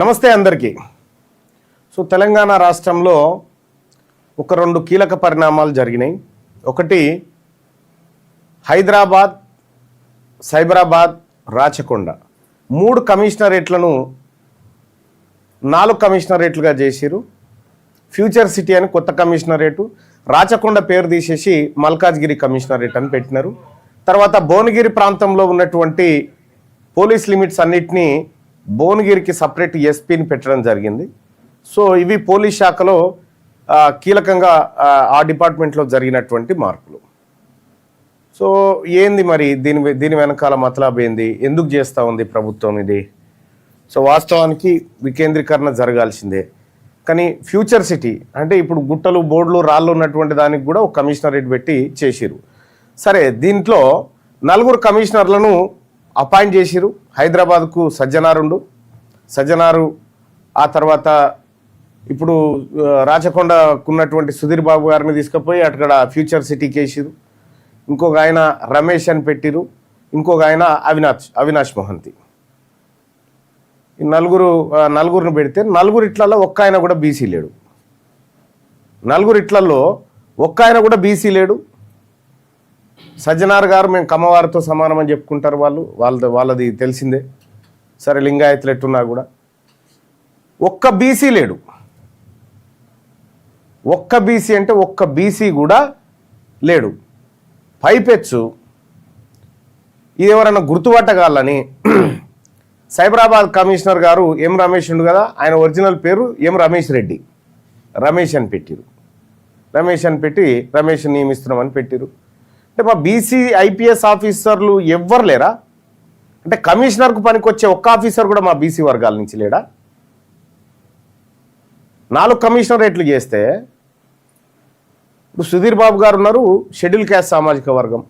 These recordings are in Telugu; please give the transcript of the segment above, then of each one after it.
నమస్తే అందరికీ. సో తెలంగాణ రాష్ట్రంలో ఒక రెండు కీలక పరిణామాలు జరిగినాయి. ఒకటి హైదరాబాద్, సైబరాబాద్, రాచకొండ 3 కమిషనరేట్లను 4 కమిషనరేట్లుగా చేసిరు. ఫ్యూచర్ సిటీ అని కొత్త కమిషనరేటు, రాచకొండ పేరు తీసేసి మల్కాజ్గిరి కమిషనరేట్ అని పెట్టినారు. తర్వాత భువనగిరి ప్రాంతంలో ఉన్నటువంటి పోలీస్ లిమిట్స్ అన్నిటినీ భువనగిరికి సపరేట్ ఎస్పీని పెట్టడం జరిగింది. సో ఇవి పోలీస్ శాఖలో కీలకంగా ఆ డిపార్ట్మెంట్లో జరిగినటువంటి మార్పులు. సో ఏంది మరి దీని వెనకాల మతలబ్ ఏంది, ఎందుకు చేస్తూ ఉంది ప్రభుత్వం ఇది? సో వాస్తవానికి వికేంద్రీకరణ జరగాల్సిందే. కానీ ఫ్యూచర్ సిటీ అంటే ఇప్పుడు గుట్టలు, బోర్డులు, రాళ్ళు ఉన్నటువంటి దానికి కూడా ఒక కమిషనరేట్ పెట్టి చేసిరు. సరే, దీంట్లో 4 కమిషనర్లను అపాయింట్ చేసిరు. హైదరాబాద్కు సజ్జనారు, ఆ తర్వాత ఇప్పుడు రాచకొండకున్నటువంటి సుధీర్ బాబు గారిని తీసుకుపోయి అక్కడ ఫ్యూచర్ సిటీకి వేసిరు. ఇంకొక ఆయన రమేష్ అని పెట్టిరు. ఇంకొక ఆయన అవినాష్ మొహంతి. ఈ నలుగురిని పెడితే 4 ఇట్లలో ఒక్క ఆయన కూడా బీసీ లేడు. 4 ఇట్లలో ఒక్క ఆయన కూడా బీసీ లేడు. సజ్జనార్ గారు మేము కమ్మవారితో సమానమని చెప్పుకుంటారు. వాళ్ళది తెలిసిందే. సరే, లింగాయతులు ఎట్టున్నా కూడా ఒక్క బీసీ లేడు. ఒక్క బీసీ అంటే ఒక్క బీసీ కూడా లేడు. పైపెచ్చు ఇది ఎవరన్నా గుర్తుపట్టగాలని సైబరాబాద్ కమిషనర్ గారు ఎం రమేష్ ఉండు కదా, ఆయన ఒరిజినల్ పేరు ఎం రమేష్ రెడ్డి. రమేష్ అని పెట్టిరు. రమేష్ నియమిస్తున్నామని పెట్టిరు. అంటే మా బీసీ ఐపీఎస్ ఆఫీసర్లు ఎవ్వరు లేరా? అంటే కమిషనర్కు పనికొచ్చే ఒక్క ఆఫీసర్ కూడా మా బీసీ వర్గాల నుంచి లేడా? 4 కమిషనరేట్లు చేస్తే ఇప్పుడు సుధీర్ బాబు గారు ఉన్నారు, షెడ్యూల్ క్యాస్ట్ సామాజిక వర్గం.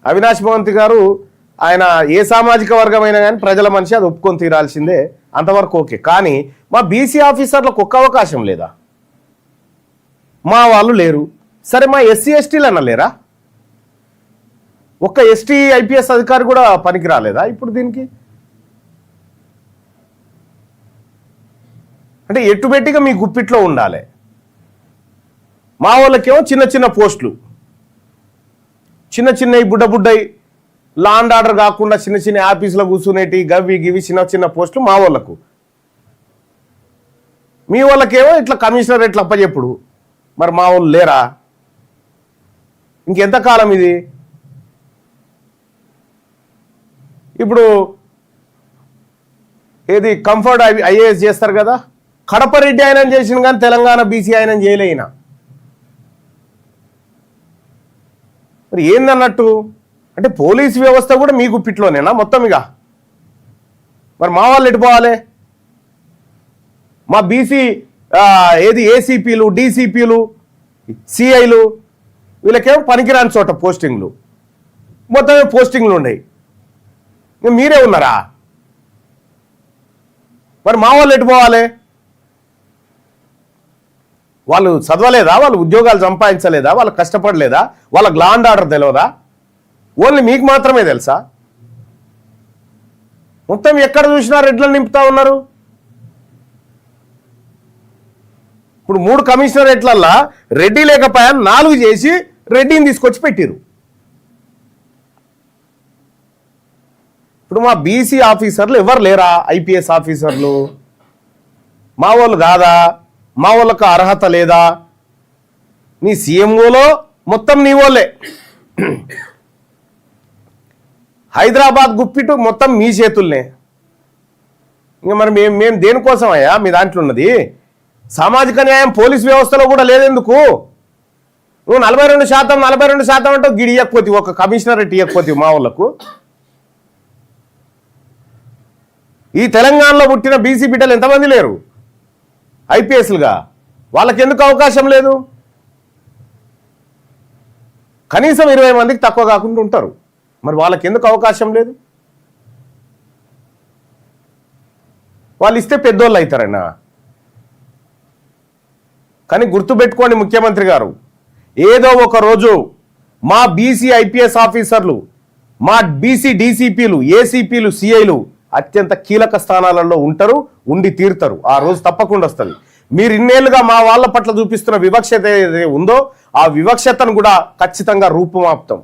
అవినాష్ మొహంతి గారు ఆయన ఏ సామాజిక వర్గం అయినా కానీ ప్రజల మనిషి, అది ఒప్పుకొని తీరాల్సిందే, అంతవరకు ఓకే. కానీ మా బీసీ ఆఫీసర్లకు ఒక్క అవకాశం లేదా? మా వాళ్ళు లేరు. సరే, మా ఎస్సీ ఎస్టీలు అన్న లేరా? ఒక్క ఎస్టీ ఐపీఎస్ అధికారి కూడా పనికి రాలేదా ఇప్పుడు దీనికి? అంటే ఎట్టుబెట్టిగా మీ గుప్పిట్లో ఉండాలి. మా వాళ్ళకేమో చిన్న పోస్టులు, చిన్న బుడ్డయి, లా అండ్ ఆర్డర్ కాకుండా చిన్న ఆఫీసులో కూర్చునేటి గివి చిన్న పోస్టులు మా వాళ్ళకు. మీ వాళ్ళకేమో ఇట్లా కమిషనరేట్లు అప్పచెప్పుడు. మరి మా వాళ్ళు లేరా? ఇంకెంతకాలం ఇది? ఇప్పుడు ఏది కంఫర్ట్ ఐఏఎస్ చేస్తారు కదా, కడప రెడ్డి ఆయన చేసిన కానీ తెలంగాణ బీసీ ఆయన చేయలేనా? మరి ఏందన్నట్టు? అంటే పోలీస్ వ్యవస్థ కూడా మీ గుప్పిట్లోనేనా మొత్తం? ఇక మరి మా వాళ్ళు ఎటుపోవాలి? మా బీసీ ఏది ఏసీపీలు, డీసీపీలు, సిఐలు వీళ్ళకేమో పనికిరాని చోట పోస్టింగ్లు, మొత్తమే పోస్టింగ్లు ఉన్నాయి. మీరే ఉన్నారా? మరి మా వాళ్ళు ఎటుపోవాలి? వాళ్ళు చదవలేదా? వాళ్ళు ఉద్యోగాలు సంపాదించలేదా? వాళ్ళు కష్టపడలేదా? వాళ్ళకి లా అండ్ ఆర్డర్ తెలియదా? ఓన్లీ మీకు మాత్రమే తెలుసా? మొత్తం ఎక్కడ చూసినా రెడ్లను నింపుతా ఉన్నారు. ఇప్పుడు 3 కమిషనరేట్లల్లా రెడ్డి లేకపోయా 4 చేసి రెడ్డిని తీసుకొచ్చి పెట్టిరు. ఇప్పుడు మా బీసీ ఆఫీసర్లు ఎవరు లేరా? ఐపీఎస్ ఆఫీసర్లు మా వాళ్ళు కాదా? మా వాళ్ళకు అర్హత లేదా? నీ సీఎంఓలో మొత్తం నీ వాళ్ళే. హైదరాబాద్ గుప్పిటు మొత్తం మీ చేతుల్నే. ఇంకా మరి మేము దేనికోసం అయ్యా మీ దాంట్లో ఉన్నది? సామాజిక న్యాయం పోలీస్ వ్యవస్థలో కూడా లేదెందుకు? నువ్వు 42% అంటే గిడి ఇవ్వకపోతే, ఒక కమిషనరేట్ ఇవ్వకపోతే మా వాళ్ళకు. ఈ తెలంగాణలో పుట్టిన బీసీ బిడ్డలు ఎంతమంది లేరు ఐపీఎస్లుగా? వాళ్ళకి ఎందుకు అవకాశం లేదు? కనీసం 20 మందికి తక్కువ కాకుండా ఉంటారు. మరి వాళ్ళకి ఎందుకు అవకాశం లేదు? వాళ్ళు ఇస్తే పెద్దోళ్ళు అవుతారన్నా. కానీ గుర్తుపెట్టుకోండి ముఖ్యమంత్రి గారు, ఏదో ఒక రోజు మా బీసీ ఐపీఎస్ ఆఫీసర్లు, మా బీసీ డీసీపీలు, ఏసీపీలు, సిఐలు అత్యంత కీలక స్థానాలలో ఉంటారు, ఉండి తీరుతారు. ఆ రోజు తప్పకుండా వస్తుంది. మీరు ఇన్నేళ్లుగా మా వాళ్ళ పట్ల చూపిస్తున్న వివక్షత ఏదైతే ఉందో ఆ వివక్షతను కూడా ఖచ్చితంగా రూపుమాపుతాం.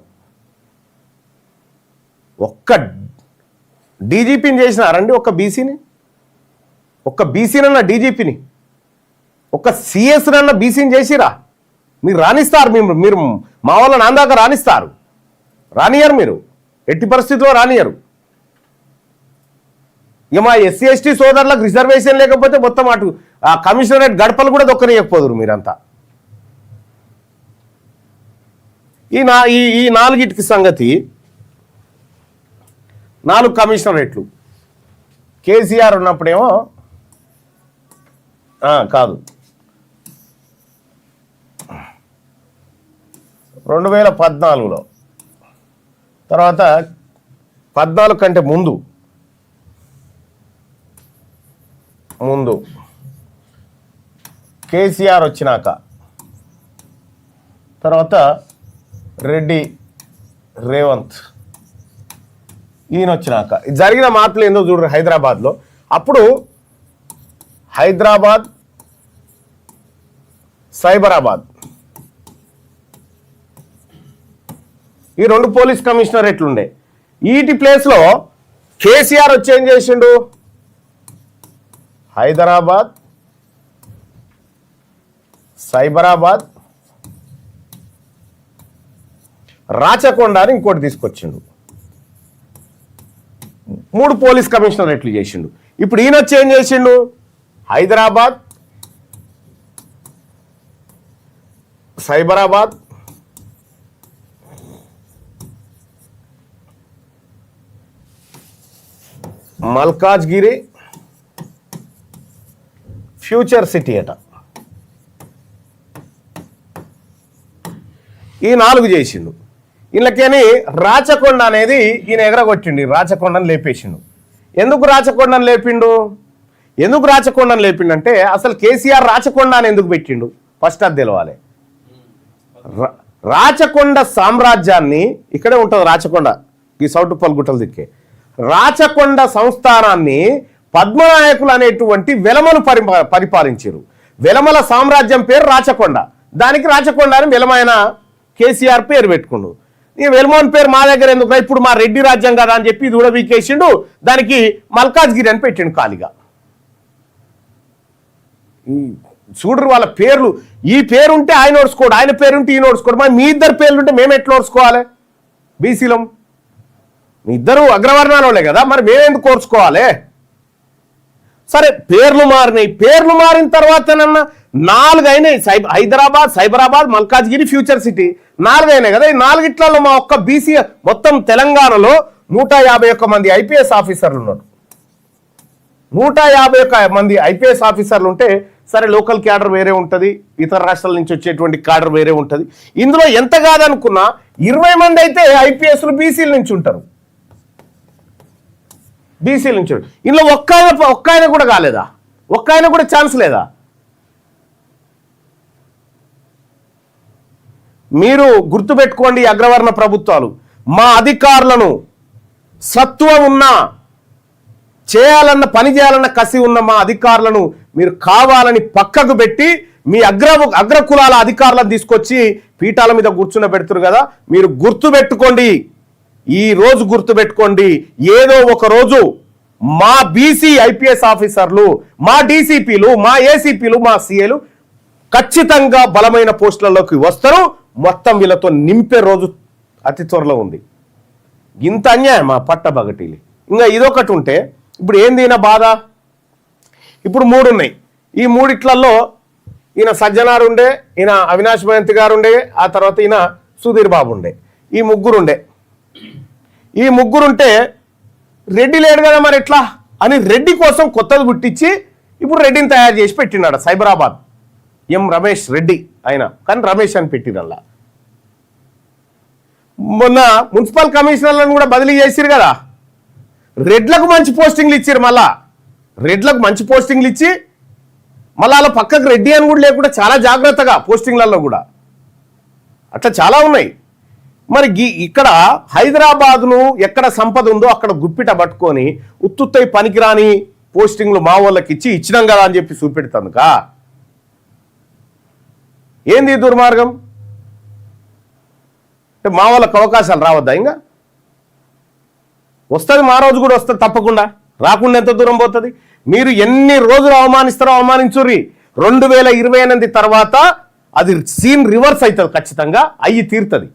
ఒక్క డీజీపీని చేసినారండి, ఒక్క బీసీనన్న డీజీపీని, ఒక్క సిఎస్నన్న బీసీని చేసిరా? మీరు రాణిస్తారు, మీరు మా వాళ్ళని అందాక రాణిస్తారు? రానియరు, మీరు ఎట్టి పరిస్థితిలో రానియరు. ఇక మా ఎస్సీ ఎస్టీ సోదరులకు రిజర్వేషన్ లేకపోతే మొత్తం అటు ఆ కమిషనరేట్ గడపలు కూడా దొక్కనియకపోదురు మీరంతా. ఈ నాలుగిటికి సంగతి 4 కమిషనరేట్లు కేసీఆర్ ఉన్నప్పుడేమో కాదు 2014లో, తర్వాత 14 కంటే ముందు కేసీఆర్ వచ్చినాక, తర్వాత రెడ్డి రేవంత్ ఈయన వచ్చినాక జరిగిన మార్పులు ఏందో చూడరు. హైదరాబాద్లో అప్పుడు హైదరాబాద్, సైబరాబాద్ ఈ 2 పోలీస్ కమిషనరేట్లు ఉండే. వీటి ప్లేస్లో కేసీఆర్ వచ్చి ఏం చేసిండు? హైదరాబాద్, సైబరాబాద్, రాచకొండ అని ఇంకోటి తీసుకొచ్చిండు. 3 పోలీస్ కమిషనరేట్లు చేసిండు. ఇప్పుడు ఈయన వచ్చి ఏం చేసిండు? హైదరాబాద్, సైబరాబాద్, మల్కాజ్గిరి, ఫ్యూచర్ సిటీ అట. ఈ 4 చేసిండు. వీళ్ళకని రాచకొండ అనేది ఈయన ఎగరగొట్టిండు, రాచకొండని లేపేసిండు. ఎందుకు రాచకొండని లేపిండంటే అసలు కేసీఆర్ రాచకొండ అని ఎందుకు పెట్టిండు ఫస్ట్ అది తెలవాలి. రాచకొండ సామ్రాజ్యాన్ని ఇక్కడే ఉంటుంది. రాచకొండ ఈ సౌటుపల్లి గుట్టలు దిక్కే రాచకొండ సంస్థానాన్ని పద్మనాయకులు అనేటువంటి వెలమలు పరిపాలించారు. వెలమల సామ్రాజ్యం పేరు రాచకొండ. దానికి రాచకొండ అని వెలమైన కేసీఆర్ పేరు పెట్టుకుండు. ఈ వెల్మోన్ పేరు మా దగ్గర ఎందుకు, ఇప్పుడు మా రెడ్డి రాజ్యం కదా అని చెప్పి ఇది కూడా వీకేసిండు. దానికి మల్కాజ్గిరి అని పెట్టిండు ఖాళీగా. చూడరు వాళ్ళ పేర్లు. ఈ పేరుంటే ఆయన ఓడ్చుకోడు, ఆయన పేరుంటే ఈయన ఓడ్చుకోడు. మరి మీ ఇద్దరు పేర్లు ఉంటే మేము ఎట్లా ఓడ్చుకోవాలి? బీసీలం మీ ఇద్దరు అగ్రవర్ణాలే కదా, మరి మేమెందుకు ఓడ్చుకోవాలి? సరే పేర్లు మారినాయి. పేర్లు మారిన తర్వాతనన్నా 4 అయినాయి. హైదరాబాద్, సైబరాబాద్, మల్కాజ్గిరి, ఫ్యూచర్ సిటీ 4 అయినాయి కదా. ఈ 4 మా ఒక్క బీసీ మొత్తం తెలంగాణలో 151 మంది ఐపీఎస్ ఆఫీసర్లు ఉన్నారు. 151 మంది ఐపీఎస్ ఆఫీసర్లు ఉంటే సరే లోకల్ క్యాడర్ వేరే ఉంటుంది, ఇతర రాష్ట్రాల నుంచి వచ్చేటువంటి క్యాడర్ వేరే ఉంటుంది. ఇందులో ఎంత కాదనుకున్నా 20 మంది అయితే ఐపీఎస్లు బీసీల నుంచి ఉంటారు. బీసీల నుంచి ఇందులో ఒక్క ఆయన కూడా కాలేదా? ఒక్క ఆయన కూడా ఛాన్స్ లేదా? మీరు గుర్తుపెట్టుకోండి, అగ్రవర్ణ ప్రభుత్వాలు మా అధికారులను సత్వం ఉన్నా పని చేయాలన్న కసి ఉన్న మా అధికారులను మీరు కావాలని పక్కకు పెట్టి మీ అగ్రకులాల అధికారులను తీసుకొచ్చి పీఠాల మీద కూర్చున్న పెడుతురు కదా. మీరు గుర్తుపెట్టుకోండి, ఈ రోజు గుర్తుపెట్టుకోండి, ఏదో ఒక రోజు మా బీసీ ఐపీఎస్ ఆఫీసర్లు, మా డీసీపీలు, మా ఏసీపీలు, మా సీఏలు ఖచ్చితంగా బలమైన పోస్టులలోకి వస్తారు. మొత్తం వీళ్ళతో నింపే రోజు అతి త్వరలో ఉంది. ఇంత అన్యాయం మా పట్టబగటీలు. ఇంకా ఇదొకటి ఉంటే ఇప్పుడు ఏంది ఈయన బాధ? ఇప్పుడు 3 ఉన్నాయి. ఈ 3 ఈయన సజ్జనారు ఉండే, ఈయన అవినాష్ మయంతి గారు ఉండే, ఆ తర్వాత ఈయన సుధీర్ బాబు ఉండే. ఈ 3 ఉండే. ఈ 3 ఉంటే రెడ్డి లేడు కదా, మరి ఎట్లా అని రెడ్డి కోసం కొత్తది పుట్టించి ఇప్పుడు రెడ్డిని తయారు చేసి పెట్టినాడు. సైబరాబాద్ రమేష్ రెడ్డి ఆయన, కానీ రమేష్ అని పెట్టినల్లా. మొన్న మున్సిపల్ కమిషనర్లను కూడా బదిలీ చేసిరు కదా. రెడ్లకు మంచి పోస్టింగ్లు ఇచ్చారు. మళ్ళా రెడ్లకు మంచి పోస్టింగ్లు ఇచ్చి మళ్ళీ అలా పక్కకు రెడ్డి అని కూడా లేకుండా చాలా జాగ్రత్తగా పోస్టింగ్లలో కూడా అట్లా చాలా ఉన్నాయి. మరి ఇక్కడ హైదరాబాద్ను ఎక్కడ సంపద ఉందో అక్కడ గుప్పిట పట్టుకొని ఉత్తుత్తై పనికిరాని పోస్టింగ్లు మా వాళ్ళకి ఇచ్చినాం కదా అని చెప్పి చూపెడుతుందిక ఏంది దుర్మార్గం? అంటే మా వాళ్ళకి అవకాశాలు రావద్దా? ఇంకా వస్తుంది, మా రోజు కూడా వస్తుంది తప్పకుండా. రాకుండా ఎంత దూరం పోతుంది? మీరు ఎన్ని రోజులు అవమానిస్తారో అవమానించుర్రి, 2028 తర్వాత అది సీన్ రివర్స్ అవుతుంది, ఖచ్చితంగా అయ్యి తీరుతుంది.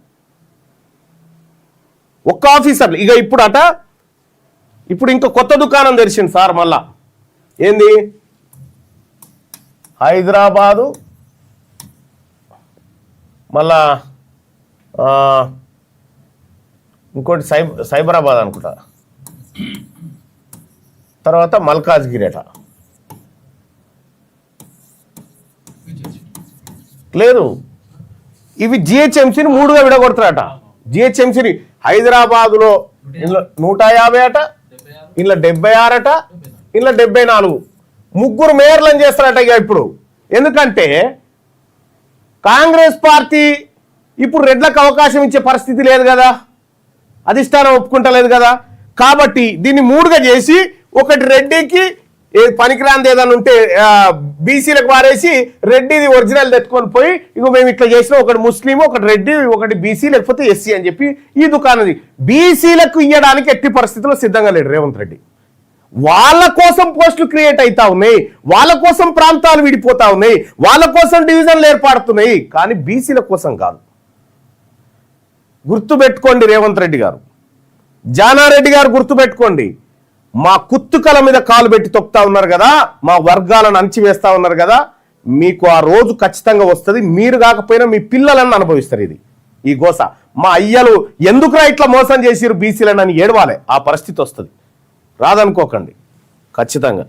ఒక్క ఆఫీసర్ ఇక ఇప్పుడు ఇంకా కొత్త దుకాణం తెరిచింది సార్. మళ్ళా ఏంది? హైదరాబాదు మళ్ళా ఇంకోటి సైబరాబాద్ అనుకుంటా, తర్వాత మల్కాజ్గిరేట లేదు. ఇవి జిహెచ్ఎంసీని 3గా విడగొడతారట. జిహెచ్ఎంసీని హైదరాబాదులో 150 అట, ఇలా 76 అట, ఇలా 74, 3 మేయర్లను చేస్తారట. ఇక ఇప్పుడు ఎందుకంటే కాంగ్రెస్ పార్టీ ఇప్పుడు రెడ్లకు అవకాశం ఇచ్చే పరిస్థితి లేదు కదా, అధిష్టానం ఒప్పుకుంటలేదు కదా. కాబట్టి దీన్ని 3గా చేసి ఒకటి రెడ్డికి పనికిరాంది ఏదైనా ఉంటే బీసీలకు వారేసి రెడ్డిది ఒరిజినల్ తెచ్చుకొని పోయి ఇక మేము ఇట్లా చేసినా ఒకటి ముస్లిం, ఒకటి రెడ్డి, ఒకటి బీసీ, లేకపోతే ఎస్సీ అని చెప్పి ఈ దుకాణది బీసీలకు ఇవ్వడానికి ఎట్టి పరిస్థితుల్లో సిద్ధంగా లేడు రేవంత్ రెడ్డి. వాళ్ళ కోసం పోస్టులు క్రియేట్ అవుతా ఉన్నాయి, వాళ్ళ కోసం ప్రాంతాలు విడిపోతా ఉన్నాయి, వాళ్ళ కోసం డివిజన్లు ఏర్పడుతున్నాయి, కానీ బీసీల కోసం కాదు. గుర్తుపెట్టుకోండి రేవంత్ రెడ్డి గారు, జానారెడ్డి గారు గుర్తుపెట్టుకోండి. మా కుత్తుకల మీద కాలు పెట్టి తొక్కుతా ఉన్నారు కదా, మా వర్గాలను అణచివేస్తా ఉన్నారు కదా, మీకు ఆ రోజు ఖచ్చితంగా వస్తుంది. మీరు కాకపోయినా మీ పిల్లలను అనుభవిస్తారు ఇది ఈ గోస. మా అయ్యలు ఎందుకురా ఇట్లా మోసం చేసిరు బీసీలను అని ఏడవాలి, ఆ పరిస్థితి వస్తుంది. రాదనుకోకండి ఖచ్చితంగా.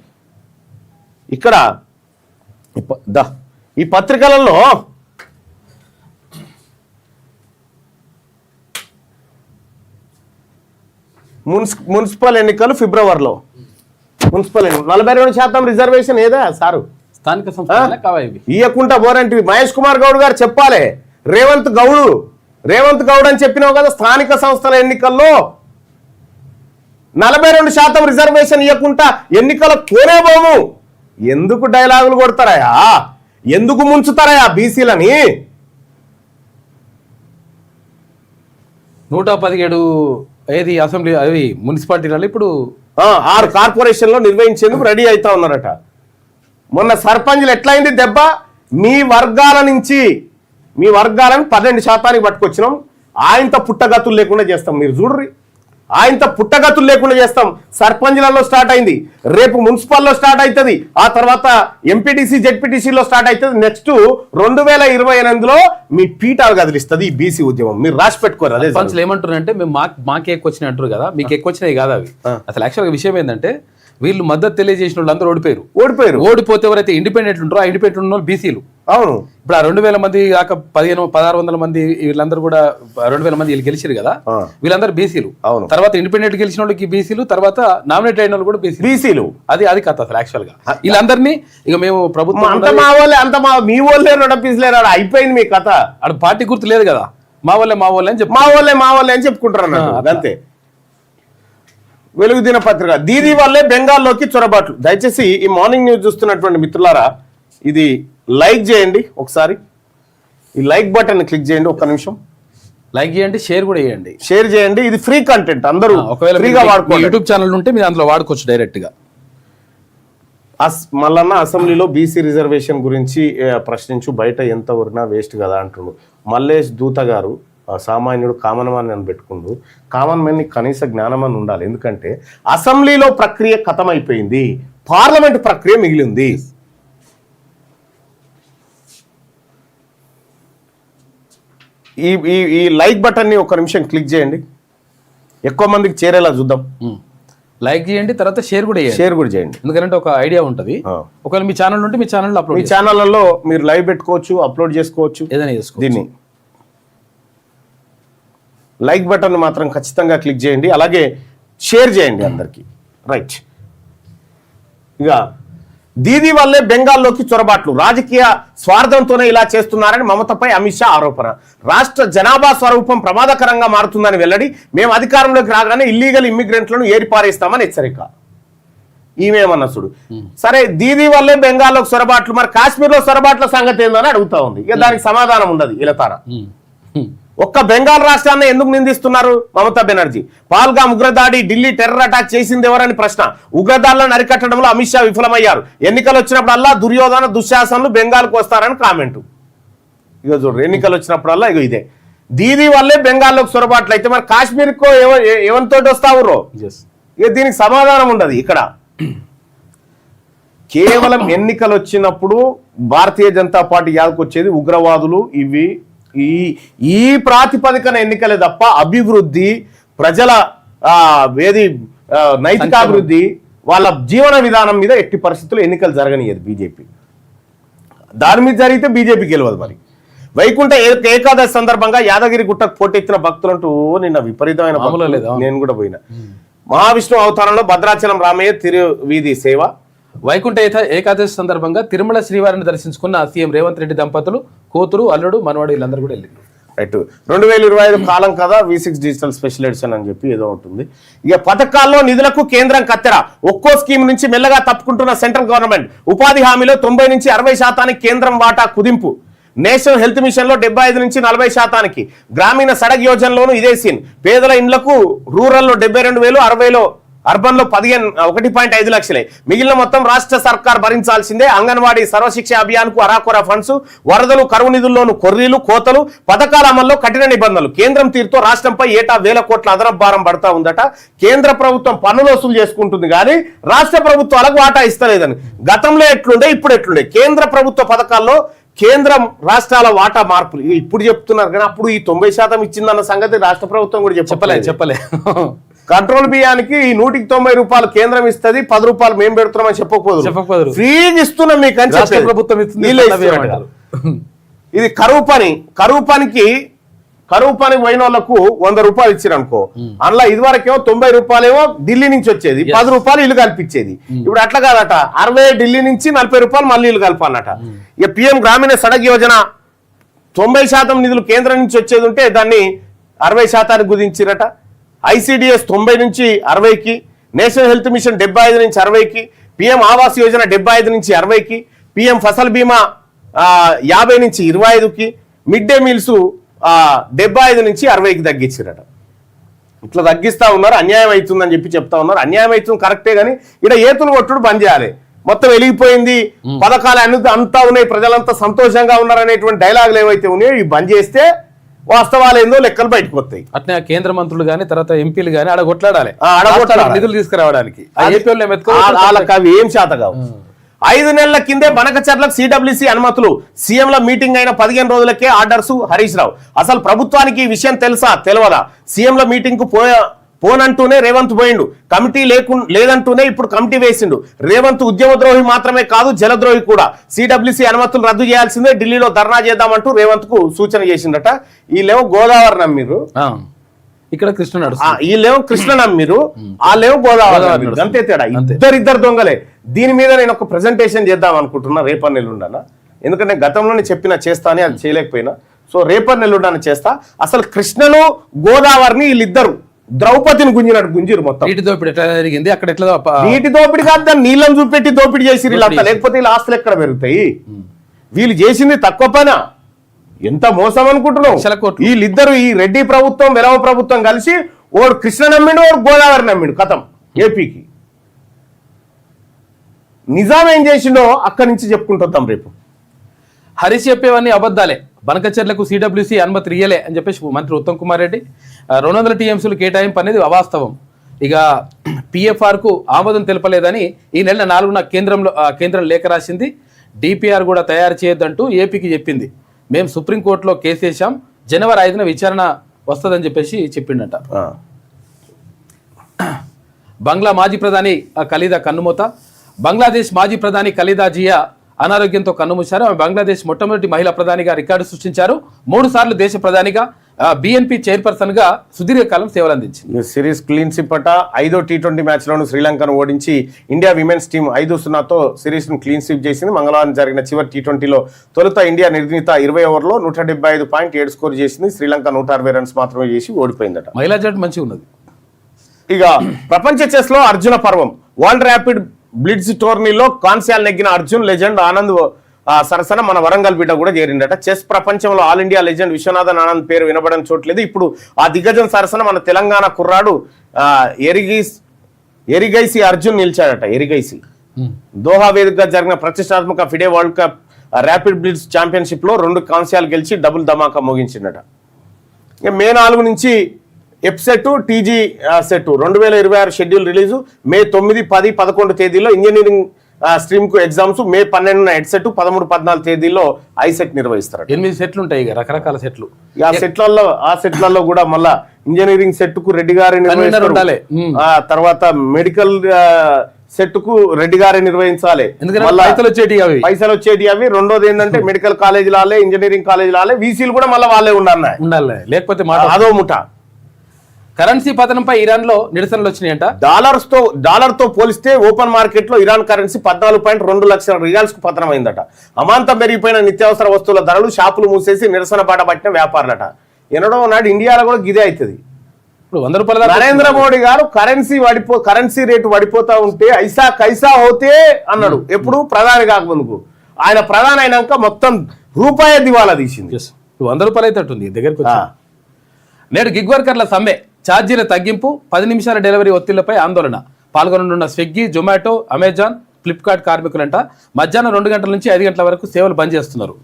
ఇక్కడ ఈ పత్రికలలో మున్సిపల్ ఎన్నికలు ఫిబ్రవరిలో, మున్సిపల్ ఎన్నికలు 42% రిజర్వేషన్ ఏదా సారు? స్థానిక సంస్థ ఇయ్యకుండా బోరంటి మహేష్ కుమార్ గౌడ్ గారు చెప్పాలి. రేవంత్ గౌడ్ అని చెప్పినావు కదా, స్థానిక సంస్థల ఎన్నికల్లో 42% రిజర్వేషన్ ఇవ్వకుండా ఎన్నికల కోనేబోము. ఎందుకు డైలాగులు కొడతారయా? ఎందుకు ముంచుతారయా బీసీలని? 117 ఏది అసెంబ్లీ అవి మున్సిపాలిటీలలో ఇప్పుడు 6 కార్పొరేషన్లో నిర్వహించేందుకు రెడీ అవుతా ఉన్నారట. మొన్న సర్పంచ్లు ఎట్లయింది దెబ్బ? మీ వర్గాలను 12% పట్టుకొచ్చినాం. ఆయనతో పుట్టగతులు లేకుండా చేస్తాం. మీరు చూడ్రి, ఆయనతో పుట్టగతులు లేకుండా చేస్తాం. సర్పంచ్లలో స్టార్ట్ అయింది, రేపు మున్సిపల్లో స్టార్ట్ అవుతుంది, ఆ తర్వాత ఎంపీటీసీ జెడ్పీటీసీలో స్టార్ట్ అవుతుంది. నెక్స్ట్ 2028లో మీ పీఠాలు కదిలిస్తుంది ఈ బీసీ ఉద్యమం. మీరు రాసి పెట్టుకోరు. అదే సర్పంచ్లు ఏమంటారంటే మేము మాకే ఎక్కువ వచ్చినాయి అంటారు కదా, మీకు ఎక్కువ వచ్చినాయి కాదు అవి. అసలు యాక్చువల్గా విషయం ఏంటంటే వీళ్ళు మద్దతు తెలియజేసిన వాళ్ళు అందరూ ఓడిపోతే ఎవరైతే ఇండిపెండెంట్ ఉంటారో ఆ ఇండిపెండెంట్ ఉన్న వాళ్ళు బీసీలు. అవును, ఇప్పుడు ఆ 2000 మంది కాక 1600 మంది వీళ్ళందరూ కూడా 2000 మంది వీళ్ళు గెలిచారు కదా, వీళ్ళందరూ బీసీలు. అవును, తర్వాత ఇండిపెండెంట్ గెలిచిన వాళ్ళకి బీసీలు, తర్వాత నామినేట్ అయిన వాళ్ళు కూడా బీసీలు. అది కథ అసలు యాక్చువల్ గా. వీళ్ళందరినీ ఇక మేము ప్రభుత్వం మీ వాళ్ళే నడిపిస్తలేరు, అయిపోయింది మీ కథ. అక్కడ పార్టీ గుర్తు లేదు కదా, మా వాళ్ళే అని చెప్పుకుంటారు అన్నట్టు. అంతే. వెలుగు దినపత్రిక దీది వల్లే బెంగాల్లోకి చొరబాట్లు. దయచేసి ఈ మార్నింగ్ న్యూస్ చూస్తున్నటువంటి మిత్రులారా, ఇది లైక్ చేయండి ఒకసారి. ఈ లైక్ బటన్ క్లిక్ చేయండి, ఒక్క నిమిషం లైక్ చేయండి, షేర్ కూడా చేయండి. ఇది ఫ్రీ కంటెంట్, అందరూ ఒకవేళ ఫ్రీగా వాడుకోండి. యూట్యూబ్ ఛానల్ ఉంటే మీరు అందులో వాడుకోవచ్చు డైరెక్ట్ గా. మల్లన్న అసెంబ్లీలో బీసీ రిజర్వేషన్ గురించి ప్రశ్నించు, బయట ఎంత ఊరినా వేస్ట్ కదా అంటుండు. మల్లేష్ దూత గారు సామాన్యుడు కామన్ మ్యాన్ అని పెట్టుకుంటూ, కామన్ మ్యాన్ ని కనీస జ్ఞానం అని ఉండాలి. ఎందుకంటే అసెంబ్లీలో ప్రక్రియ ఖతమైపోయింది, పార్లమెంట్ ప్రక్రియ మిగిలింది. ఈ లైక్ బటన్ ని ఒక నిమిషం క్లిక్ చేయండి, ఎక్కువ మందికి చేరేలా చూద్దాం. లైక్ చేయండి, తర్వాత షేర్ కూడా చేయండి. ఎందుకంటే ఒక ఐడియా ఉంటుంది. ఒకవేళ మీ ఛానల్ ఉంటే మీ ఛానల్ అప్లోడ్, మీ ఛానళ్లలో మీరు లైవ్ పెట్టుకోవచ్చు, అప్లోడ్ చేసుకోవచ్చు, ఏదైనా చేసుకోవచ్చు. దీన్ని లైక్ బటన్ మాత్రం ఖచ్చితంగా క్లిక్ చేయండి, అలాగే షేర్ చేయండి అందరికీ. రైట్, ఇక దీదీ వల్లే బెంగాల్లోకి చొరబాట్లు, రాజకీయ స్వార్థంతోనే ఇలా చేస్తున్నారని మమతపై అమిత్ షా ఆరోపణ. రాష్ట్ర జనాభా స్వరూపం ప్రమాదకరంగా మారుతుందని వెల్లడి. మేము అధికారంలోకి రాగానే ఇల్లీగల్ ఇమ్మిగ్రెంట్లను ఏరిపారేస్తామని హెచ్చరిక. ఈమెమన్నా చూడు. సరే, దీదీ వల్లే బెంగాల్లోకి సొరబాట్లు, మరి కాశ్మీర్లో సొరబాట్ల సంగతి ఏందని అడుగుతా ఉంది. ఇక దానికి సమాధానం ఉండదు. ఇలతార ఒక్క బెంగాల్ రాష్ట్రాన్ని ఎందుకు నిందిస్తున్నారు మమతా బెనర్జీ? పాల్గామ్ ఉగ్రదాడి, ఢిల్లీ టెర్రర్ అటాక్ చేసింది ఎవరని ప్రశ్న. ఉగ్రదాడులను అరికట్టడంలో అమిత్ షా విఫలమయ్యారు. ఎన్నికలు వచ్చినప్పుడల్లా దుర్యోధన దుశ్శాసనలు బెంగాల్కు వస్తారని కామెంటు. ఇక చూడు, ఎన్నికలు వచ్చినప్పుడల్లా ఇక ఇదే. దీదీ వల్లే బెంగాల్లోకి సొరబాట్లు అయితే మరి కాశ్మీర్కో ఎవరితో వస్తావురో? ఇక దీనికి సమాధానం ఉండదు. ఇక్కడ కేవలం ఎన్నికలు వచ్చినప్పుడు భారతీయ జనతా పార్టీ యాదకొచ్చేది ఉగ్రవాదులు, ఇవి ఈ ప్రాతిపదికన ఎన్నికలే తప్ప అభివృద్ధి, ప్రజల నైతికాభివృద్ధి, వాళ్ళ జీవన విధానం మీద ఎట్టి పరిస్థితుల్లో ఎన్నికలు జరగనియదు బీజేపీ. దాని మీద జరిగితే బీజేపీ గెలవదు. మరి వైకుంఠ ఏకాదశి సందర్భంగా యాదగిరి గుట్టకు పోటెత్తిన భక్తులంటూ నిన్న విపరీతమైన, నేను కూడా పోయినా. మహావిష్ణు అవతారంలో భద్రాచలం రామయ్య తిరువీధి సేవ. వైకుంఠ ఏకాదశి సందర్భంగా తిరుమల శ్రీవారిని దర్శించుకున్న సీఎం రేవంత్ రెడ్డి దంపతులు, కూతురు, అల్లుడు, మనవాడు వీళ్ళందరూ కూడా వెళ్ళారు. రైట్. 2025 కాలం కదా, V6 డిజిటల్ స్పెషల్ ఎడిషన్ అని చెప్పి ఏదో ఉంటుంది. ఇక పథకాల్లో నిధులకు కేంద్రం కత్తెర. ఒక్కో స్కీమ్ నుంచి మెల్లగా తప్పుకుంటున్న సెంట్రల్ గవర్నమెంట్. ఉపాధి హామీలో 90 నుంచి 60% కేంద్రం వాటా కుదింపు. నేషనల్ హెల్త్ మిషన్ లో 75 నుంచి 40%. గ్రామీణ సడక్ యోజనలోనూ ఇదే సీన్. పేదల ఇండ్లకు రూరల్లో 72,000, 60లో అర్బన్ లో 1.5 లక్షలే. మిగిలిన మొత్తం రాష్ట్ర సర్కార్ భరించాల్సిందే. అంగన్వాడీ సర్వశిక్ష అభియాన్ కు అరాకొర ఫండ్స్, వరదలు, కరువు నిధుల్లోనూ కొర్రీలు, కోతలు, పథకాల అమల్లో కఠిన నిబంధనలు. కేంద్రం తీరుతో రాష్ట్రంపై ఏటా 1000 కోట్ల అదనపు భారం పడతా ఉందట. కేంద్ర ప్రభుత్వం పన్నులు వసూలు చేసుకుంటుంది కానీ రాష్ట్ర ప్రభుత్వాలకు వాటా ఇస్తలేదని. గతంలో ఎట్లుండే, ఇప్పుడు ఎట్లుండే? కేంద్ర ప్రభుత్వ పథకాల్లో కేంద్రం రాష్ట్రాల వాటా మార్పులు ఇప్పుడు చెప్తున్నారు కానీ అప్పుడు ఈ 90% ఇచ్చిందన్న సంగతి రాష్ట్ర ప్రభుత్వం కూడా చెప్పలే. కంట్రోల్ బియ్యానికి 190 రూపాయలు కేంద్రం ఇస్తుంది, 10 రూపాయలు మేము పెడుతున్నామని చెప్పకపోదు. ఫ్రీజ్ ఇస్తున్నాం మీకు అని చెప్పి ప్రభుత్వం ఇది కరువు పనికి పోయిన వాళ్ళకు 100 రూపాయలు ఇచ్చారు అనుకో. అందులో ఇదివరకేమో 90 రూపాయలేమో ఢిల్లీ నుంచి వచ్చేది, 10 రూపాయలు ఇల్లు కల్పించేది. ఇప్పుడు అట్లా కాదట, 60 ఢిల్లీ నుంచి 40 రూపాయలు మళ్ళీ ఇల్లు కలపాలన్నట. ఇక PM గ్రామీణ సడక్ యోజన 90% నిధులు కేంద్రం నుంచి వచ్చేది ఉంటే దాన్ని 60% కుదించిరట. ICDS 90 నుంచి 60కి, నేషనల్ హెల్త్ మిషన్ 75 నుంచి 60కి, PM ఆవాస్ యోజన 75 నుంచి 60కి, PM ఫసల్ బీమా 50 నుంచి 25కి, మిడ్ డే మీల్స్ 75 నుంచి 60కి తగ్గించారట. ఇట్లా తగ్గిస్తా ఉన్నారు. అన్యాయం అవుతుందని చెప్పి చెప్తా ఉన్నారు. అన్యాయం అవుతుంది కరెక్టే కానీ ఇక్కడ ఏతులు కొట్టుడు బంద్ చేయాలి. మొత్తం వెలిగిపోయింది, పథకాలు అంతా ఉన్నాయి, ప్రజలంతా సంతోషంగా ఉన్నారనేటువంటి డైలాగులు ఏవైతే ఉన్నాయో ఇవి బంద్ చేస్తే వాస్తవాలు ఏందో లెక్కలు బయటకు వస్తాయి. అట్నే కేంద్ర మంత్రులు గానీ తర్వాత ఎంపీలు గానీ ఆడ కొట్లాడాలి నిధులు తీసుకురావడానికి. వాళ్ళకి అవి ఏం చేత కావు. 5 నెలల కిందే బనకచర్లకు CWC అనుమతులు. సీఎంల మీటింగ్ అయిన 15 రోజులకే ఆర్డర్స్. హరీష్ రావు అసలు ప్రభుత్వానికి ఈ విషయం తెలుసా తెలియదా? సీఎంల మీటింగ్ కు పోనంటూనే రేవంత్ పోయిండు, కమిటీ లేదంటూనే ఇప్పుడు కమిటీ వేసిండు. రేవంత్ ఉద్యమద్రోహి మాత్రమే కాదు, జలద్రోహి కూడా. CWC అనుమతులు రద్దు చేయాల్సిందే, ఢిల్లీలో ధర్నా చేద్దామంటూ రేవంత్ కు సూచన చేసిండట. వీళ్ళేమో గోదావరి నమ్మిరు, ఇక్కడ కృష్ణ వీళ్ళేమో కృష్ణ నమ్మిరు, వాళ్ళేమో గోదావరి నమ్మిరు. అంతే తేడా, ఇద్దరు దొంగలే. దీని మీద నేను ఒక ప్రెజెంటేషన్ చేద్దాం అనుకుంటున్నా రేపటి ఎల్లుండన. ఎందుకంటే గతంలోనే చేస్తా అని అది చేయలేకపోయినా. సో రేపటి ఎల్లుండన చేస్తా. అసలు కృష్ణను గోదావరిని వీళ్ళిద్దరు ద్రౌపదిని గుంజినట్టు గుంజిరు. మొత్తం నీటి దోపిడీ ఎట్లా జరిగింది అక్కడ, ఎట్లా నీటి దోపిడీ కాదు, దాన్ని నీళ్ళని చూపెట్టి దోపిడీ చేసి వీళ్ళంతా. లేకపోతే వీళ్ళ ఆస్తులు ఎక్కడ పెరుగుతాయి? వీళ్ళు చేసింది తక్కువ పనా? ఎంత మోసం అనుకుంటున్నావు? వీళ్ళిద్దరు, ఈ రెడ్డి ప్రభుత్వం వెలవ ప్రభుత్వం కలిసి ఓడు కృష్ణ నమ్మిండు, ఓడు గోదావరి నమ్మిండు. కథం ఏపీకి. నిజాం ఏం చేసిండో అక్కడి నుంచి చెప్పుకుంటాం రేపు. హరీష్ చెప్పేవన్నీ అబద్ధాలే. బనకచర్లకు CWC అనుమతి ఇయ్యలే అని చెప్పేసి మంత్రి ఉత్తమ్ కుమార్ రెడ్డి. 200 TMCలు కేటాయింపు అనేది అవాస్తవం. ఇక PFR కు ఆమోదం తెలపలేదని ఈ నెల 4న కేంద్రం లేఖ రాసింది. DPR కూడా తయారు చేయొద్దంటూ ఏపీకి చెప్పింది. మేము సుప్రీంకోర్టులో కేసు వేసాం, జనవరి 5న విచారణ వస్తుందని చెప్పేసి చెప్పిండట. బంగ్లా మాజీ ప్రధాని ఖలీదా కన్నుమూత. బంగ్లాదేశ్ మాజీ ప్రధాని ఖలీదా జియా అనారోగ్యంతో కన్నుమూశారు. ఆమె బంగ్లాదేశ్ మొట్టమొదటి మహిళా ప్రధానిగా రికార్డు సృష్టించారు. 3 సార్లు దేశ ప్రధానిగా బిఎన్పి చైర్పర్సన్ గా సుదీర్ఘకాలం సేవలు అందించింది. ఈ సిరీస్ క్లీన్ స్వీప్ అట. 5వ టీ20 మ్యాచ్లోను శ్రీలంకను ఓడించి ఇండియా విమెన్స్ టీం 5-0తో సిరీస్ను క్లీన్ స్వీప్ చేసింది. మంగళవారం జరిగిన చివరి టీ20లో తొలుత ఇండియా నిర్ణీత 20 ఓవర్లో 175.7 స్కోర్ చేసింది. శ్రీలంక 160 రన్స్ మాత్రమే చేసి ఓడిపోయిందట. మహిళా జట్టు మంచిగా ఉన్నది. ఇక ప్రపంచ చెస్ లో అర్జున పర్వం వరల్డ్ ర్యాపిడ్ బ్లిట్జ్ టోర్నీలో కాన్స్యాలు నెగ్గిన అర్జున్ లెజెండ్ ఆనంద్ సరసన మన వరంగల్ బిడ్డ కూడా చేరిండట. చెస్ ప్రపంచంలో all India legend Viswanathan Anand పేరు వినబడని చోట్లేదు. ఇప్పుడు ఆ దిగ్గజం సరసన మన తెలంగాణ కుర్రాడు ఎరిగైసి అర్జున్ నిలిచాడట. ఎరిగైసి దోహా వేదికగా జరిగిన ప్రతిష్టాత్మక FIDE world cup rapid blitz championship లో 2 కాంస్యాలు గెలిచి డబుల్ ధమాకా మోగించిండట. ఇక మే 4 నుంచి ఎఫ్సెట్ టీజీ సెట్ 2026 షెడ్యూల్ రిలీజు. మే 9, 10, 11 తేదీల్లో ఇంజనీరింగ్ స్ట్రీమ్ కు ఎగ్జామ్స్. మే 12 హెడ్సెట్, 13, 14 తేదీల్లో ఐసెట్ నిర్వహిస్తారు. 8 సెట్లు ఉంటాయి, రకరకాల సెట్లు. ఆ సెట్లలో కూడా మళ్ళా ఇంజనీరింగ్ సెట్ కు రెడ్డి గారి ఉండాలి. తర్వాత మెడికల్ సెట్ కు రెడ్డి గారే నిర్వహించాలి. పైసలు వచ్చేటి అవి. రెండోది ఏంటంటే మెడికల్ కాలేజ్ లాలే, ఇంజనీరింగ్ కాలేజ్ లాలే, వీసీలు కూడా మళ్ళీ వాళ్ళే ఉండాలి. లేకపోతే అదో ముఠా. కరెన్సీ పతనంపై ఇరాన్ లో నిరసనలు వచ్చినాయంట. డాలర్ తో పోలిస్తే ఓపెన్ మార్కెట్ లో ఇరాన్ కరెన్సీ 14.2 లక్షల రియాల్స్ కు పతనమైందట. అమాంతం పెరిగిపోయిన నిత్యావసర వస్తువుల ధరలు షాపులు మూసేసి నిరసన బాట పట్టిన వ్యాపారులట. ఎన్నడో నాడు ఇండియాలో కూడా గిదే అవుతుంది. ఇప్పుడు 100 రూపాయల నరేంద్ర మోడీ గారు కరెన్సీ రేటు పడిపోతా ఉంటే ఐసా కైసా అవుతే అన్నాడు. ఎప్పుడు ప్రధాని కాకముందుకు. ఆయన ప్రధాని అయినాక మొత్తం రూపాయి దివాలా తీసింది. 100 రూపాయలు అయితే ఉంటుంది దగ్గరకు. నేడు గిగ్ వర్కర్ల సమ్మె, ఛార్జీల తగ్గింపు, 10 నిమిషాల డెలివరీ ఒత్తిళ్లపై ఆందోళన. పాల్గొననున్న స్విగ్గీ, జొమాటో, అమెజాన్, ఫ్లిప్కార్ట్ కార్మికులంట మధ్యాహ్నం 2 గంటల నుంచి 5 గంటల వరకు సేవలు బంద్ చేస్తున్నారు.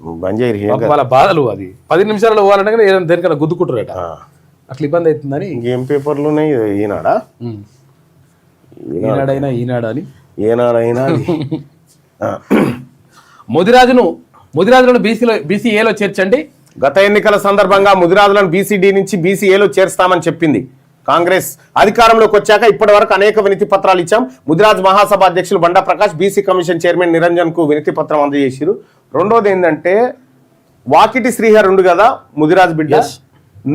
వాళ్ళ బాధలు అది 10 నిమిషాలలో పోవాలంటే దేనికన్నా గుద్దుకుంటారట. అట్లా ఇబ్బంది అవుతుందని. ఇంకేం పేపర్లు ఉన్నాయి? ఈనాడైనా ముదిరాజులను బీసీఏలో చేర్చండి. గత ఎన్నికల సందర్భంగా ముదిరాజులను బీసీడీ నుంచి బీసీఏలో చేర్స్తామని చెప్పింది కాంగ్రెస్. అధికారంలోకి వచ్చాక ఇప్పటి వరకు అనేక వినతి పత్రాలు ఇచ్చాం. ముదిరాజ్ మహాసభ అధ్యక్షులు Banda Prakash BC commission chairman Niranjan కు వినతి పత్రం అందజేసారు. రెండోది ఏంటంటే వాకిటి శ్రీహర్ ఉండు కదా ముదిరాజ్ బిడ్డ,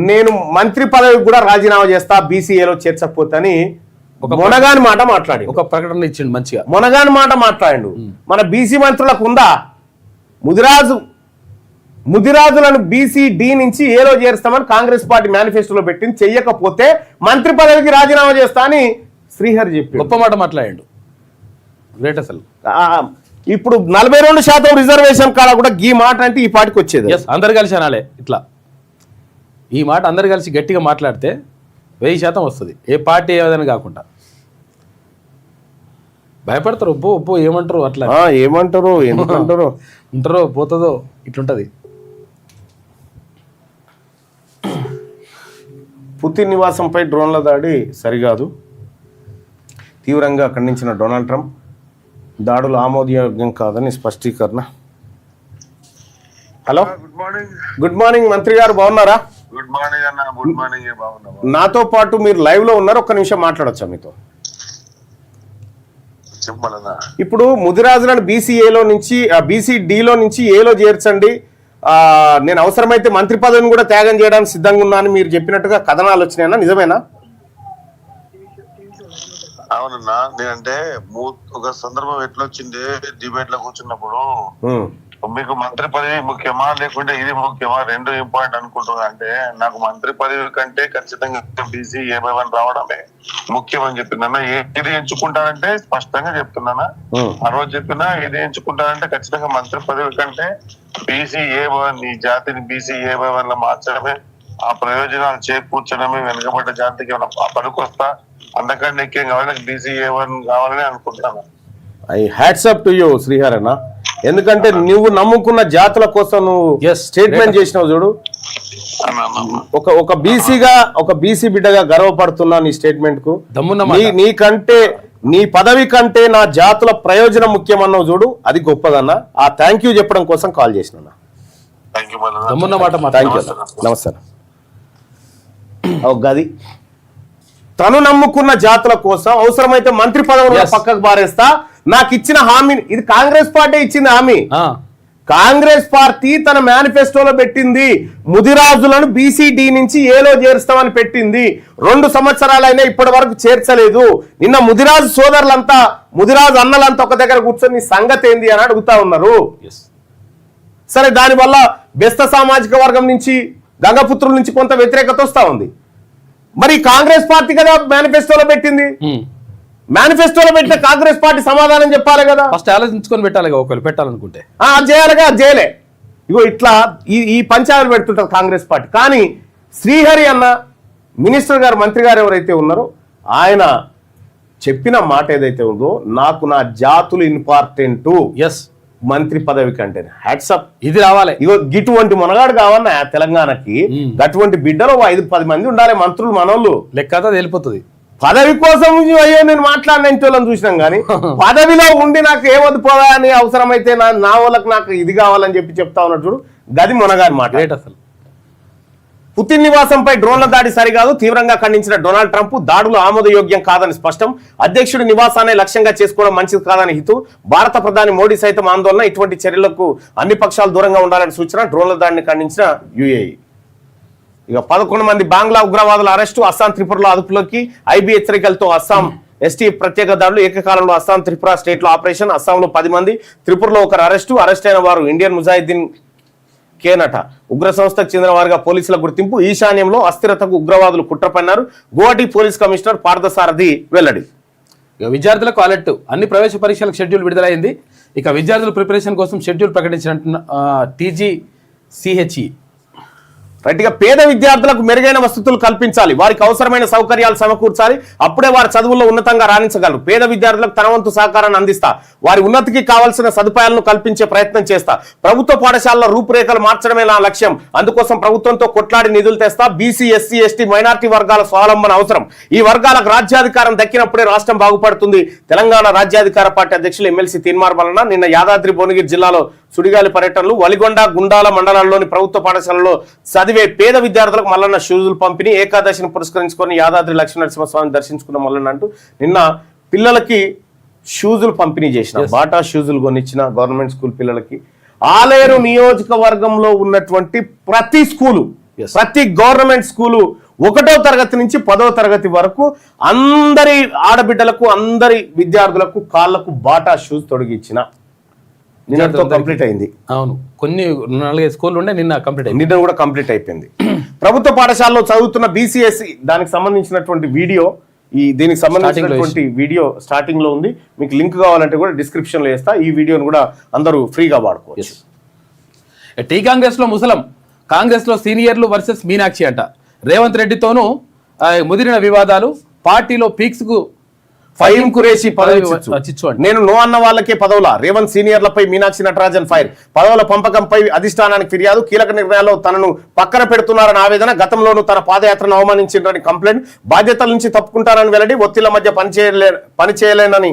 నేను మంత్రి పదవికి కూడా రాజీనామా చేస్తా బీసీఏలో చేర్చకపోతని ఒక మొనగాని మాట మాట్లాడి ఒక ప్రకటన ఇచ్చిండు. మంచిగా మొనగాని మాట మాట్లాడిండు. మన బీసీ మంత్రులకు ఉందా? ముదిరాజులను బీసీడీ నుంచి ఏలో చేరుస్తామని కాంగ్రెస్ పార్టీ మేనిఫెస్టోలో పెట్టింది. చెయ్యకపోతే మంత్రి పదవికి రాజీనామా చేస్తా అని శ్రీహరి చెప్పి గొప్ప మాట మాట్లాడాడు. గ్రేట్. అసలు ఇప్పుడు 42% రిజర్వేషన్ కాడ కూడా ఈ మాట అంటే ఈ పార్టీకి వచ్చేది. అందరు కలిసి అనాలే. ఇట్లా ఈ మాట అందరు కలిసి గట్టిగా మాట్లాడితే 1000% వస్తుంది. ఏ పార్టీ ఏదైనా కాకుండా భయపడతారు. ఒప్పో ఏమంటారు, అట్లా ఏమంటారు, ఎందుకంటారు, ఉంటారో పోతుందో ఇట్లుంటది. పుతిన్ నివాసంపై డ్రోన్ల దాడి సరికాదు, తీవ్రంగా ఖండించిన డొనాల్డ్ ట్రంప్. దాడులు ఆమోదయోగ్యం కాదని స్పష్టీకరణ. హలో, గుడ్ మార్నింగ్ మంత్రి గారు, బాగున్నారా? గుడ్ మార్నింగ్ అన్న. Good morning. బాగున్నా. నాతో పాటు మీరు లైవ్ లో ఉన్నారు, ఒక్క నిమిషం మాట్లాడొచ్చా మీతో? చెప్పాలన్నా. ఇప్పుడు ముదిరాజులను బీసీడీలో నుంచి ఏలో చేర్చండి, నేను అవసరమైతే మంత్రి పదవిని కూడా త్యాగం చేయడానికి సిద్ధంగా ఉన్నా అని మీరు చెప్పినట్టుగా కథనాలు వచ్చినాయన్నా, నిజమేనా? అవునన్నా. నేనంటే ఒక సందర్భం ఎట్లొచ్చింది, డిబేట్ లో కూర్చున్నప్పుడు మీకు మంత్రి పదవి ముఖ్యమా లేకుంటే ఇది ముఖ్యమా, 2 ఇంపార్టెంట్ అనుకుంటున్నా అంటే నాకు మంత్రి పదవి కంటే ఖచ్చితంగా బీసీ A/1 రావడమే ముఖ్యం అని చెప్పినా. ఇది ఎంచుకుంటానంటే స్పష్టంగా చెప్తున్నానా, ఆ రోజు చెప్పినా ఇది ఎంచుకుంటానంటే ఖచ్చితంగా మంత్రి పదవి కంటే బీసీ A/1 ఈ జాతిని బీసీ A/1 లో మార్చడమే, ఆ ప్రయోజనాలు చేకూర్చడమే వెనుకబడ్డ జాతికి పనికొస్తా. అందుకని నీకేం కావాలి, బీసీ A/1 కావాలని అనుకుంటున్నాను. I hats up to you Srihar అన్న. ఎందుకంటే నువ్వు నమ్ముకున్న జాతుల కోసం నువ్వు స్టేట్మెంట్ చేసినావు చూడు. ఒక బీసీ బిడ్డగా గర్వపడుతున్నా నీ స్టేట్మెంట్ కు. నీకంటే నీ పదవి కంటే నా జాతుల ప్రయోజనం ముఖ్యమన్నావు చూడు, అది గొప్పదన్నా. ఆ థ్యాంక్ యూ చెప్పడం కోసం కాల్ చేసిన. నమస్తే. గది తను నమ్ముకున్న జాతుల కోసం అవసరమైతే మంత్రి పదవులు పక్కకు బారేస్తా, నాకు ఇచ్చిన హామీ, ఇది కాంగ్రెస్ పార్టీ ఇచ్చింది హామీ, కాంగ్రెస్ పార్టీ తన మేనిఫెస్టోలో పెట్టింది ముదిరాజులను బీసీడీ నుంచి ఏలో చేరుస్తామని పెట్టింది. 2 సంవత్సరాలైనా ఇప్పటి వరకు చేర్చలేదు. నిన్న ముదిరాజు సోదరులంతా ముదిరాజు అన్నలంతా ఒక దగ్గర కూర్చొని సంగతి ఏంది అని అడుగుతా ఉన్నారు. సరే, దానివల్ల బెస్త సామాజిక వర్గం నుంచి గంగపుత్రుల నుంచి కొంత వ్యతిరేకత వస్తా ఉంది. మరి కాంగ్రెస్ పార్టీ కదా మేనిఫెస్టోలో పెట్టింది. మేనిఫెస్టోలో పెట్టిన కాంగ్రెస్ పార్టీ సమాధానం చెప్పాలి కదా. ఫస్ట్ ఆలోచించుకొని పెట్టాలి ఒకవేళ పెట్టాలనుకుంటే. అది చేయాలిగా, అది చేయలే. ఇగో ఇట్లా ఈ పంచాయతీలు పెడుతుంటారు కాంగ్రెస్ పార్టీ. కానీ శ్రీహరి అన్న మినిస్టర్ గారు, మంత్రి గారు ఎవరైతే ఉన్నారో ఆయన చెప్పిన మాట ఏదైతే ఉందో, నాకు నా జాతులు ఇంపార్టెంట్ మంత్రి పదవి కంటే హ్యాట్సప్, ఇది రావాలి. ఇగో గిటువంటి మునగాడు కావన్నా తెలంగాణకి. అటువంటి బిడ్డలో 5-10 మంది ఉండాలి మంత్రులు, మనోళ్ళు. లెక్క తెలిపోతుంది. పదవి కోసం అయ్యో నేను మాట్లాడిన చూసినాం కానీ పదవిలో ఉండి నాకు ఏవద్దు పోదా అని అవసరమైతే నా వాళ్ళకి నాకు ఇది కావాలని చెప్తా ఉన్నట్టు గది మునగాని మాట. అసలు పుతిన్ నివాసంపై డ్రోన్ల దాడి సరికాదు, తీవ్రంగా ఖండించిన డొనాల్డ్ ట్రంప్. దాడులు ఆమోదయోగ్యం కాదని స్పష్టం. అధ్యక్షుడి నివాసాన్ని లక్ష్యంగా చేసుకోవడం మంచిది కాదని హితు. భారత ప్రధాని మోడీ సైతం ఆందోళన. ఇటువంటి చర్యలకు అన్ని పక్షాలు దూరంగా ఉండాలని సూచన. డ్రోన్ల దాడిని ఖండించిన యుఏఈ. ఇక 11 మంది బంగ్లా ఉగ్రవాదుల అరెస్టు. అస్సాం త్రిపురలో అదుపులోకి. ఐబీ హెచ్చరికలతో అస్సాం ఎస్టీ ప్రత్యేక దాడులు. ఏకకాలంలో అస్సాం త్రిపుర స్టేట్ లో ఆపరేషన్. అస్సాంలో 10 మంది, త్రిపురలో 1 అరెస్టు. అరెస్ట్ అయిన వారు ఇండియన్ ముజాహిద్దీన్ కేనట ఉగ్ర సంస్థకు చెందిన వారిగా పోలీసుల గుర్తింపు. ఈశాన్యంలో అస్థిరతకు ఉగ్రవాదులు కుట్ర పన్నారు. గువాహటి పోలీస్ కమిషనర్ పార్థసారథి వెల్లడి. ఇక విద్యార్థులకు అలర్ట్. అన్ని ప్రవేశ పరీక్షలకు షెడ్యూల్ విడుదలైంది. ఇక విద్యార్థుల ప్రిపరేషన్ కోసం షెడ్యూల్ ప్రకటించిన TGCHE. రైట్గా పేద విద్యార్థులకు మెరుగైన వసతులు కల్పించాలి, వారికి అవసరమైన సౌకర్యాలు సమకూర్చాలి, అప్పుడే వారి చదువుల్లో ఉన్నతంగా రాణించగలరు. పేద విద్యార్థులకు తన వంతు సహకారాన్ని అందిస్తా, వారి ఉన్నతికి కావాల్సిన సదుపాయాలను కల్పించే ప్రయత్నం చేస్తా. ప్రభుత్వ పాఠశాలల రూపురేఖలు మార్చడమే నా లక్ష్యం. అందుకోసం ప్రభుత్వంతో కొట్లాడి నిధులు తెస్తా. బీసీ, ఎస్సీ, ఎస్టీ, మైనార్టీ వర్గాల స్వావలంబన అవసరం. ఈ వర్గాలకు రాజ్యాధికారం దక్కినప్పుడే రాష్ట్రం బాగుపడుతుంది. తెలంగాణ రాజ్యాధికార పార్టీ అధ్యక్షులు ఎమ్మెల్సీ తీన్మార్ మల్లన్న నిన్న యాదాద్రి భువనగిరి జిల్లాలో సుడిగాలి పర్యటనలు. వలిగొండ, గుండాల మండలాల్లోని ప్రభుత్వ పాఠశాలలో చదివే పేద విద్యార్థులకు మల్లన్న షూజులు పంపిణీ. ఏకాదశిని పురస్కరించుకొని యాదాద్రి లక్ష్మీనరసింహస్వామిని దర్శించుకున్న మల్లన్న అంటూ నిన్న పిల్లలకి షూజులు పంపిణీ చేసిన, బాటా షూజులు కొనిచ్చిన గవర్నమెంట్ స్కూల్ పిల్లలకి. ఆలేరు నియోజకవర్గంలో ఉన్నటువంటి ప్రతి స్కూలు, ప్రతి గవర్నమెంట్ స్కూలు 1వ తరగతి నుంచి 10వ తరగతి వరకు అందరి ఆడబిడ్డలకు, అందరి విద్యార్థులకు కాళ్లకు బాటా షూస్ తొడిగిచ్చిన. నిన్నతో కంప్లీట్ అయింది. అవును, కొన్ని 4-5 స్కూల్ ఉండే నిన్న కంప్లీట్ అయింది. నిన్న కూడా కంప్లీట్ అయిపోయింది. ప్రభుత్వ పాఠశాలలో చదువుతున్న బీసీఎస్సీ దానికి సంబంధించినటువంటి వీడియో, దీనికి సంబంధించినటువంటి వీడియో స్టార్టింగ్ లో ఉంది. మీకు లింక్ కావాలంటే కూడా డిస్క్రిప్షన్ లో వేస్తా. ఈ వీడియోను కూడా అందరూ ఫ్రీగా వాడుకోవచ్చు. టీ కాంగ్రెస్ లో ముసలం, కాంగ్రెస్ లో సీనియర్లు వర్సెస్ మీనాక్షి అంట. రేవంత్ రెడ్డితోనూ ముదిరిన వివాదాలు. పార్టీలో పీక్స్ కు ఫహీం ఖురేషీ పదవి నేను నో అన్న వాళ్ళకే పదవుల. రేవంత్ సీనియర్లపై మీనాక్షి నటరాజన్ ఫైర్. పదవుల పంపకంపై అధిష్టానానికి ఫిర్యాదు. కీలక నిర్ణయాల్లో తనను పక్కన పెడుతున్నారని ఆవేదన. గతంలోనూ తన పాదయాత్రను అవమానించిందని కంప్లైంట్. బాధ్యతల నుంచి తప్పుకుంటారని వెల్లడి. ఒత్తిళ్ల మధ్య పనిచేయలేనని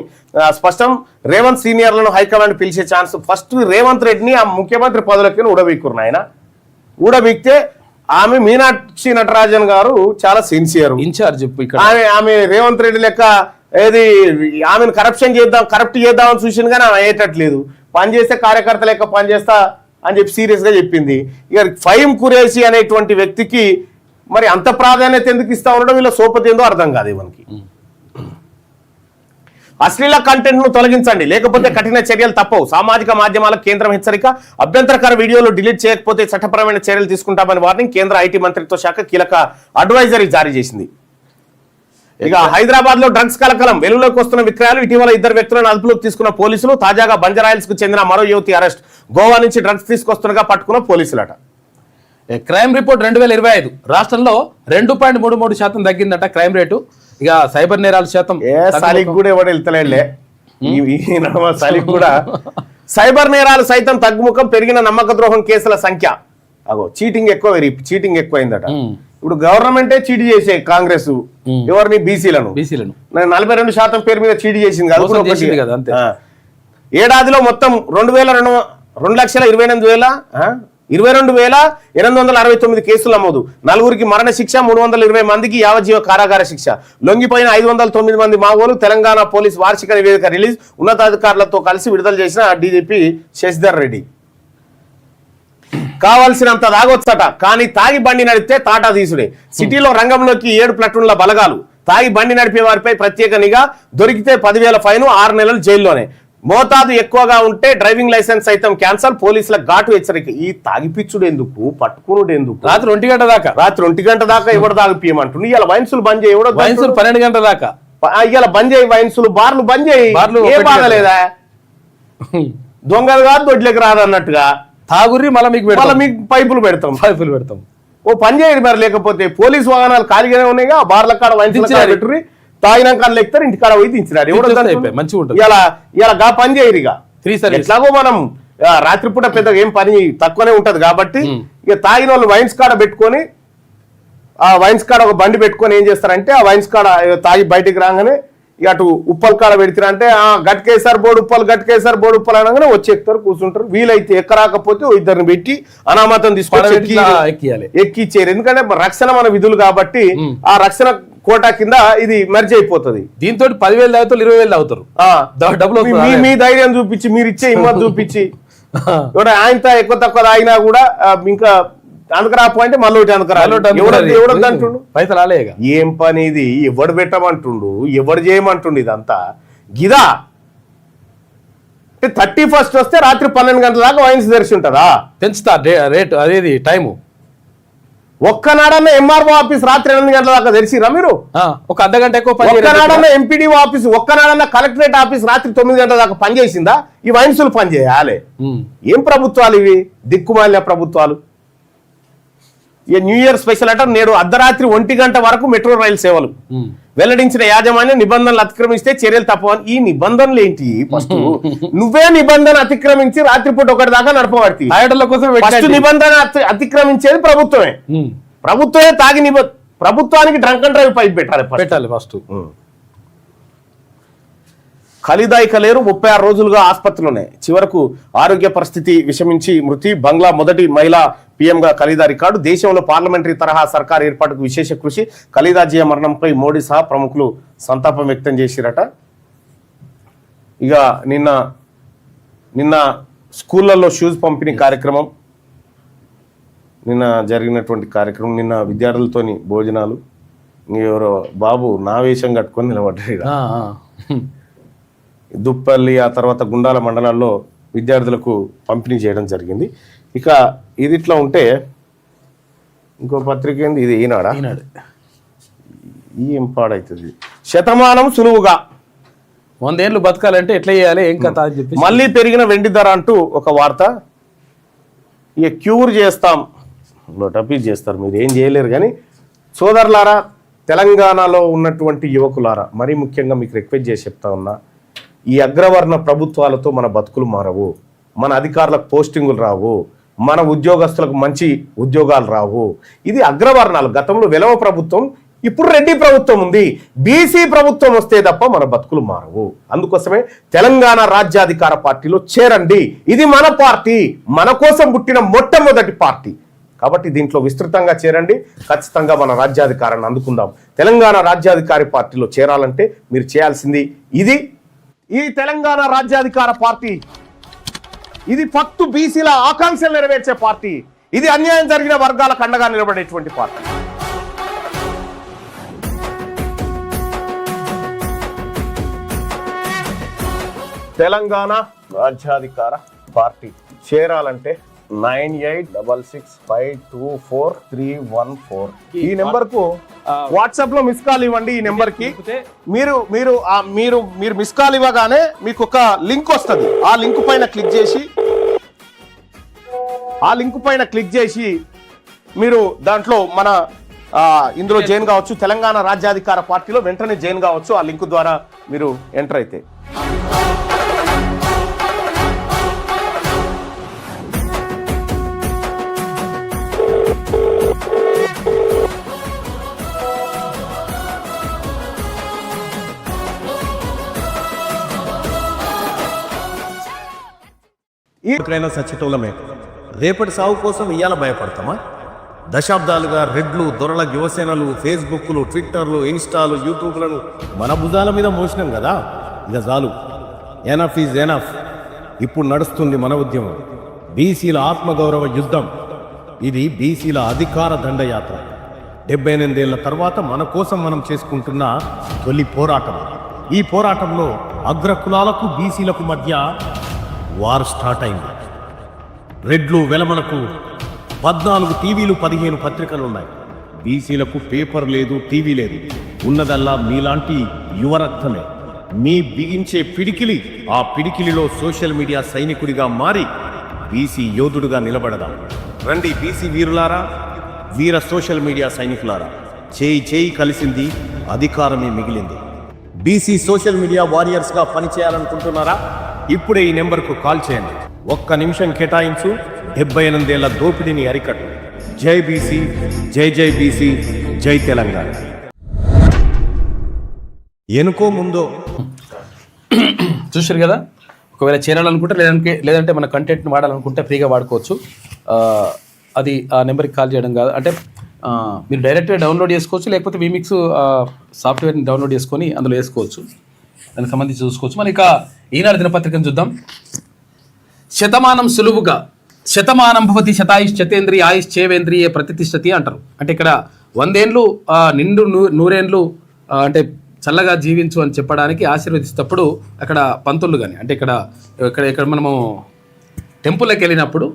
స్పష్టం. రేవంత్ సీనియర్లను హైకమాండ్ పిలిచే ఛాన్స్. ఫస్ట్ రేవంత్ రెడ్డిని ఆ ముఖ్యమంత్రి పదవులకి ఊడబీక్కురు ఆయన. ఊడబీక్తే ఆమె మీనాక్షి నటరాజన్ గారు చాలా సిన్సియర్ ఇన్ఛార్జ్. ఆమె రేవంత్ రెడ్డి లెక్క ఏది ఆమెను కరప్ట్ చేద్దామని చూసింది కానీ ఆమె అయ్యేటట్లేదు. పనిచేస్తే కార్యకర్త లెక్క పనిచేస్తా అని చెప్పి సీరియస్ గా చెప్పింది. ఇక ఫహీం ఖురేషీ అనేటువంటి వ్యక్తికి మరి అంత ప్రాధాన్యత ఎందుకు ఇస్తా ఉండడం, వీళ్ళ సోపతి ఏందో అర్థం కాదు ఇవనికి. అశ్లీల కంటెంట్ ను తొలగించండి, లేకపోతే కఠిన చర్యలు తప్పవు. సామాజిక మాధ్యమాల కేంద్రం హెచ్చరిక. అభ్యంతరకర వీడియోలు డిలీట్ చేయకపోతే చట్టపరమైన చర్యలు తీసుకుంటామని వార్నింగ్. కేంద్ర ఐటీ మంత్రిత్వ శాఖ కీలక అడ్వైజరీ జారీ చేసింది. ఇక హైదరాబాద్ లో డ్రగ్స్ కలకలం. వెలుగులోకి వస్తున్న విక్రయాలు. ఇటీవల 2 వ్యక్తులను అదుపులోకి తీసుకున్న పోలీసులు. తాజాగా బంజారాయిల్స్ కు చెందిన మరో యువతి అరెస్ట్. గోవా నుంచి డ్రగ్స్ తీసుకొస్తుండగా పట్టుకున్న పోలీసులట. క్రైమ్ రిపోర్ట్ 2025 రాష్ట్రంలో 2.33% తగ్గిందట క్రైమ్ రేటు. ఇక సైబర్ నేరాల శాతం కూడా ఎవరు వెళ్తలేలే. కూడా సైబర్ నేరాలు సైతం తగ్గుముఖం. పెరిగిన నమ్మక ద్రోహం కేసుల సంఖ్య. చీటింగ్ ఎక్కువైందట. ఇప్పుడు గవర్నమెంటే చీటి చేసే కాంగ్రెస్ ఎవరిని, బీసీలను 42% పేరు మీద చీటి చేసింది కదా. ఏడాదిలో మొత్తం 22,869 కేసులు నమోదు. 4గురికి మరణ శిక్ష, 320 మందికి యావజ్జీవ కారాగార శిక్ష. లొంగిపోయిన 509 మంది మావోలు. తెలంగాణ పోలీస్ వార్షిక నివేదిక రిలీజ్. ఉన్నతాధికారులతో కలిసి విడుదల చేసిన డీజీపీ శశిధర్ రెడ్డి. కావాల్సినంత తాగొచ్చట, కానీ తాగి బండి నడిపితే తాటా తీసుడే. సిటీలో రంగంలోకి 7 ప్లటూన్ల బలగాలు. తాగి బండి నడిపే వారిపై ప్రత్యేక నిఘా, దొరికితే 10,000 ఫైన్, 6 నెలలు జైల్లోనే. మోతాదు ఎక్కువగా ఉంటే డ్రైవింగ్ లైసెన్స్ సైతం క్యాన్సల్, పోలీసుల ఘాటు హెచ్చరిక. ఈ తాగిపిచ్చుడు ఎందుకు, పట్టుకునుడు ఎందుకు? రాత్రి 1 గంట దాకా, రాత్రి 1 గంట దాకా ఎవడు తాగిపియమంటుండు? ఇవాళ వైన్సులు బంద్ చేయి, ఎవడో వైన్సులు 12 గంటల దాకా ఇవాళ బంద్ చేయి, వైన్సులు బార్లు బంద్ చేయి. ఏ బాధ లేదా? దొంగలు కాదు దొడ్లకి రాదు అన్నట్టుగా తాగుర్రి, మళ్ళీ మీకు పైపులు పెడతాం. ఓ పని చేయరు మరి. లేకపోతే పోలీసు వాహనాలు ఖాళీగానే ఉన్నాయిగా, బార్ల కాడ వైన్సుల కాడ పెట్టుర్రి, తాగినాక ఎక్కుతారు, ఇంటికాడ పోయి దించినారు. ఇలా గా పని చేయరు. ఇక ఎట్లాగో మనం రాత్రిపూట పెద్దగా ఏం పని తక్కువనే ఉంటది కాబట్టి ఇక తాగిన వాళ్ళు వైన్స్ కాడ పెట్టుకొని, ఆ వైన్స్ కాడ ఒక బండి పెట్టుకొని ఏం చేస్తారంటే, ఆ వైన్స్ కాడ తాగి బయటికి రాగానే అటు ఉప్పల్ కాడ పెడతారు. అంటే గట్కేసారి బోర్డు ఉప్పలు, గట్కేసారి బోర్డు ఉప్పలు అనగానే వచ్చి ఎక్కుతారు, కూర్చుంటారు. వీలైతే ఎక్కరాకపోతే ఇద్దరిని పెట్టి అనామతం తీసుకొని ఎక్కిచ్చారు. ఎందుకంటే రక్షణ మన విధులు కాబట్టి ఆ రక్షణ కోటా కింద ఇది మెర్జ్ అయిపోతుంది. దీంతో 10,000 తాగుతారు, 20,000 తాగుతారు. డబ్బులు మీ ధైర్యం చూపించి, మీరు ఇచ్చే హిమ్మత్ చూపించి ఆయనతో ఎక్కువ తక్కువ తాగినా కూడా ఇంకా అందుకరాపు అంటే మళ్ళీ ఎవడంటుండు పైసలు రాలేగా. ఏం పని ఇది? ఎవడు పెట్టమంటుండు, ఎవడు చేయమంటుండు? ఇదంతా గిదా 31st వస్తే రాత్రి 12 గంటల దాకా వైన్స్ తెరిచి ఉంటుందా? పెంచుతా రేటు, అదేది టైము. ఒక్కనాడన్నా ఎంఆర్ఓ ఆఫీస్ రాత్రి 8 గంటల దాకా తెరిచిరా మీరు? ఒక అర్ధగంట ఎక్కువ. ఒక్కనాడన్నా ఎంపీడీఓ ఆఫీస్, ఒక్కనాడన్నా కలెక్టరేట్ ఆఫీస్ రాత్రి 9 గంటల దాకా పనిచేసిందా? ఈ వైన్సులు పని చేయాలి. ఏం ప్రభుత్వాలు ఇవి? దిక్కుమాలిన ప్రభుత్వాలు. ఈ న్యూ ఇయర్ స్పెషల్ అట నేడు అర్ధరాత్రి 1 గంట వరకు మెట్రో రైలు సేవలు వెల్లడించిన యాజమాన్యం నిబంధనలు అతిక్రమిస్తే చర్యలు తప్పవని. ఈ నిబంధనలు ఏంటి? ఫస్ట్ నువ్వే నిబంధన అతిక్రమించి రాత్రిపూట 1 దాకా నడపబడి ఫస్ట్ నిబంధన అతిక్రమించేది ప్రభుత్వమే. ప్రభుత్వమే తాగి ప్రభుత్వానికి డ్రంక్ అండ్ డ్రైవ్ పైపు పెట్టాలి ఫస్ట్. ఖలీదా ఇక లేరు. 36 రోజులుగా ఆసుపత్రిలోనే. చివరకు ఆరోగ్య పరిస్థితి విషమించి మృతి. బంగ్లా మొదటి మహిళా పీఎంగా ఖలీదా రికార్డు. దేశంలో పార్లమెంటరీ తరహా సర్కార్ ఏర్పాటుకు విశేష కృషి. ఖలీదా జియా మరణంపై మోడీ సహా ప్రముఖులు సంతాపం వ్యక్తం చేసిరట. ఇక నిన్న స్కూళ్ళల్లో షూస్ పంపిణీ కార్యక్రమం, నిన్న జరిగినటువంటి కార్యక్రమం. నిన్న విద్యార్థులతోని భోజనాలు. ఎవరో బాబు నా వేషం కట్టుకొని నిలబడ్డాడు. దుప్పల్లి, ఆ తర్వాత గుండాల మండలాల్లో విద్యార్థులకు పంపిణీ చేయడం జరిగింది. ఇక ఇది ఇట్లా ఉంటే ఇంకో పత్రిక ఏంది? ఇది ఈనాడు. ఏం పాడైతుంది? శతమానం సులువుగా 100 ఏళ్ళు బతకాలంటే ఎట్లా చేయాలి, ఏం కథ అని చెప్పి మళ్ళీ పెరిగిన వెండి ధర అంటూ ఒక వార్త. ఇక క్యూర్ చేస్తాం, టపీజ్ చేస్తారు, మీరు ఏం చేయలేరు. కానీ సోదరులారా, తెలంగాణలో ఉన్నటువంటి యువకులారా, మరీ ముఖ్యంగా మీకు రిక్వెస్ట్ చేసి చెప్తా ఉన్నా, ఈ అగ్రవర్ణ ప్రభుత్వాలతో మన బతుకులు మారవు, మన అధికారులకు పోస్టింగులు రావు, మన ఉద్యోగస్తులకు మంచి ఉద్యోగాలు రావు. ఇది అగ్రవర్ణాలు. గతంలో వెలవ ప్రభుత్వం, ఇప్పుడు రెడ్డి ప్రభుత్వం ఉంది. బీసీ ప్రభుత్వం వస్తే తప్ప మన బతుకులు మారవు. అందుకోసమే తెలంగాణ రాజ్యాధికార పార్టీలో చేరండి. ఇది మన పార్టీ, మన కోసం పుట్టిన మొట్టమొదటి పార్టీ. కాబట్టి దీంట్లో విస్తృతంగా చేరండి. ఖచ్చితంగా మన రాజ్యాధికారాన్ని అందుకుందాం. తెలంగాణ రాజ్యాధికారి పార్టీలో చేరాలంటే మీరు చేయాల్సింది ఈ తెలంగాణ రాజ్యాధికార పార్టీ. ఇది ఫక్తు బీసీల ఆకాంక్షలు నెరవేర్చే పార్టీ. ఇది అన్యాయం జరిగిన వర్గాలకు అండగా నిలబడేటువంటి పార్టీ. తెలంగాణ రాజ్యాధికార పార్టీ చేరాలంటే 9866524314 ఈ నెంబర్ కు వాట్సాప్ లో మిస్ కాల్ ఇవ్వండి. ఈ నెంబర్ కి మీరు మిస్ కాల్ ఇవ్వగానే మీకు ఒక లింక్ వస్తుంది. ఆ లింక్ పైన క్లిక్ చేసి మీరు దాంట్లో మన ఇందులో జాయిన్ కావచ్చు. తెలంగాణ రాజ్యాధికార పార్టీలో వెంటనే జాయిన్ కావచ్చు. ఆ లింక్ ద్వారా మీరు ఎంటర్ అయితే. ఎక్కడైనా సచ్చేటోళ్ళమే. రేపటి సాగు కోసం ఇయ్యాల భయపడతామా? దశాబ్దాలుగా రెడ్లు, దొరల యువసేనలు, ఫేస్బుక్లు, ట్విట్టర్లు, ఇన్స్టాలు, యూట్యూబ్లను మన భుజాల మీద మోసినాం కదా. ఇక చాలు. Enough is enough. ఇప్పుడు నడుస్తుంది మన ఉద్యమం. బీసీల ఆత్మగౌరవ యుద్ధం. ఇది బీసీల అధికార దండయాత్ర. 78 ఏళ్ల తర్వాత మన కోసం మనం చేసుకుంటున్న తొలి పోరాటం. ఈ పోరాటంలో అగ్రకులాలకు బీసీలకు మధ్య వార్ స్టార్ట్ అయింది. రెడ్లు వెలమలకు 14 టీవీలు 15 పత్రికలున్నాయి. బీసీలకు పేపర్ లేదు, టీవీ లేదు. ఉన్నదల్లా మీలాంటి యువరక్తమే. మీ బిగించే పిడికిలి, ఆ పిడికిలిలో సోషల్ మీడియా సైనికుడిగా మారి బీసీ యోధుడుగా నిలబడదాం. రండి బీసీ వీరులారా, వీర సోషల్ మీడియా సైనికులారా, చేయి కలిసింది, అధికారమే మిగిలింది. బీసీ సోషల్ మీడియా వారియర్స్గా పనిచేయాలనుకుంటున్నారా? ఇప్పుడే ఈ నెంబర్కు కాల్ చేయండి. 1 నిమిషం కేటాయించు, 78 ఏళ్ల దోపిడీని అరికట్టు. జై బీసీ, జై బీసీ, జై తెలంగాణ. ఎనుకో ముందో చూసారు కదా, ఒకవేళ చేరాలనుకుంటే లేదంటే మన కంటెంట్ని వాడాలనుకుంటే ఫ్రీగా వాడుకోవచ్చు. అది ఆ నెంబర్కి కాల్ చేయడం కాదు, అంటే మీరు డైరెక్ట్గా డౌన్లోడ్ చేసుకోవచ్చు, లేకపోతే వీమిక్స్ సాఫ్ట్వేర్ని డౌన్లోడ్ చేసుకొని అందులో వేసుకోవచ్చు. దానికి సంబంధించి చూసుకోవచ్చు. మరి ఇక ఈనాడు దినపత్రికను చూద్దాం. శతమానం సులువుగా, శతమానం భవతి శతాయుశ్చతేంద్రియ ఆయుశ్చేవేంద్రియే ప్రతిష్టతి అంటారు. అంటే ఇక్కడ 100 ఏళ్ళు నిండు 100 ఏళ్ళు అంటే చల్లగా జీవించు అని చెప్పడానికి ఆశీర్వదిస్తప్పుడు అక్కడ పంతులు కానీ, అంటే ఇక్కడ మనము టెంపుల్కి వెళ్ళినప్పుడు,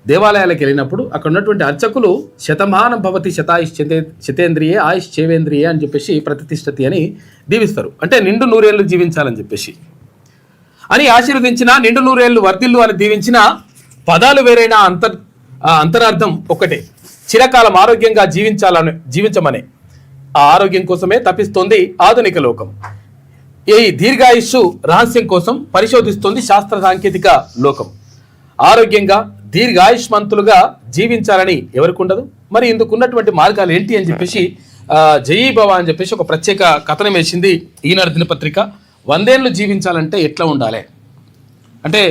దేవాలయాలకు వెళ్ళినప్పుడు అక్కడ ఉన్నటువంటి అర్చకులు శతమానం భవతి శతేంద్రియే ఆయుశ్చేవేంద్రియే అని చెప్పేసి ప్రతిష్టతి అని దీవిస్తారు. అంటే నిండు 100 ఏళ్ళు జీవించాలని చెప్పేసి అని ఆశీర్వదించిన, నిండు 100 ఏళ్ళు వర్ధిల్లు అని దీవించిన పదాలు వేరైన అంతరార్థం ఒక్కటే. చిరకాలం ఆరోగ్యంగా జీవించమనే ఆ ఆరోగ్యం కోసమే తప్పిస్తోంది ఆధునిక లోకం. ఈ దీర్ఘాయుష్షు రహస్యం కోసం పరిశోధిస్తోంది శాస్త్ర సాంకేతిక లోకం. ఆరోగ్యంగా దీర్ఘాయుష్మంతులుగా జీవించాలని ఎవరికి ఉండదు? మరి ఇందుకు ఉన్నటువంటి మార్గాలు ఏంటి అని చెప్పేసి జయీభవ అని చెప్పేసి ఒక ప్రత్యేక కథనం వేసింది ఈనాడు దినపత్రిక. 100 ఏళ్ళు జీవించాలంటే ఎట్లా ఉండాలి, అంటే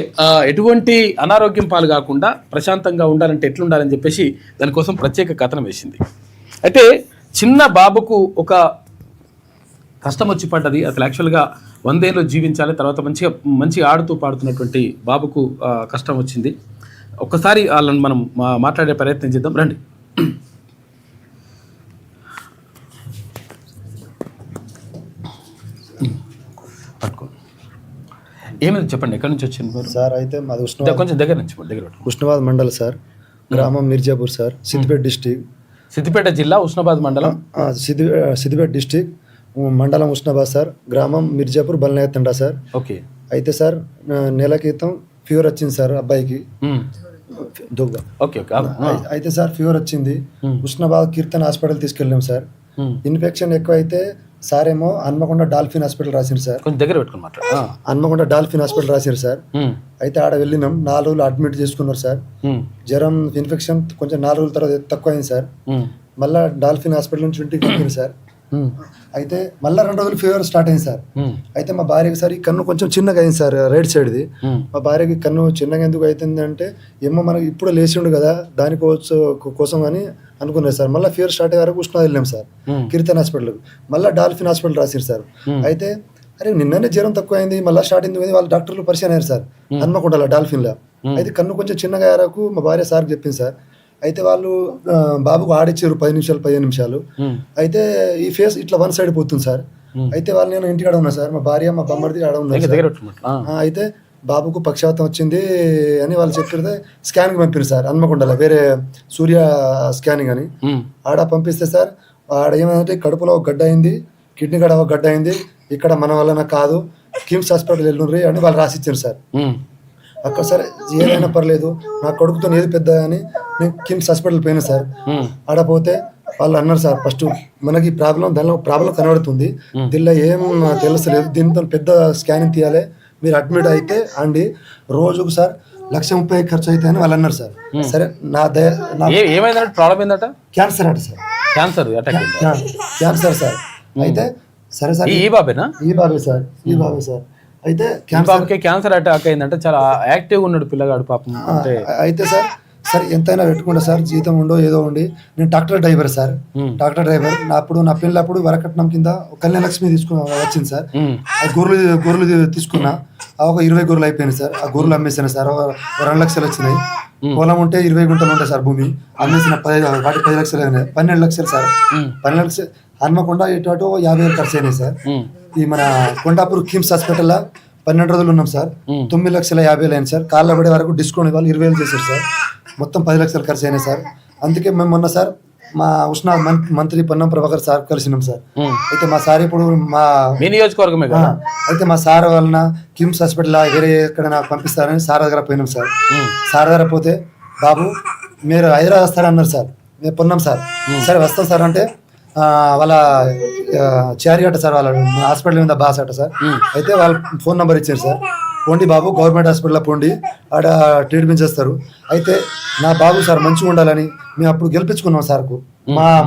ఎటువంటి అనారోగ్యం పాలు కాకుండా ప్రశాంతంగా ఉండాలంటే ఎట్లుండాలని చెప్పేసి దానికోసం ప్రత్యేక కథనం వేసింది. అయితే చిన్న బాబుకు ఒక కష్టం వచ్చి పడ్డది. అసలు యాక్చువల్గా 100 ఏళ్ళు జీవించాలి, తర్వాత మంచిగా ఆడుతూ పాడుతున్నటువంటి బాబుకు కష్టం వచ్చింది. ఒక్కసారి వాళ్ళని మనం మాట్లాడే ప్రయత్నం చేద్దాం, రండి. ఏమైంది చెప్పండి, ఎక్కడి నుంచి వచ్చింది మీరు? సార్ అయితే మాది కొంచెం దగ్గర నుంచి ఉస్నాబాద్ మండల్ సార్, గ్రామం మిర్జాపూర్ సార్, సిద్దిపేట డిస్టిక్. సిద్దిపేట జిల్లా ఉస్నాబాద్ మండలం. సిద్దిపేట డిస్టిక్ మండలం ఉస్నాబాద్ సార్, గ్రామం మిర్జాపూర్ బల్నాయతండా సార్. ఓకే. అయితే సార్ నెల క్రితం ఫీవర్ వచ్చింది సార్ అబ్బాయికి. అయితే సార్ ఫీవర్ వచ్చింది, ఉస్నాబాద్ కీర్తన్ హాస్పిటల్ తీసుకెళ్ళాం సార్. ఇన్ఫెక్షన్ ఎక్కువ అయితే సార్ ఏమో హన్మకొండ డాల్ఫిన్ హాస్పిటల్ రాసిండు సార్. దగ్గర పెట్టుకుని మాట్లాడు. హన్మకొండ డాల్ఫిన్ హాస్పిటల్ రాసిరు సార్. అయితే ఆడ వెళ్ళినాం, 4 రోజులు అడ్మిట్ చేసుకున్నారు సార్. జ్వరం ఇన్ఫెక్షన్ కొంచెం 4 రోజుల తర్వాత తక్కువ అయింది సార్. మళ్ళా డాల్ఫిన్ హాస్పిటల్ నుంచి ఇంటికి పంపారు సార్. అయితే మళ్ళీ 2 రోజులు ఫీవర్ స్టార్ట్ అయింది సార్. అయితే మా భార్యకి సార్ ఈ కన్ను కొంచెం చిన్నగా అయింది సార్, రైట్ సైడ్ది. మా భార్యకి కన్ను చిన్నగా ఎందుకు అవుతుంది అంటే ఏమో మనకి ఇప్పుడు లేచిండు కదా కోసం అని అనుకున్నారు సార్. మళ్ళీ ఫీవర్ స్టార్ట్ అయ్యే వరకు ఉష్ణా వెళ్ళాం సార్ కీర్తన్ హాస్పిటల్. మళ్ళీ డాల్ఫిన్ హాస్పిటల్ రాసిరు సార్. అయితే అరే నిన్ననే జ్వరం తక్కువ అయింది, మళ్ళీ స్టార్ట్ అయింది, వాళ్ళ డాక్టర్లు పరిచయం అయ్యారు సార్ హన్మకొండలో డాల్ఫిన్లో. అయితే కన్ను కొంచెం చిన్నగా అయ్యే వరకు మా భార్య సార్కి చెప్పింది సార్. అయితే వాళ్ళు బాబుకు ఆడిచ్చారు 10 నిమిషాలు 15 నిమిషాలు. అయితే ఈ ఫేస్ ఇట్లా 1 సైడ్ పోతుంది సార్. అయితే వాళ్ళు నేను ఇంటికి ఆడ ఉన్నా సార్, మా భార్య మా బొమ్మడిది ఆడ ఉన్నారు. అయితే బాబుకు పక్షవాతం వచ్చింది అని వాళ్ళు చెప్పితే స్కానింగ్ పంపారు సార్ హన్మకొండలో, వేరే సూర్య స్కానింగ్ అని. ఆడ పంపిస్తే సార్ ఆడ ఏమైందంటే కడుపులో ఒక గడ్డ అయింది, కిడ్నీ గడ ఒక గడ్డ అయింది, ఇక్కడ మన వలన కాదు కిమ్స్ హాస్పిటల్ వెళ్ళుండ్రి అని వాళ్ళు రాసిచ్చారు సార్. అక్కడ సరే ఏదైనా పర్లేదు, నా కొడుకుతో ఏది పెద్ద అని నేను కిమ్స్ హాస్పిటల్ పోయినా సార్. ఆడపోతే వాళ్ళు అన్నారు సార్, ఫస్ట్ మనకి దానిలో ప్రాబ్లం కనబడుతుంది, దీనిలో ఏం తెలుస్తలేదు, దీంతో పెద్ద స్కానింగ్ తీయాలి, మీరు అడ్మిట్ అయితే అండి రోజుకు సార్ 1,30,000 ఖర్చు అయితే అని వాళ్ళు అన్నారు సార్. సరే ఏమైందంటే ప్రాబ్లం ఏందట? క్యాన్సర్ అట సార్. Cancer sir. అయితే సరే సార్ ఈ బాబేనా? ఈ బాబే సార్. అయితే క్యాన్సర్ అటాక్ అయిందంటే చాలా యాక్టివ్గా ఉన్నాడు పిల్లగాడు పాపం. అయితే సార్ సార్ ఎంతైనా పెట్టుకుంటా సార్, జీతం ఉండో ఏదో ఉండి. నేను tractor driver sir, tractor driver. నా పెళ్ళప్పుడు వరకట్నం కింద కళ్యాణ లక్ష్మి వచ్చింది సార్. ఆ గొర్రెలు తీసుకున్నా, ఒక 20 గొర్రెలు అయిపోయినాయి సార్. ఆ గొర్రెలు అమ్మేసాను సార్, 2 లక్షలు వచ్చినాయి. పొలం ఉంటే 20 గుంటలు ఉంటాయి సార్ భూమి, అమ్మేసిన 10 లక్షలు అయినాయి. 12 లక్షలు సార్, 12 లక్షలు హన్మకొండ ఇటు 50,000 ఖర్చు అయినాయి సార్. ఈ మన కొండాపూర్ కిమ్స్ హాస్పిటల్లో 12 రోజులు ఉన్నాం సార్, 9,50,000 అయింది సార్. కాళ్ళ పడే వరకు డిస్కౌంట్ ఇవ్వాలి 20,000 చేశారు సార్. మొత్తం 10 లక్షలు ఖర్చు అయినాయి సార్. అందుకే మేము మొన్న సార్ మా ఉష్ణ మంత్రి పొన్నం ప్రభాకర్ సార్ కలిసినాం సార్. అయితే మా సార్ ఇప్పుడు మీ నియోజకవర్గమే కదా, అయితే మా సార్ వలన కిమ్స్ హాస్పిటల్ వేరే ఎక్కడైనా పంపిస్తారని సార్ దగ్గర పోయినాం సార్. సార్ దగ్గర పోతే బాబు మీరు హైదరాబాద్ వస్తారన్నారు సార్. మేము పొన్నాం సార్. సరే వస్తాం సార్ అంటే వాళ్ళ చారి అట సార్, వాళ్ళ హాస్పిటల్ మీద బాస్ అట సార్. అయితే వాళ్ళ ఫోన్ నెంబర్ ఇచ్చారు సార్. పోండి బాబు గవర్నమెంట్ హాస్పిటల్లో పోండి, ఆడ ట్రీట్మెంట్ చేస్తారు. అయితే నా బాబు సార్ మంచిగా ఉండాలని మేము అప్పుడు గెలిపించుకున్నాం సార్కు.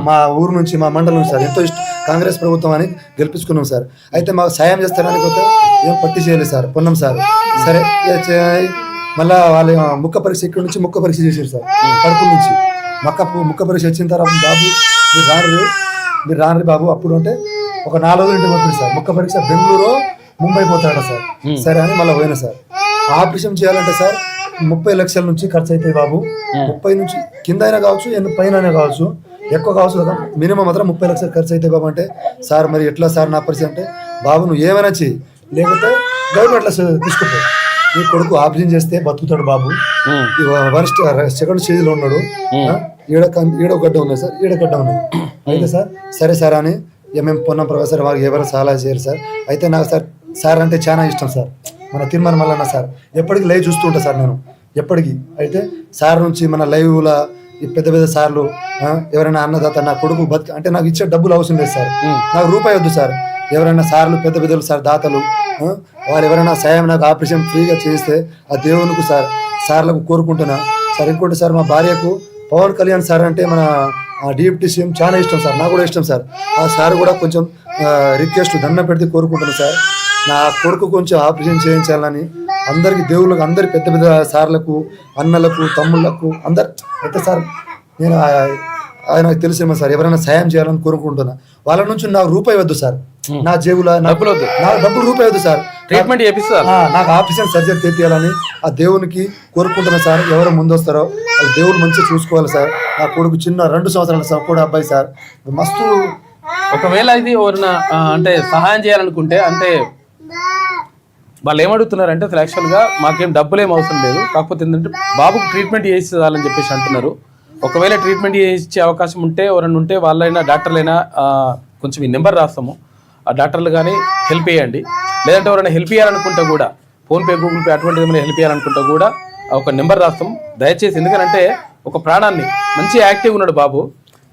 మా ఊరు నుంచి మా మండలం నుంచి సార్ ఎంతో కాంగ్రెస్ ప్రభుత్వం అని గెలిపించుకున్నాం సార్. అయితే మాకు సాయం చేస్తారని పోతే ఏం పట్టి చేయలేదు సార్, పొన్నాం సార్. సరే మళ్ళీ వాళ్ళ ముక్క పరీక్ష ఇక్కడ నుంచి ముక్క పరీక్ష చేశారు సార్, కడుపు నుంచి ముక్క పరీక్ష వచ్చిన తర్వాత బాబు మీరు రాను బాబు అప్పుడు అంటే ఒక 4 రోజులు ఇంటికి పంపింది సార్. ముక్క పరీక్ష బెంగళూరు ముంబై పోతాడ సార్. సరే అని మళ్ళీ పోయినా సార్. ఆపరేషన్ చేయాలంటే సార్ 30 లక్షల నుంచి ఖర్చు అవుతాయి బాబు. 30 నుంచి కింద అయినా కావచ్చు, పైన అయినా కావచ్చు, ఎక్కువ కావచ్చు కదా, మినిమం మాత్రం 30 లక్షలు ఖర్చు అవుతాయి బాబు. అంటే సార్ మరి ఎట్లా సార్ నా పరిస్థితి అంటే, బాబు నువ్వు ఏమైనా చెయ్యి, లేకపోతే గవర్నమెంట్లో తీసుకుపో, నీ కొడుకు ఆపరేషన్ చేస్తే బతుకుతాడు బాబు. సెకండ్ స్టేజ్లో ఉన్నాడు, ఈడొకడ్డ ఉన్నాయి సార్, ఈడొకడ్డ ఉన్నాయి. అయితే సార్ సరే సార్ అని మేము పొన్నం ప్రొఫెసర్ వారికి ఎవరు సలహా చేయరు సార్. అయితే నాకు సార్ అంటే చాలా ఇష్టం సార్, మన తిరుమల మల్లన్న సార్. ఎప్పటికీ లైవ్ చూస్తూ ఉంటా సార్ నేను ఎప్పటికీ. అయితే సార్ నుంచి మన లైవ్లో ఈ పెద్ద సార్లు ఎవరైనా అన్నదాత నా కొడుకు అంటే నాకు ఇచ్చే డబ్బులు అవసరం లేదు సార్, నాకు రూపాయి వద్దు సార్. ఎవరైనా సార్లు పెద్దలు సార్ దాతలు వాళ్ళు ఎవరైనా సాయం నాకు ఆపరేషన్ ఫ్రీగా చేస్తే ఆ దేవునికి సార్లకు కోరుకుంటున్నా సార్. ఇంకోటి సార్ మా భార్యకు పవన్ కళ్యాణ్ సార్ అంటే మన డిప్యూటీ సీఎం చాలా ఇష్టం సార్, నాకు కూడా ఇష్టం సార్. ఆ సార్ కూడా కొంచెం రిక్వెస్ట్ దండం పెడితే కోరుకుంటున్నాను సార్, నా కొడుకు కొంచెం ఆపరేషన్ చేయించాలని. అందరికి దేవుళ్ళకు, అందరి పెద్ద సార్లకు, అన్నలకు, తమ్ముళ్లకు అందరు అయితే సార్ నేను ఆయనకు తెలిసేమో సార్ ఎవరైనా సాయం చేయాలని కోరుకుంటున్నా. వాళ్ళ నుంచి నాకు రూపాయి వద్దు సార్, నా జేబులో నాకు డబ్బులు రూపాయి వద్దు సార్. ట్రీట్మెంట్ చేపిస్తారు, నాకు ఆపరేషన్ సర్జరీ చేయాలని ఆ దేవునికి కోరుకుంటున్నా సార్. ఎవరు ముందు వస్తారో వాళ్ళు దేవుడు మంచిగా చూసుకోవాలి సార్. నా కొడుకు చిన్న 2 సంవత్సరాల సార్ కూడా అబ్బాయి సార్ మస్తు. ఒకవేళ ఇది ఎవరైనా అంటే సహాయం చేయాలనుకుంటే అంటే వాళ్ళు ఏమడుగుతున్నారంటే అసలు యాక్చువల్గా మాకేం డబ్బులు ఏం అవసరం లేదు, కాకపోతే ఏంటంటే బాబుకు ట్రీట్మెంట్ చేయించాలని చెప్పేసి అంటున్నారు. ఒకవేళ ట్రీట్మెంట్ చేయించే అవకాశం ఉంటే ఎవరైనా ఉంటే వాళ్ళైనా డాక్టర్లైనా కొంచెం ఈ నెంబర్ రాస్తాము, ఆ డాక్టర్లు కానీ హెల్ప్ చేయండి. లేదంటే ఎవరైనా హెల్ప్ చేయాలనుకుంటే కూడా ఫోన్పే, గూగుల్ పే అటువంటి ఏమైనా హెల్ప్ చేయాలనుకుంటే కూడా ఒక నెంబర్ రాస్తాం దయచేసి. ఎందుకంటే ఒక ప్రాణాన్ని మంచి యాక్టివ్గా ఉన్నాడు బాబు,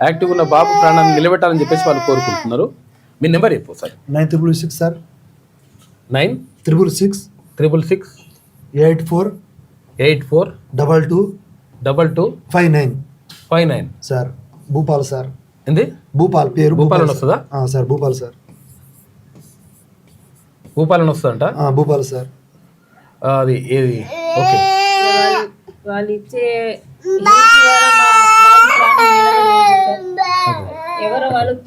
యాక్టివ్గా ఉన్న బాబు ప్రాణాన్ని నిలబెట్టాలని చెప్పేసి వాళ్ళు కోరుకుంటున్నారు. మీ నెంబర్ చెప్పు sir. 9666 sir, 9666 84 22 59 sir. Bhupal sir. ఏంది భూపాల్ పేరు? భూపాల్ వస్తుందా సార్? భూపాల్ సార్, భూపాల్ వస్తుందంట. భూపాల్ సార్. అది ఏది ఓకే. వాళ్ళు ఇచ్చే ఎవరో వాళ్ళకి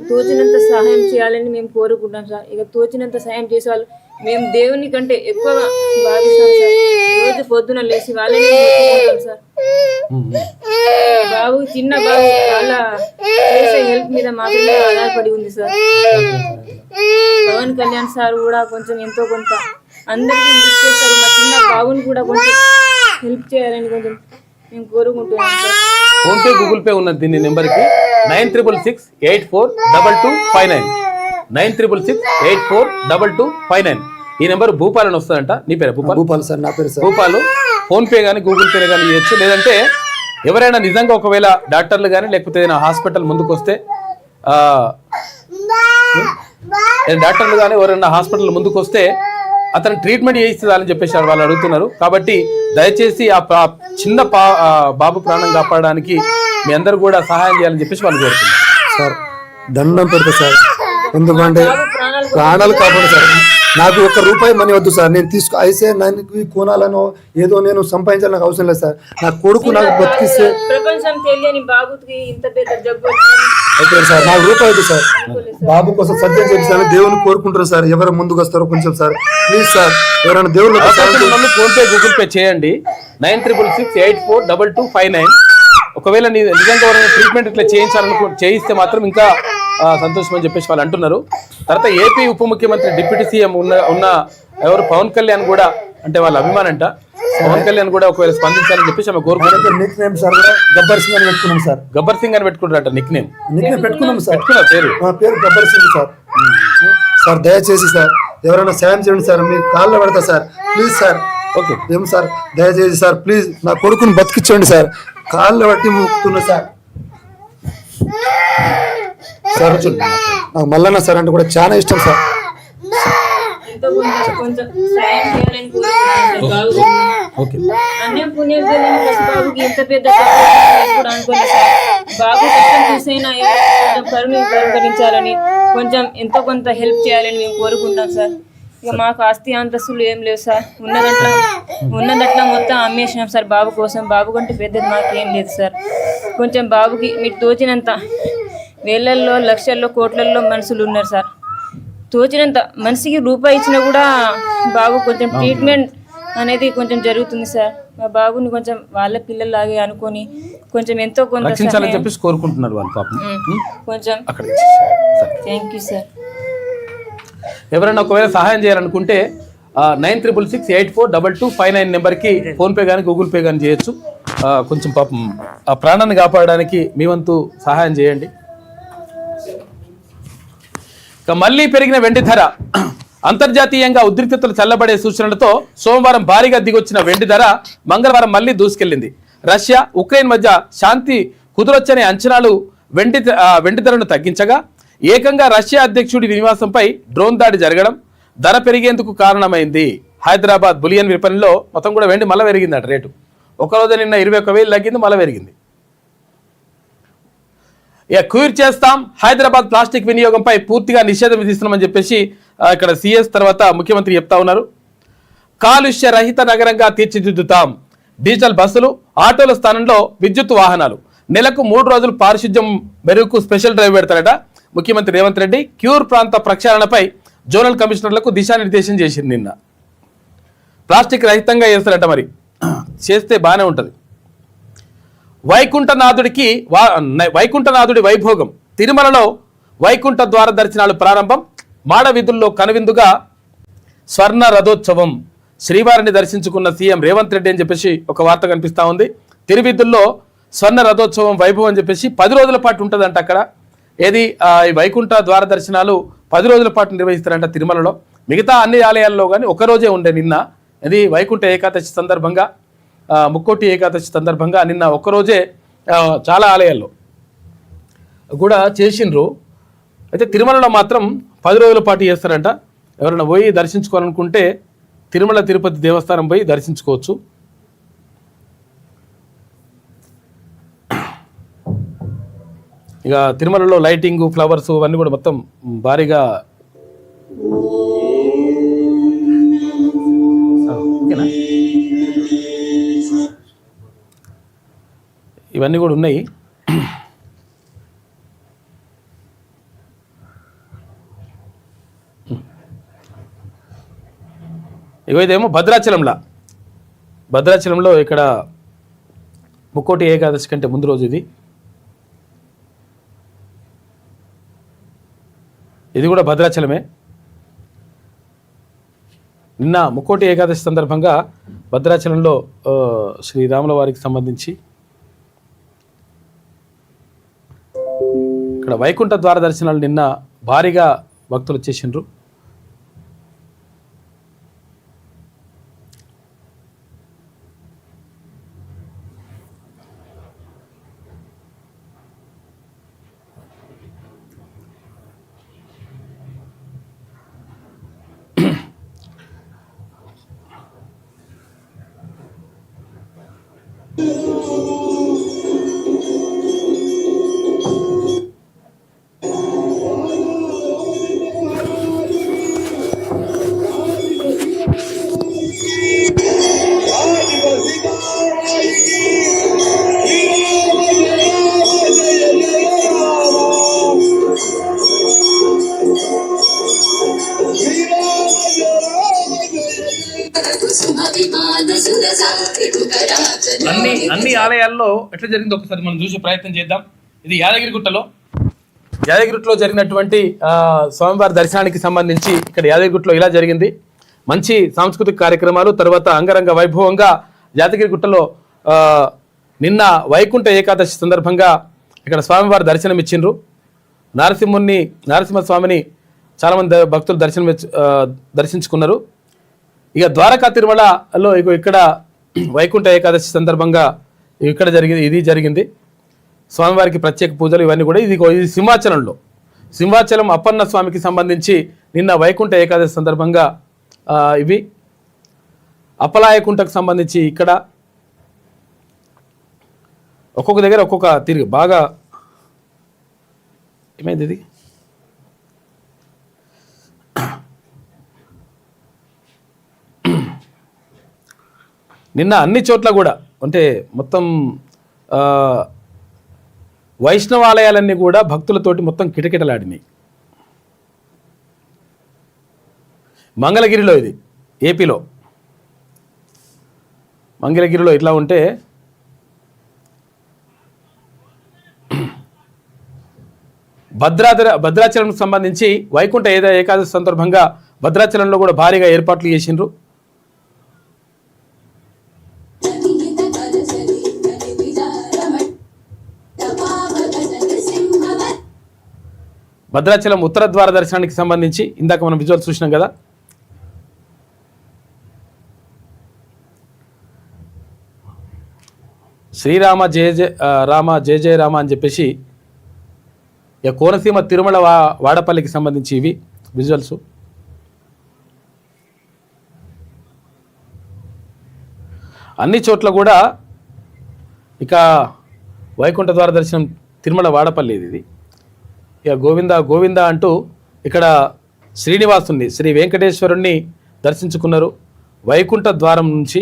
తోచినంత సహాయం చేయాలని మేము కోరుకుంటాం సార్. ఇక తోచినంత సహాయం చేసే వాళ్ళు మేము దేవుని కంటే ఎక్కువగా భావిస్తాం సార్. రోజు పొద్దున లేచి వాళ్ళని మొక్కుకుంటాం సార్. బాబు చిన్న బాబు వాళ్ళ చేసే హెల్ప్ మీద మాత్రమే ఆధారపడి ఉంది సార్. పవన్ కళ్యాణ్ సార్ కూడా కొంచెం ఎంతో కొంత అందరికీ హెల్ప్ చేస్తారు. మా చిన్న బాబుని కూడా కొంచెం హెల్ప్ చేయాలని కొంచెం మేము కోరుకుంటున్నాం సార్. ఫోన్పే, గూగుల్ పే ఉన్నది దీని నెంబర్కి 9666842259 9666842259. ఈ నెంబర్ భూపాల్ అని వస్తుందంట. నీ పేరు భూపాల్? భూపాల్ సార్, నా పేరు సార్. భూపాల్. ఫోన్పే కానీ గూగుల్ పే కానీ చేయొచ్చు. లేదంటే ఎవరైనా నిజంగా ఒకవేళ డాక్టర్లు కానీ లేకపోతే ఏదైనా హాస్పిటల్ ముందుకు వస్తే డాక్టర్లు కానీ ఎవరైనా హాస్పిటల్ ముందుకు వస్తే అతను ట్రీట్మెంట్ చేయిస్తుందని చెప్పేసి వాళ్ళు అడుగుతున్నారు. కాబట్టి దయచేసి ఆ చిన్న బాబు ప్రాణం కాపాడడానికి మీ అందరూ కూడా సహాయం చేయాలని చెప్పేసి వాళ్ళు కోరుతున్నారు సార్. దండం పెడతా సార్, ఎందుకంటే ప్రాణాలు కాపాడు సార్. నాకు ₹1 మనీ వద్దు సార్. నేను అయితే నాకు కొనాలనో ఏదో నేను సంపాదించాలి, నాకు అవసరం లేదు సార్. నా కొడుకు నాకు బతికిస్తే ప్రపంచం తెలియని బాబుకి ఇంత పెద్ద జబ్బు అయితే సార్ నాకు ₹1 వద్దు సార్. బాబు కోసం సత్యం చేపిస్తాను, దేవుని కోరుకుంటారు సార్. ఎవరు ముందుకు వస్తారో కొంచెం సార్ ప్లీజ్ సార్. ఎవరైనా దేవుళ్ళు ఫోన్ పే గూగుల్ పే చేయండి 9666842259. ఒకవేళ నిజంగా ఎవరైనా ట్రీట్మెంట్ ఇట్లా చేయిస్తే మాత్రం ఇంకా సంతోషం అని చెప్పేసి వాళ్ళు అంటున్నారు. తర్వాత ఏపీ ఉప ముఖ్యమంత్రి డిప్యూటీ సీఎం ఉన్న ఎవరు పవన్ కళ్యాణ్ కూడా అంటే వాళ్ళ అభిమానంట. పవన్ కళ్యాణ్ కూడా ఒకవేళ స్పందించాలని చెప్పేసి ఆమె కోరుకుంటారు. Nick name sir Gabbar Singh అని పెట్టుకున్నాం సార్. గబ్బర్ సింగ్ అని పెట్టుకుంటారట నిక్ నేమ్ పెట్టుకున్నాం సార్. పేరు మా పేరు గబ్బర్ సింగ్ సార్. సార్ దయచేసి సార్ ఎవరైనా సాయం చేయండి సార్, మీ కాళ్ళలో పెడతా సార్ ప్లీజ్ సార్. ఓకే ఏం సార్ దయచేసి సార్ ప్లీజ్ నా కొడుకుని బతికించండి సార్. కాళ్ళు బట్టి మొక్కుతున్నా సార్. సార్ నాకు మల్లన్న సార్ అంటే కూడా చాలా ఇష్టం సార్. కొంచెం సాయం చేయాలని కోరుకుంటున్నాను. అన్యం పుణ్యం తెలియని బాబుకి ఇంత పెద్ద ఎప్పుడు అనుకోలేదు సార్. బాబు కష్టం చూసైనా కొంచెం కరుణించాలని కొంచెం ఎంతో కొంత హెల్ప్ చేయాలని మేము కోరుకుంటాం సార్. ఇక మాకు ఆస్తి అంతస్తులు ఏం లేవు సార్. ఉన్నదట్లా మొత్తం అమ్మేసినాం సార్ బాబు కోసం. బాబు కంటే పెద్దది మాకేం లేదు సార్. కొంచెం బాబుకి మీకు తోచినంత వేలల్లో లక్షల్లో కోట్లల్లో మనుషులు ఉన్నారు సార్. తోచినంత మనిషికి రూపాయి ఇచ్చినా కూడా బాబు కొంచెం ట్రీట్మెంట్ అనేది కొంచెం జరుగుతుంది సార్. మా బాబుని కొంచెం వాళ్ళ పిల్లలాగే అనుకొని కొంచెం ఎంతో కొంత చెప్పేసి కోరుకుంటున్నారు వాళ్ళు పాపం. కొంచెం థ్యాంక్ యూ సార్. ఎవరైనా ఒకవేళ సహాయం చేయాలనుకుంటే 9666842259 నెంబర్కి ఫోన్పే కానీ గూగుల్ పే కానీ చేయొచ్చు. కొంచెం పాపం ఆ ప్రాణాన్ని కాపాడడానికి మీ వంతు సహాయం చేయండి. ఇక మళ్ళీ పెరిగిన వెండి ధర. అంతర్జాతీయంగా ఉద్రిక్తతలు చల్లబడే సూచనలతో సోమవారం భారీగా దిగొచ్చిన వెండి ధర మంగళవారం మళ్ళీ దూసుకెళ్లింది. రష్యా ఉక్రెయిన్ మధ్య శాంతి కుదరొచ్చనే అంచనాలు వెండి ధరను తగ్గించగా ఏకంగా రష్యా అధ్యక్షుడి నివాసంపై డ్రోన్ దాడి జరగడం ధర పెరిగేందుకు కారణమైంది. హైదరాబాద్ బులియన్ విపణిలో మొత్తం కూడా వెండి మళ్ళీ పెరిగిందట రేటు. ఒకరోజు నిన్న 21,000 తగ్గింది, మళ్ళీ పెరిగింది. ఇక క్యూర్ చేస్తాం, హైదరాబాద్ ప్లాస్టిక్ వినియోగంపై పూర్తిగా నిషేధం విధిస్తున్నామని చెప్పేసి ఇక్కడ సీఎస్ తర్వాత ముఖ్యమంత్రి చెప్తా ఉన్నారు. కాలుష్య రహిత నగరంగా తీర్చిదిద్దుతాం. డీజిల్ బస్సులు ఆటోల స్థానంలో విద్యుత్ వాహనాలు. నెలకు 3 రోజులు పారిశుధ్యం మెరుగుకు స్పెషల్ డ్రైవ్ పెడతారట ముఖ్యమంత్రి రేవంత్ రెడ్డి. క్యూర్ ప్రాంత ప్రక్షాళనపై జోనల్ కమిషనర్లకు దిశానిర్దేశం చేసింది. నిన్న ప్లాస్టిక్ రహితంగా చేస్తారట, మరి చేస్తే బాగానే ఉంటుంది. వైకుంఠనాథుడి వైభోగం. తిరుమలలో వైకుంఠ ద్వార దర్శనాలు ప్రారంభం. మాడ వీధుల్లో కనువిందుగా స్వర్ణ రథోత్సవం. శ్రీవారిని దర్శించుకున్న సీఎం రేవంత్ రెడ్డి అని చెప్పేసి ఒక వార్త కనిపిస్తూ ఉంది. తిరువిధుల్లో స్వర్ణ రథోత్సవం వైభవం అని చెప్పేసి 10 రోజుల పాటు ఉంటుందంట అక్కడ. ఏది ఈ వైకుంఠ ద్వార దర్శనాలు 10 రోజుల పాటు నిర్వహిస్తారంట తిరుమలలో. మిగతా అన్ని ఆలయాల్లో కానీ ఒకరోజే ఉండే నిన్న. ఇది వైకుంఠ ఏకాదశి సందర్భంగా, ముక్కోటి ఏకాదశి సందర్భంగా నిన్న ఒక్కరోజే చాలా ఆలయాల్లో కూడా చేసిండ్రు. అయితే తిరుమలలో మాత్రం 10 రోజుల పాటు చేస్తారంట. ఎవరైనా పోయి దర్శించుకోవాలనుకుంటే తిరుమల తిరుపతి దేవస్థానం పోయి దర్శించుకోవచ్చు. ఇక తిరుమలలో లైటింగ్, ఫ్లవర్స్ అవన్నీ కూడా మొత్తం భారీగా ఇవన్నీ కూడా ఉన్నాయి. ఇదేమో భద్రాచలంలో ఇక్కడ ముక్కోటి ఏకాదశి కంటే ముందు రోజు ఇది కూడా భద్రాచలమే. నిన్న ముక్కోటి ఏకాదశి సందర్భంగా భద్రాచలంలో శ్రీరాముల వారికి సంబంధించి ఇక్కడ వైకుంఠ ద్వార దర్శనాలు నిన్న భారీగా భక్తులు వచ్చేసిండ్రు. అన్ని ఆలయాల్లో ఎట్లా జరిగిందో ఒకసారి మనం చూసే ప్రయత్నం చేద్దాం. ఇది యాదగిరిగుట్టలో జరిగినటువంటి స్వామివారి దర్శనానికి సంబంధించి ఇక్కడ యాదగిరిగుట్టలో ఇలా జరిగింది. మంచి సాంస్కృతిక కార్యక్రమాలు, తర్వాత అంగరంగ వైభవంగా యాదగిరిగుట్టలో నిన్న వైకుంఠ ఏకాదశి సందర్భంగా ఇక్కడ స్వామివారి దర్శనం ఇచ్చిండ్రు. నరసింహస్వామిని చాలామంది భక్తులు దర్శించుకున్నారు. ఇక ద్వారకా తిరుమలలో ఇక్కడ వైకుంఠ ఏకాదశి సందర్భంగా ఇక్కడ ఇది జరిగింది. స్వామివారికి ప్రత్యేక పూజలు ఇవన్నీ కూడా ఇది సింహాచలం అప్పన్న స్వామికి సంబంధించి నిన్న వైకుంఠ ఏకాదశి సందర్భంగా ఇవి అప్పలాయకుంటకు సంబంధించి ఇక్కడ ఒక్కొక్క దగ్గర ఒక్కొక్క తిరిగి బాగా ఏమైంది ఇది నిన్న అన్ని చోట్ల కూడా అంటే మొత్తం వైష్ణవాలయాలన్నీ కూడా భక్తులతోటి మొత్తం కిటకిటలాడినాయి. మంగళగిరిలో ఇది ఏపీలో మంగళగిరిలో ఇట్లా ఉంటే భద్రాచలంకు సంబంధించి వైకుంఠ ఏకాదశి సందర్భంగా భద్రాచలంలో కూడా భారీగా ఏర్పాట్లు చేసిండ్రు. భద్రాచలం ఉత్తర ద్వార దర్శనానికి సంబంధించి ఇందాక మనం విజువల్ చూసినాం కదా. శ్రీరామ జయ జయ రామ అని చెప్పేసి ఇక కోనసీమ తిరుమల వాడపల్లికి సంబంధించి ఇవి విజువల్స్. అన్ని చోట్ల కూడా ఇక వైకుంఠ ద్వార దర్శనం తిరుమల వాడపల్లి ఇది. ఇక గోవింద గోవింద అంటూ ఇక్కడ శ్రీనివాసుని శ్రీ వెంకటేశ్వరుణ్ణి దర్శించుకున్నారు వైకుంఠ ద్వారం నుంచి.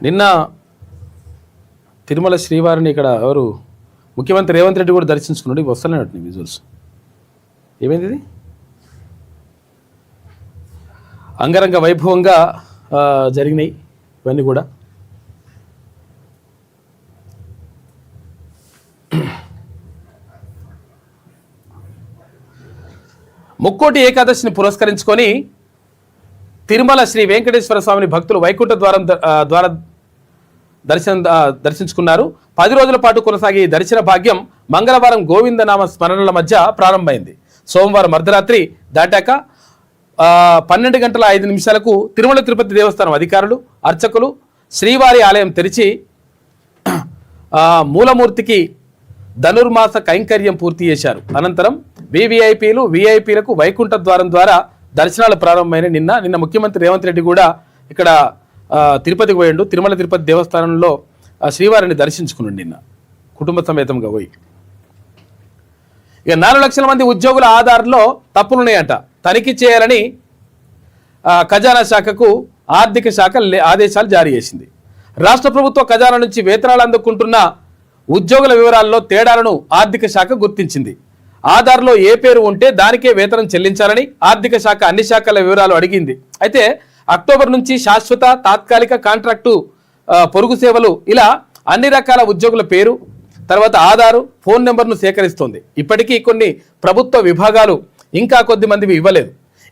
నిన్న తిరుమల శ్రీవారిని ఇక్కడ ఎవరు ముఖ్యమంత్రి రేవంత్ రెడ్డి కూడా దర్శించుకున్నాడు. ఇవి వస్తలేనట్టు విజువల్స్. ఏమైంది ఇది అంగరంగ వైభవంగా జరిగినాయి ఇవన్నీ కూడా. ముక్కోటి ఏకాదశిని పురస్కరించుకొని తిరుమల శ్రీ వెంకటేశ్వర స్వామిని భక్తులు వైకుంఠ ద్వారా దర్శించుకున్నారు. 10 రోజుల పాటు కొనసాగే ఈ దర్శన భాగ్యం మంగళవారం గోవిందనామ స్మరణల మధ్య ప్రారంభమైంది. సోమవారం అర్ధరాత్రి దాటాక 12 గంటల 5 నిమిషాలకు తిరుమల తిరుపతి దేవస్థానం అధికారులు అర్చకులు శ్రీవారి ఆలయం తెరిచి మూలమూర్తికి ధనుర్మాస కైంకర్యం పూర్తి చేశారు. అనంతరం విఐపీలకు వైకుంఠ ద్వారం ద్వారా దర్శనాలు ప్రారంభమైన నిన్న ముఖ్యమంత్రి రేవంత్ రెడ్డి కూడా ఇక్కడ తిరుపతికి పోయిండు. తిరుమల తిరుపతి దేవస్థానంలో శ్రీవారిని దర్శించుకున్నాడు నిన్న కుటుంబ సమేతంగా పోయి. ఇక 4 లక్షల మంది ఉద్యోగుల ఆధార్లో తప్పులున్నాయంట. తనిఖీ చేయాలని ఖజానా శాఖకు ఆర్థిక శాఖ ఆదేశాలు జారీ చేసింది. రాష్ట్ర ప్రభుత్వ ఖజానా నుంచి వేతనాలు అందుకుంటున్న ఉద్యోగుల వివరాల్లో తేడాలను ఆర్థిక శాఖ గుర్తించింది. ఆధార్లో ఏ పేరు ఉంటే దానికే వేతనం చెల్లించాలని ఆర్థిక శాఖ అన్ని శాఖల వివరాలు అడిగింది. అయితే అక్టోబర్ నుంచి శాశ్వత తాత్కాలిక కాంట్రాక్టు పొరుగు సేవలు ఇలా అన్ని రకాల ఉద్యోగుల పేరు తర్వాత ఆధారు ఫోన్ నెంబర్ను సేకరిస్తోంది. ఇప్పటికీ కొన్ని ప్రభుత్వ విభాగాలు ఇంకా కొద్ది మందివి ఇవ్వలేదు.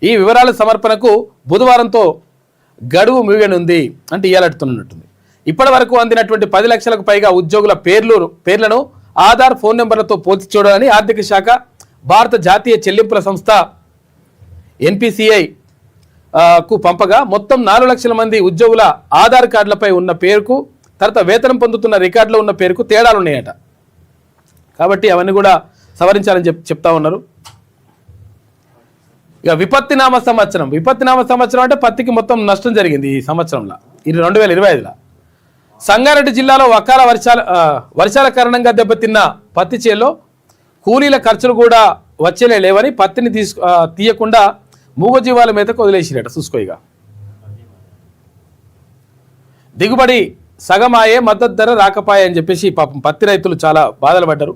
ఈ వివరాల సమర్పణకు బుధవారంతో గడువు ముగియనుంది అంటే ఇయ్యాలడుతున్నట్టుంది. ఇప్పటి వరకు అందినటువంటి 10 లక్షలకు పైగా ఉద్యోగుల పేర్లను ఆధార్ ఫోన్ నెంబర్లతో పోల్చి చూడాలని ఆర్థిక శాఖ భారత జాతీయ చెల్లింపుల సంస్థ NPCI కు పంపగా మొత్తం 4 లక్షల మంది ఉద్యోగుల ఆధార్ కార్డులపై ఉన్న పేరుకు తర్వాత వేతనం పొందుతున్న రికార్డులో ఉన్న పేరుకు తేడాలు ఉన్నాయట. కాబట్టి అవన్నీ కూడా సవరించాలని చెప్తా ఉన్నారు. ఇక విపత్తినామ సంవత్సరం అంటే పత్తికి మొత్తం నష్టం జరిగింది ఈ సంవత్సరంలో. ఇది 2025లో సంగారెడ్డి జిల్లాలో అకాల వర్షాల కారణంగా దెబ్బతిన్న పత్తి చేలో కూలీల ఖర్చులు కూడా వచ్చేలే లేవని పత్తిని తీయకుండా మూగజీవాల మీదకు వదిలేసిరట. చూసుకోయిగా దిగుబడి సగమాయే, మద్దతు ధర రాకపాయే అని చెప్పేసి పాపం పత్తి రైతులు చాలా బాధలు పడ్డారు.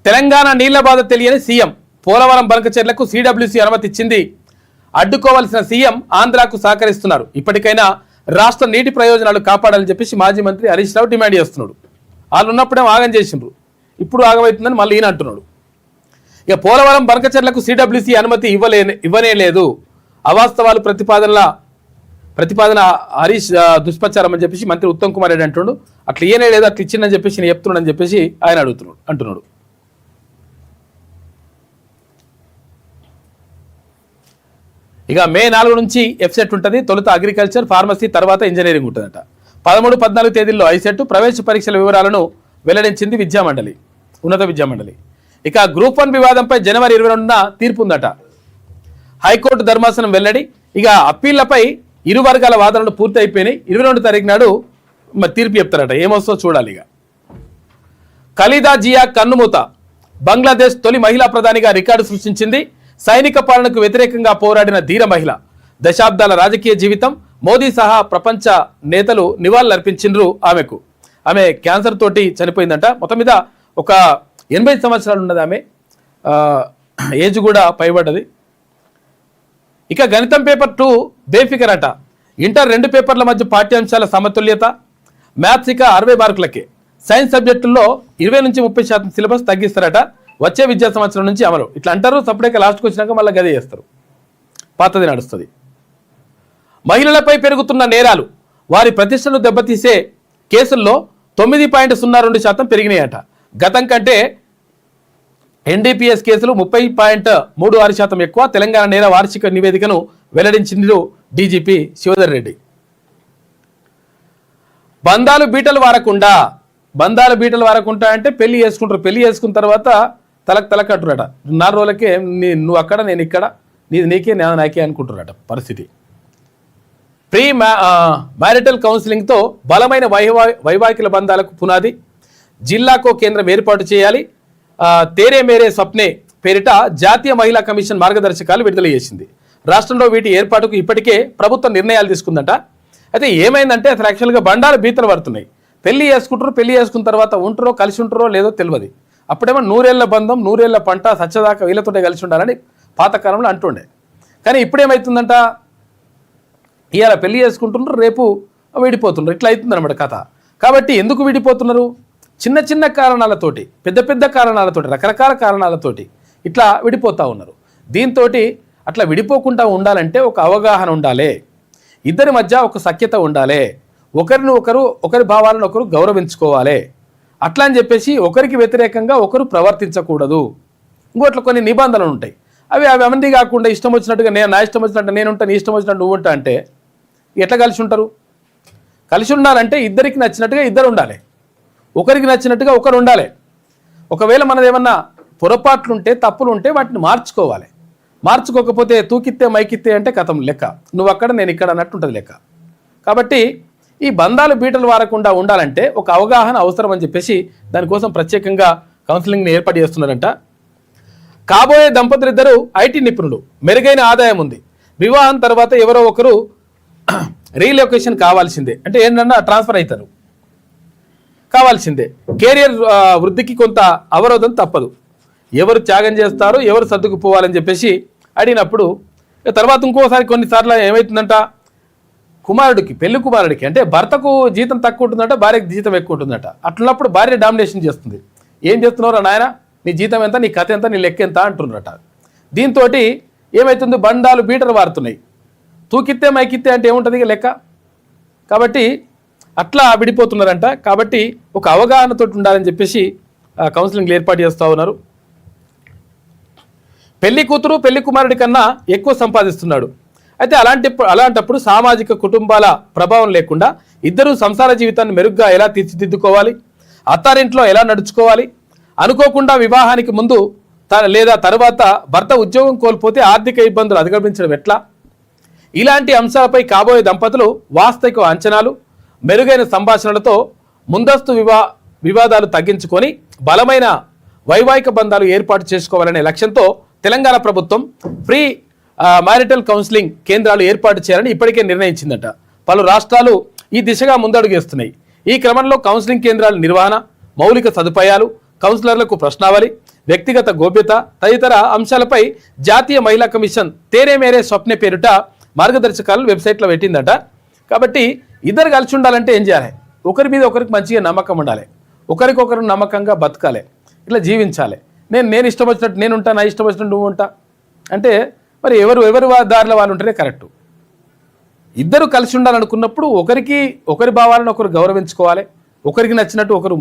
తెలంగాణ నీళ్ల బాధ తెలియని సీఎం, పోలవరం బనకచెర్లకు సిడబ్ల్యూసీ అనుమతి ఇచ్చింది, అడ్డుకోవాల్సిన సీఎం ఆంధ్రాకు సహకరిస్తున్నారు, ఇప్పటికైనా రాష్ట్ర నీటి ప్రయోజనాలు కాపాడాలని చెప్పేసి మాజీ మంత్రి హరీష్ రావు డిమాండ్ చేస్తున్నాడు. వాళ్ళు ఉన్నప్పుడే ఆగం చేసిండ్రు, ఇప్పుడు ఆగమవుతుందని మళ్ళీ ఈయన అంటున్నాడు. ఇక పోలవరం బనకచెర్లకు సిడబ్ల్యూసీ అనుమతి ఇవ్వనే లేదు, అవాస్తవాలు ప్రతిపాదన హరీష్ దుష్ప్రచారం అని చెప్పేసి మంత్రి ఉత్తమ్ కుమార్ రెడ్డి అంటున్నాడు. అట్లా ఇయ్యనే లేదు, అట్లా ఇచ్చిందని చెప్పేసి నేను చెప్తున్నాడు అని చెప్పేసి ఆయన అంటున్నాడు. ఇక మే 4 నుంచి ఎఫ్సెట్ ఉంటుంది. తొలుత అగ్రికల్చర్, ఫార్మసీ, తర్వాత ఇంజనీరింగ్ ఉంటుందట. 13, 14 తేదీల్లో ఐసెట్ ప్రవేశ పరీక్షల వివరాలను వెల్లడించింది ఉన్నత విద్యామండలి. ఇక గ్రూప్ 1 వివాదంపై జనవరి 22న తీర్పు ఉందట. హైకోర్టు ధర్మాసనం వెల్లడి. ఇక అప్పీళ్లపై ఇరు వర్గాల వాదనలు పూర్తి అయిపోయినాయి. 22 తారీఖు నాడు మరి తీర్పు చెప్తారట. ఏమొస్తో చూడాలి. ఇక ఖలీదా జియా కన్నుమూత, బంగ్లాదేశ్ తొలి మహిళా ప్రధానిగా రికార్డు సృష్టించింది. సైనిక పాలనకు వ్యతిరేకంగా పోరాడిన ధీర మహిళ, దశాబ్దాల రాజకీయ జీవితం. మోదీ సహా ప్రపంచ నేతలు నివాళులర్పించిండ్రు ఆమెకు. ఆమె క్యాన్సర్ తోటి చనిపోయిందంట. మొత్తం మీద ఒక 80 సంవత్సరాలు ఉన్నది ఆమె, ఏజ్ కూడా పైబడ్డది. ఇక గణితం పేపర్ 2 బేఫికర్ అట. ఇంటర్ 2 పేపర్ల మధ్య పాఠ్యాంశాల సమతుల్యత. మ్యాథ్స్ ఇక 60 మార్కులకే. సైన్స్ సబ్జెక్టుల్లో 20 నుంచి 30% సిలబస్ తగ్గిస్తారట వచ్చే విద్యా సంవత్సరం నుంచి అమలు. ఇట్లా అంటారు, సపరేట్గా లాస్ట్కి వచ్చినాక మళ్ళీ గదే చేస్తారు, పాతది నడుస్తుంది. మహిళలపై పెరుగుతున్న నేరాలు, వారి ప్రతిష్టను దెబ్బతీసే కేసుల్లో 9.02% పెరిగినాయట. గతం కంటే ఎన్డీపీఎస్ కేసులు 30.36% ఎక్కువ. తెలంగాణ నేర వార్షిక నివేదికను వెల్లడించింది డీజీపీ శివధర్ రెడ్డి. బంధాలు బీటలు వారకుండా అంటే పెళ్లి చేసుకుంటారు. పెళ్లి చేసుకున్న తర్వాత తలకు అంటున్నారట. 4 రోజులకే నువ్వు అక్కడ నేను ఇక్కడ, నీకే నాకే అనుకుంటున్నారట పరిస్థితి. ప్రీ మ్యారిటల్ కౌన్సిలింగ్తో బలమైన వైవాహికుల బంధాలకు పునాది. జిల్లాకో కేంద్రం ఏర్పాటు చేయాలి. తేరే మేరే స్వప్నే పేరిట జాతీయ మహిళా కమిషన్ మార్గదర్శకాలు విడుదల చేసింది. రాష్ట్రంలో వీటి ఏర్పాటుకు ఇప్పటికే ప్రభుత్వం నిర్ణయాలు తీసుకుందట. అయితే ఏమైందంటే అసలు యాక్చువల్గా బండాలు బీతలు పడుతున్నాయి. పెళ్లి చేసుకున్న తర్వాత ఉంటారో కలిసి ఉంటారో లేదో తెలియదు. అప్పుడేమో 100 ఏళ్ల బంధం, 100 ఏళ్ల పంట, సచ్చదాకా వీళ్ళతోటే కలిసి ఉండాలని పాతకాలంలో అంటుండే. కానీ ఇప్పుడేమవుతుందంట, ఇవాళ పెళ్లి చేసుకుంటున్నారు, రేపు విడిపోతున్నారు. ఇట్లా అవుతుంది అనమాట కథ. కాబట్టి ఎందుకు విడిపోతున్నారు? చిన్న చిన్న కారణాలతోటి, పెద్ద కారణాలతోటి, రకరకాల కారణాలతోటి ఇట్లా విడిపోతూ ఉన్నారు. దీంతో అట్లా విడిపోకుండా ఉండాలంటే ఒక అవగాహన ఉండాలి, ఇద్దరి మధ్య ఒక సఖ్యత ఉండాలి, ఒకరి భావాలను ఒకరు గౌరవించుకోవాలి. అట్లా అని చెప్పేసి ఒకరికి వ్యతిరేకంగా ఒకరు ప్రవర్తించకూడదు. ఇంకోట్ల కొన్ని నిబంధనలు ఉంటాయి. అవి అవన్నీ కాకుండా ఇష్టం వచ్చినట్టుగా నా ఇష్టం వచ్చినట్టు నేను ఉంటా, నీ ఇష్టం వచ్చినట్టు నువ్వు ఉంటా అంటే ఎట్లా కలిసి ఉంటారు? కలిసి ఉండాలంటే ఇద్దరికి నచ్చినట్టుగా ఇద్దరు ఉండాలి, ఒకరికి నచ్చినట్టుగా ఒకరు ఉండాలి. ఒకవేళ మనది ఏమన్నా పొరపాట్లుంటే, తప్పులుంటే వాటిని మార్చుకోవాలి. మార్చుకోకపోతే తూకిత్తే మైకిత్తే అంటే కథం లెక్క, నువ్వు అక్కడ నేను ఇక్కడ అన్నట్టు ఉంటుంది లెక్క. కాబట్టి ఈ బంధాలు బీటలు వారకుండా ఉండాలంటే ఒక అవగాహన అవసరం అని చెప్పేసి దానికోసం ప్రత్యేకంగా కౌన్సిలింగ్ని ఏర్పాటు చేస్తున్నారంట. కాబోయే దంపతులిద్దరూ ఐటీ నిపుణులు, మెరుగైన ఆదాయం ఉంది, వివాహం తర్వాత ఎవరో ఒకరు రీలొకేషన్ కావాల్సిందే. అంటే ఏంటన్నా ట్రాన్స్ఫర్ అవుతారు, కావాల్సిందే. కెరియర్ వృద్ధికి కొంత అవరోధం తప్పదు. ఎవరు త్యాగం చేస్తారో, ఎవరు సర్దుకుపోవాలని చెప్పేసి అడిగినప్పుడు తర్వాత ఇంకోసారి కొన్నిసార్లు ఏమవుతుందంట, పెళ్లి కుమారుడికి అంటే భర్తకు జీతం తక్కువ ఉంటుందంట, భార్యకి జీతం ఎక్కువ ఉంటుందట. అట్లున్నప్పుడు భార్య డామినేషన్ చేస్తుంది. ఏం చేస్తున్నారా నాయన, నీ జీతం ఎంత, నీ కథ ఎంత, నీ లెక్క ఎంత అంటున్నారట. దీంతో ఏమవుతుంది, బండాలు బీటలు వారుతున్నాయి. తూకిత్తే మైకిత్తే అంటే ఏముంటుంది ఇక లెక్క. కాబట్టి అట్లా విడిపోతున్నారంట. కాబట్టి ఒక అవగాహనతో ఉండాలని చెప్పేసి కౌన్సిలింగ్లు ఏర్పాటు చేస్తూ ఉన్నారు. పెళ్లి కూతురు పెళ్లి కుమారుడి కన్నా ఎక్కువ సంపాదిస్తున్నాడు. అయితే అలాంటప్పుడు సామాజిక కుటుంబాల ప్రభావం లేకుండా ఇద్దరు సంసార జీవితాన్ని మెరుగ్గా ఎలా తీర్చిదిద్దుకోవాలి, అత్తారింట్లో ఎలా నడుచుకోవాలి, అనుకోకుండా వివాహానికి ముందు లేదా తర్వాత భర్త ఉద్యోగం కోల్పోతే ఆర్థిక ఇబ్బందులు అధిగమించడం ఎట్లా, ఇలాంటి అంశాలపై కాబోయే దంపతులు వాస్తవిక అంచనాలు, మెరుగైన సంభాషణలతో ముందస్తు వివాదాలు తగ్గించుకొని బలమైన వైవాహిక బంధాలు ఏర్పాటు చేసుకోవాలనే లక్ష్యంతో తెలంగాణ ప్రభుత్వం ప్రీ మ్యారిటల్ కౌన్సిలింగ్ కేంద్రాలు ఏర్పాటు చేయాలని ఇప్పటికే నిర్ణయించిందట. పలు రాష్ట్రాలు ఈ దిశగా ముందడుగేస్తున్నాయి. ఈ క్రమంలో కౌన్సిలింగ్ కేంద్రాల నిర్వహణ, మౌలిక సదుపాయాలు, కౌన్సిలర్లకు ప్రశ్నావళి, వ్యక్తిగత గోప్యత తదితర అంశాలపై జాతీయ మహిళా కమిషన్ తేరే మేరే స్వప్నే పేరిట మార్గదర్శకాలను వెబ్సైట్లో పెట్టిందట. కాబట్టి ఇద్దరు కలిసి ఉండాలంటే ఏం చేయాలి? ఒకరి మీద ఒకరికి మంచిగా నమ్మకం ఉండాలి, ఒకరికొకరు నమ్మకంగా బతకాలి, ఇట్లా జీవించాలి. నేను ఇష్టం వచ్చినట్టు నేను ఉంటా, నా ఇష్టం వచ్చినట్టు నువ్వు ఉంటా అంటే మరి ఎవరు దారిలో వాళ్ళు ఉంటేనే కరెక్టు. ఇద్దరు కలిసి ఉండాలనుకున్నప్పుడు ఒకరి భావాలను ఒకరు గౌరవించుకోవాలి, ఒకరికి నచ్చినట్టు ఒకరు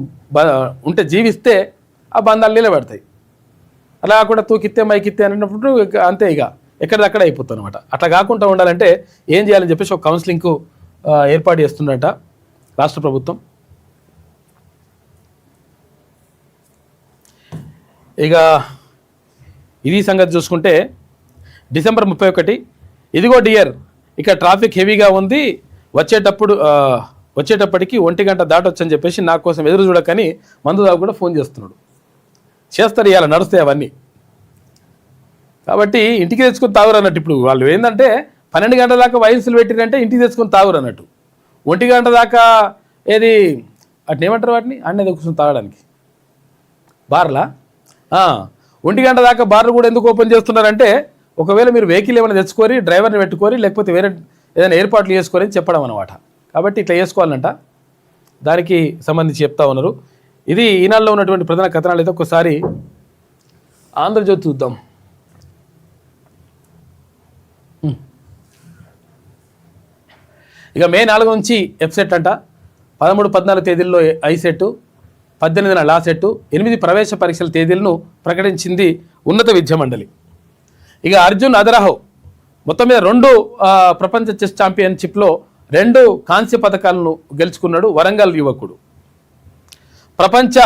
ఉంటే జీవిస్తే ఆ బంధాలు నిలబడతాయి. అలా కాకుండా తూకిత్తే మైకిత్తే అన్నప్పుడు అంతే, ఇక ఎక్కడిదక్కడ అయిపోతుంది అనమాట. అట్లా కాకుండా ఉండాలంటే ఏం చేయాలని చెప్పేసి ఒక కౌన్సిలింగ్కు ఏర్పాటు చేస్తుందట రాష్ట్ర ప్రభుత్వం. ఇక ఇది సంగతి చూసుకుంటే డిసెంబర్ 31 ఇదిగో డియర్ ఇక ట్రాఫిక్ హెవీగా ఉంది, వచ్చేటప్పటికి 1 గంట దాటొచ్చని చెప్పేసి నా కోసం ఎదురు చూడకని మందు దాకా కూడా ఫోన్ చేస్తున్నాడు. చేస్తారు, ఇవాళ నడుస్తాయి అవన్నీ. కాబట్టి ఇంటికి తెచ్చుకొని తాగురు అన్నట్టు. ఇప్పుడు వాళ్ళు ఏంటంటే 12 గంటల దాకా వయసులు పెట్టిరంటే ఇంటికి తెచ్చుకొని తాగురు అన్నట్టు. 1 గంట దాకా ఏది అట్లా ఏమంటారు వాటిని అన్నీ కూర్చొని తాగడానికి బార్లా. 1 గంట దాకా బార్లు కూడా ఎందుకు ఓపెన్ చేస్తున్నారంటే ఒకవేళ మీరు వెహికల్ ఏమైనా తెచ్చుకొని డ్రైవర్ని పెట్టుకొని లేకపోతే వేరే ఏదైనా ఏర్పాట్లు చేసుకొని చెప్పడం అనమాట. కాబట్టి ఇట్లా చేసుకోవాలంట. దానికి సంబంధించి చెప్తా ఉన్నారు. ఇది ఈనాడులో ఉన్నటువంటి ప్రధాన కథనాలు అయితే ఒకసారి ఆంధ్రజ్యోతి చూద్దాం. ఇక మే 4 నుంచి ఎఫ్సెట్ అంట. 13-14 తేదీల్లో ఐసెట్, 18న లా సెట్, 8 ప్రవేశ పరీక్షల తేదీలను ప్రకటించింది ఉన్నత విద్యా మండలి. ఇక అర్జున్ అదరాహో మొత్తం మీద 2 ప్రపంచ చెస్ ఛాంపియన్షిప్లో 2 కాంస్య పథకాలను గెలుచుకున్నాడు వరంగల్ యువకుడు. ప్రపంచ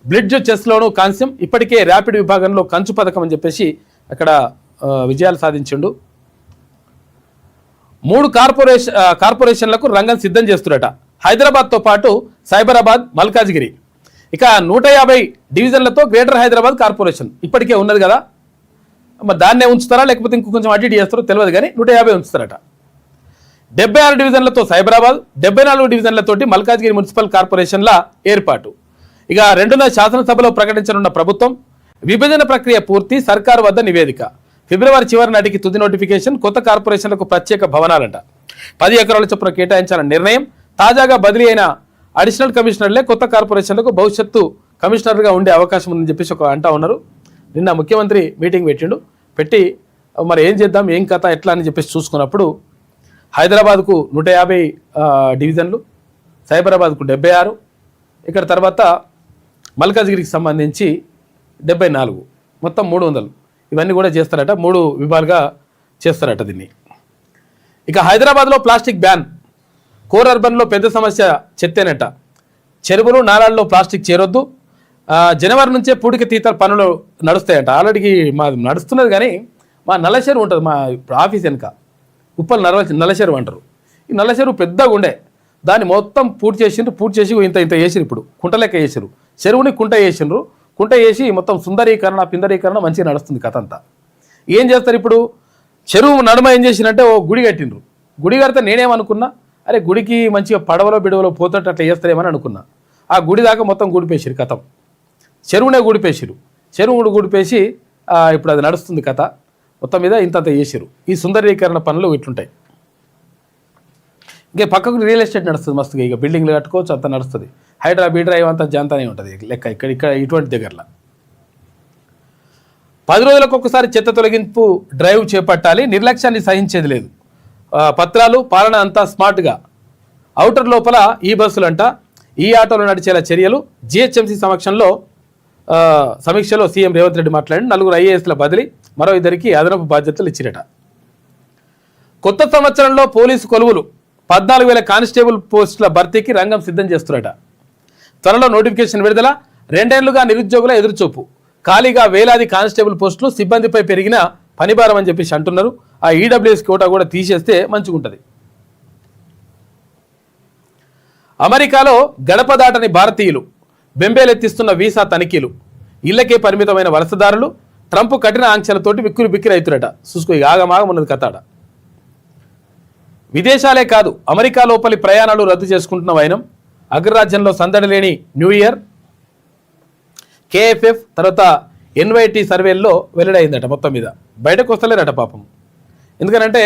బ్లిడ్జ్ చెస్లోనూ కాంస్యం, ఇప్పటికే ర్యాపిడ్ విభాగంలో కంచు పథకం అని చెప్పేసి అక్కడ విజయాలు సాధించిండు. 3 కార్పొరేషన్లకు రంగం సిద్ధం చేస్తున్నట. హైదరాబాద్తో పాటు సైబరాబాద్, మల్కాజ్గిరి, ఇక 150 డివిజన్లతో గ్రేటర్ హైదరాబాద్ కార్పొరేషన్ ఇప్పటికే ఉన్నది కదా. మరి దాన్నే ఉంచుతారా లేకపోతే ఇంకో కొంచెం అడ్డిట్ చేస్తారో తెలియదు, కానీ 150 ఉంచుతారట. 76 డివిజన్లతో సైబరాబాద్, 74 డివిజన్లతోటి మల్కాజ్గిరి మున్సిపల్ కార్పొరేషన్ల ఏర్పాటు. ఇక 2న శాసనసభలో ప్రకటించనున్న ప్రభుత్వం. విభజన ప్రక్రియ పూర్తి, సర్కారు వద్ద నివేదిక. ఫిబ్రవరి చివరి నాటికి తుది నోటిఫికేషన్. కొత్త కార్పొరేషన్లకు ప్రత్యేక భవనాలంట. 10 ఎకరాల చొప్పున కేటాయించాలని నిర్ణయం. తాజాగా బదిలీ అయిన అడిషనల్ కమిషనర్లే కొత్త కార్పొరేషన్లకు భవిష్యత్తు కమిషనర్గా ఉండే అవకాశం ఉందని చెప్పేసి అంటా ఉన్నారు. నిన్న ముఖ్యమంత్రి మీటింగ్ పెట్టి మరి ఏం చేద్దాం, ఏం కథ, ఎట్లా అని చెప్పేసి చూసుకున్నప్పుడు హైదరాబాద్కు 150 డివిజన్లు, సైబరాబాద్కు 76, ఇక్కడ తర్వాత మల్కాజ్గిరికి సంబంధించి 74, మొత్తం 300. ఇవన్నీ కూడా చేస్తారట. 3 విభాగాలుగా చేస్తారట దీన్ని. ఇక హైదరాబాద్లో ప్లాస్టిక్ బ్యాన్. కోర్ అర్బన్లో పెద్ద సమస్య చెత్తేనట. చెరువులు, నాలాల్లో ప్లాస్టిక్ చేరొద్దు. జనవరి నుంచే పూడిక తీత పనులు నడుస్తాయంట. ఆల్రెడీ మా నడుస్తున్నది, కానీ మా నల్లచెరువు ఉంటుంది, మా ఆఫీస్ వెనుక ఉప్పల్ నల్లచెరువు అంటారు. ఈ నల్లచెరువు పెద్దగా ఉండే, దాన్ని మొత్తం పూర్తి చేసి ఇంత వేసిరు. ఇప్పుడు కుంట లెక్క వేసిరు, చెరువుని కుంట వేసిండ్రు. కుంట వేసి మొత్తం సుందరీకరణ పిందరీకరణ మంచిగా నడుస్తుంది కథ అంతా. ఏం చేస్తారు ఇప్పుడు? చెరువు నడుమ ఏం చేసినంటే ఓ గుడి కట్టిండ్రు. గుడి కడితే నేనేమనుకున్నా, అరే గుడికి మంచిగా పడవలో బిడవలో పోతట్టు అట్లా చేస్తారేమని అనుకున్నా. ఆ గుడి దాకా మొత్తం గుడిపేసిరు కథం. చెరువునే గుడిపేసిరు. చెరువు గుడిపేసి ఇప్పుడు అది నడుస్తుంది కథ. మొత్తం మీద ఇంతంత చేసిరు. ఈ సుందరీకరణ పనులు ఇట్లుంటాయి. ఇంకా పక్కకు రియల్ ఎస్టేట్ నడుస్తుంది మస్తుగా. ఇక బిల్డింగ్లు కట్టుకోవచ్చు, అంతా నడుస్తుంది. హైడ్రా ఇవంతా జాంతానే ఉంటుంది లెక్క. ఇక్కడ ఇటువంటి దగ్గరలో 10 రోజులకు ఒకసారి చెత్త తొలగింపు డ్రైవ్ చేపట్టాలి. నిర్లక్ష్యాన్ని సహించేది లేదు. పత్రాలు, పాలన అంతా స్మార్ట్గా. ఔటర్ లోపల ఈ బస్సులంట, ఈ ఆటోలు నడిచేలా చర్యలు. జిహెచ్ఎంసీ సమీక్షలో సీఎం రేవంత్ రెడ్డి మాట్లాడి 4 ఐఏఎస్ల బదిలీ, మరో 2కి అదనపు బాధ్యతలు ఇచ్చిరట. కొత్త సంవత్సరంలో పోలీసు కొలువులు. 14,000 కానిస్టేబుల్ పోస్టుల భర్తీకి రంగం సిద్ధం చేస్తున్నట. త్వరలో నోటిఫికేషన్ విడుదల. 2 ఏళ్లుగా నిరుద్యోగుల ఎదురుచూపు. ఖాళీగా వేలాది కానిస్టేబుల్ పోస్టులు, సిబ్బందిపై పెరిగిన పనిభారం అని చెప్పేసి అంటున్నారు. ఆ ఈడబ్ల్యూఎస్ కోటా కూడా తీసేస్తే మంచిగా ఉంటుంది. అమెరికాలో గడప దాటని భారతీయులు, బెంబేలెత్తిస్తున్న వీసా తనిఖీలు, ఇళ్లకే పరిమితమైన వలసదారులు, ట్రంప్ కఠిన ఆంక్షలతోటి బిక్కిరి బిక్కిరి అవుతున్నట. చూసుకో ఆగమాగం ఉన్నది కథాడ. విదేశాలే కాదు అమెరికా లోపలి ప్రయాణాలు రద్దు చేసుకుంటున్న వైనం. అగ్రరాజ్యంలో సందడి లేని న్యూ ఇయర్. కేఎఫ్ఎఫ్ తర్వాత ఎన్వైటీ సర్వేల్లో వెల్లడైందట. మొత్తం మీద బయటకు వస్తలేరట పాపం. ఎందుకనంటే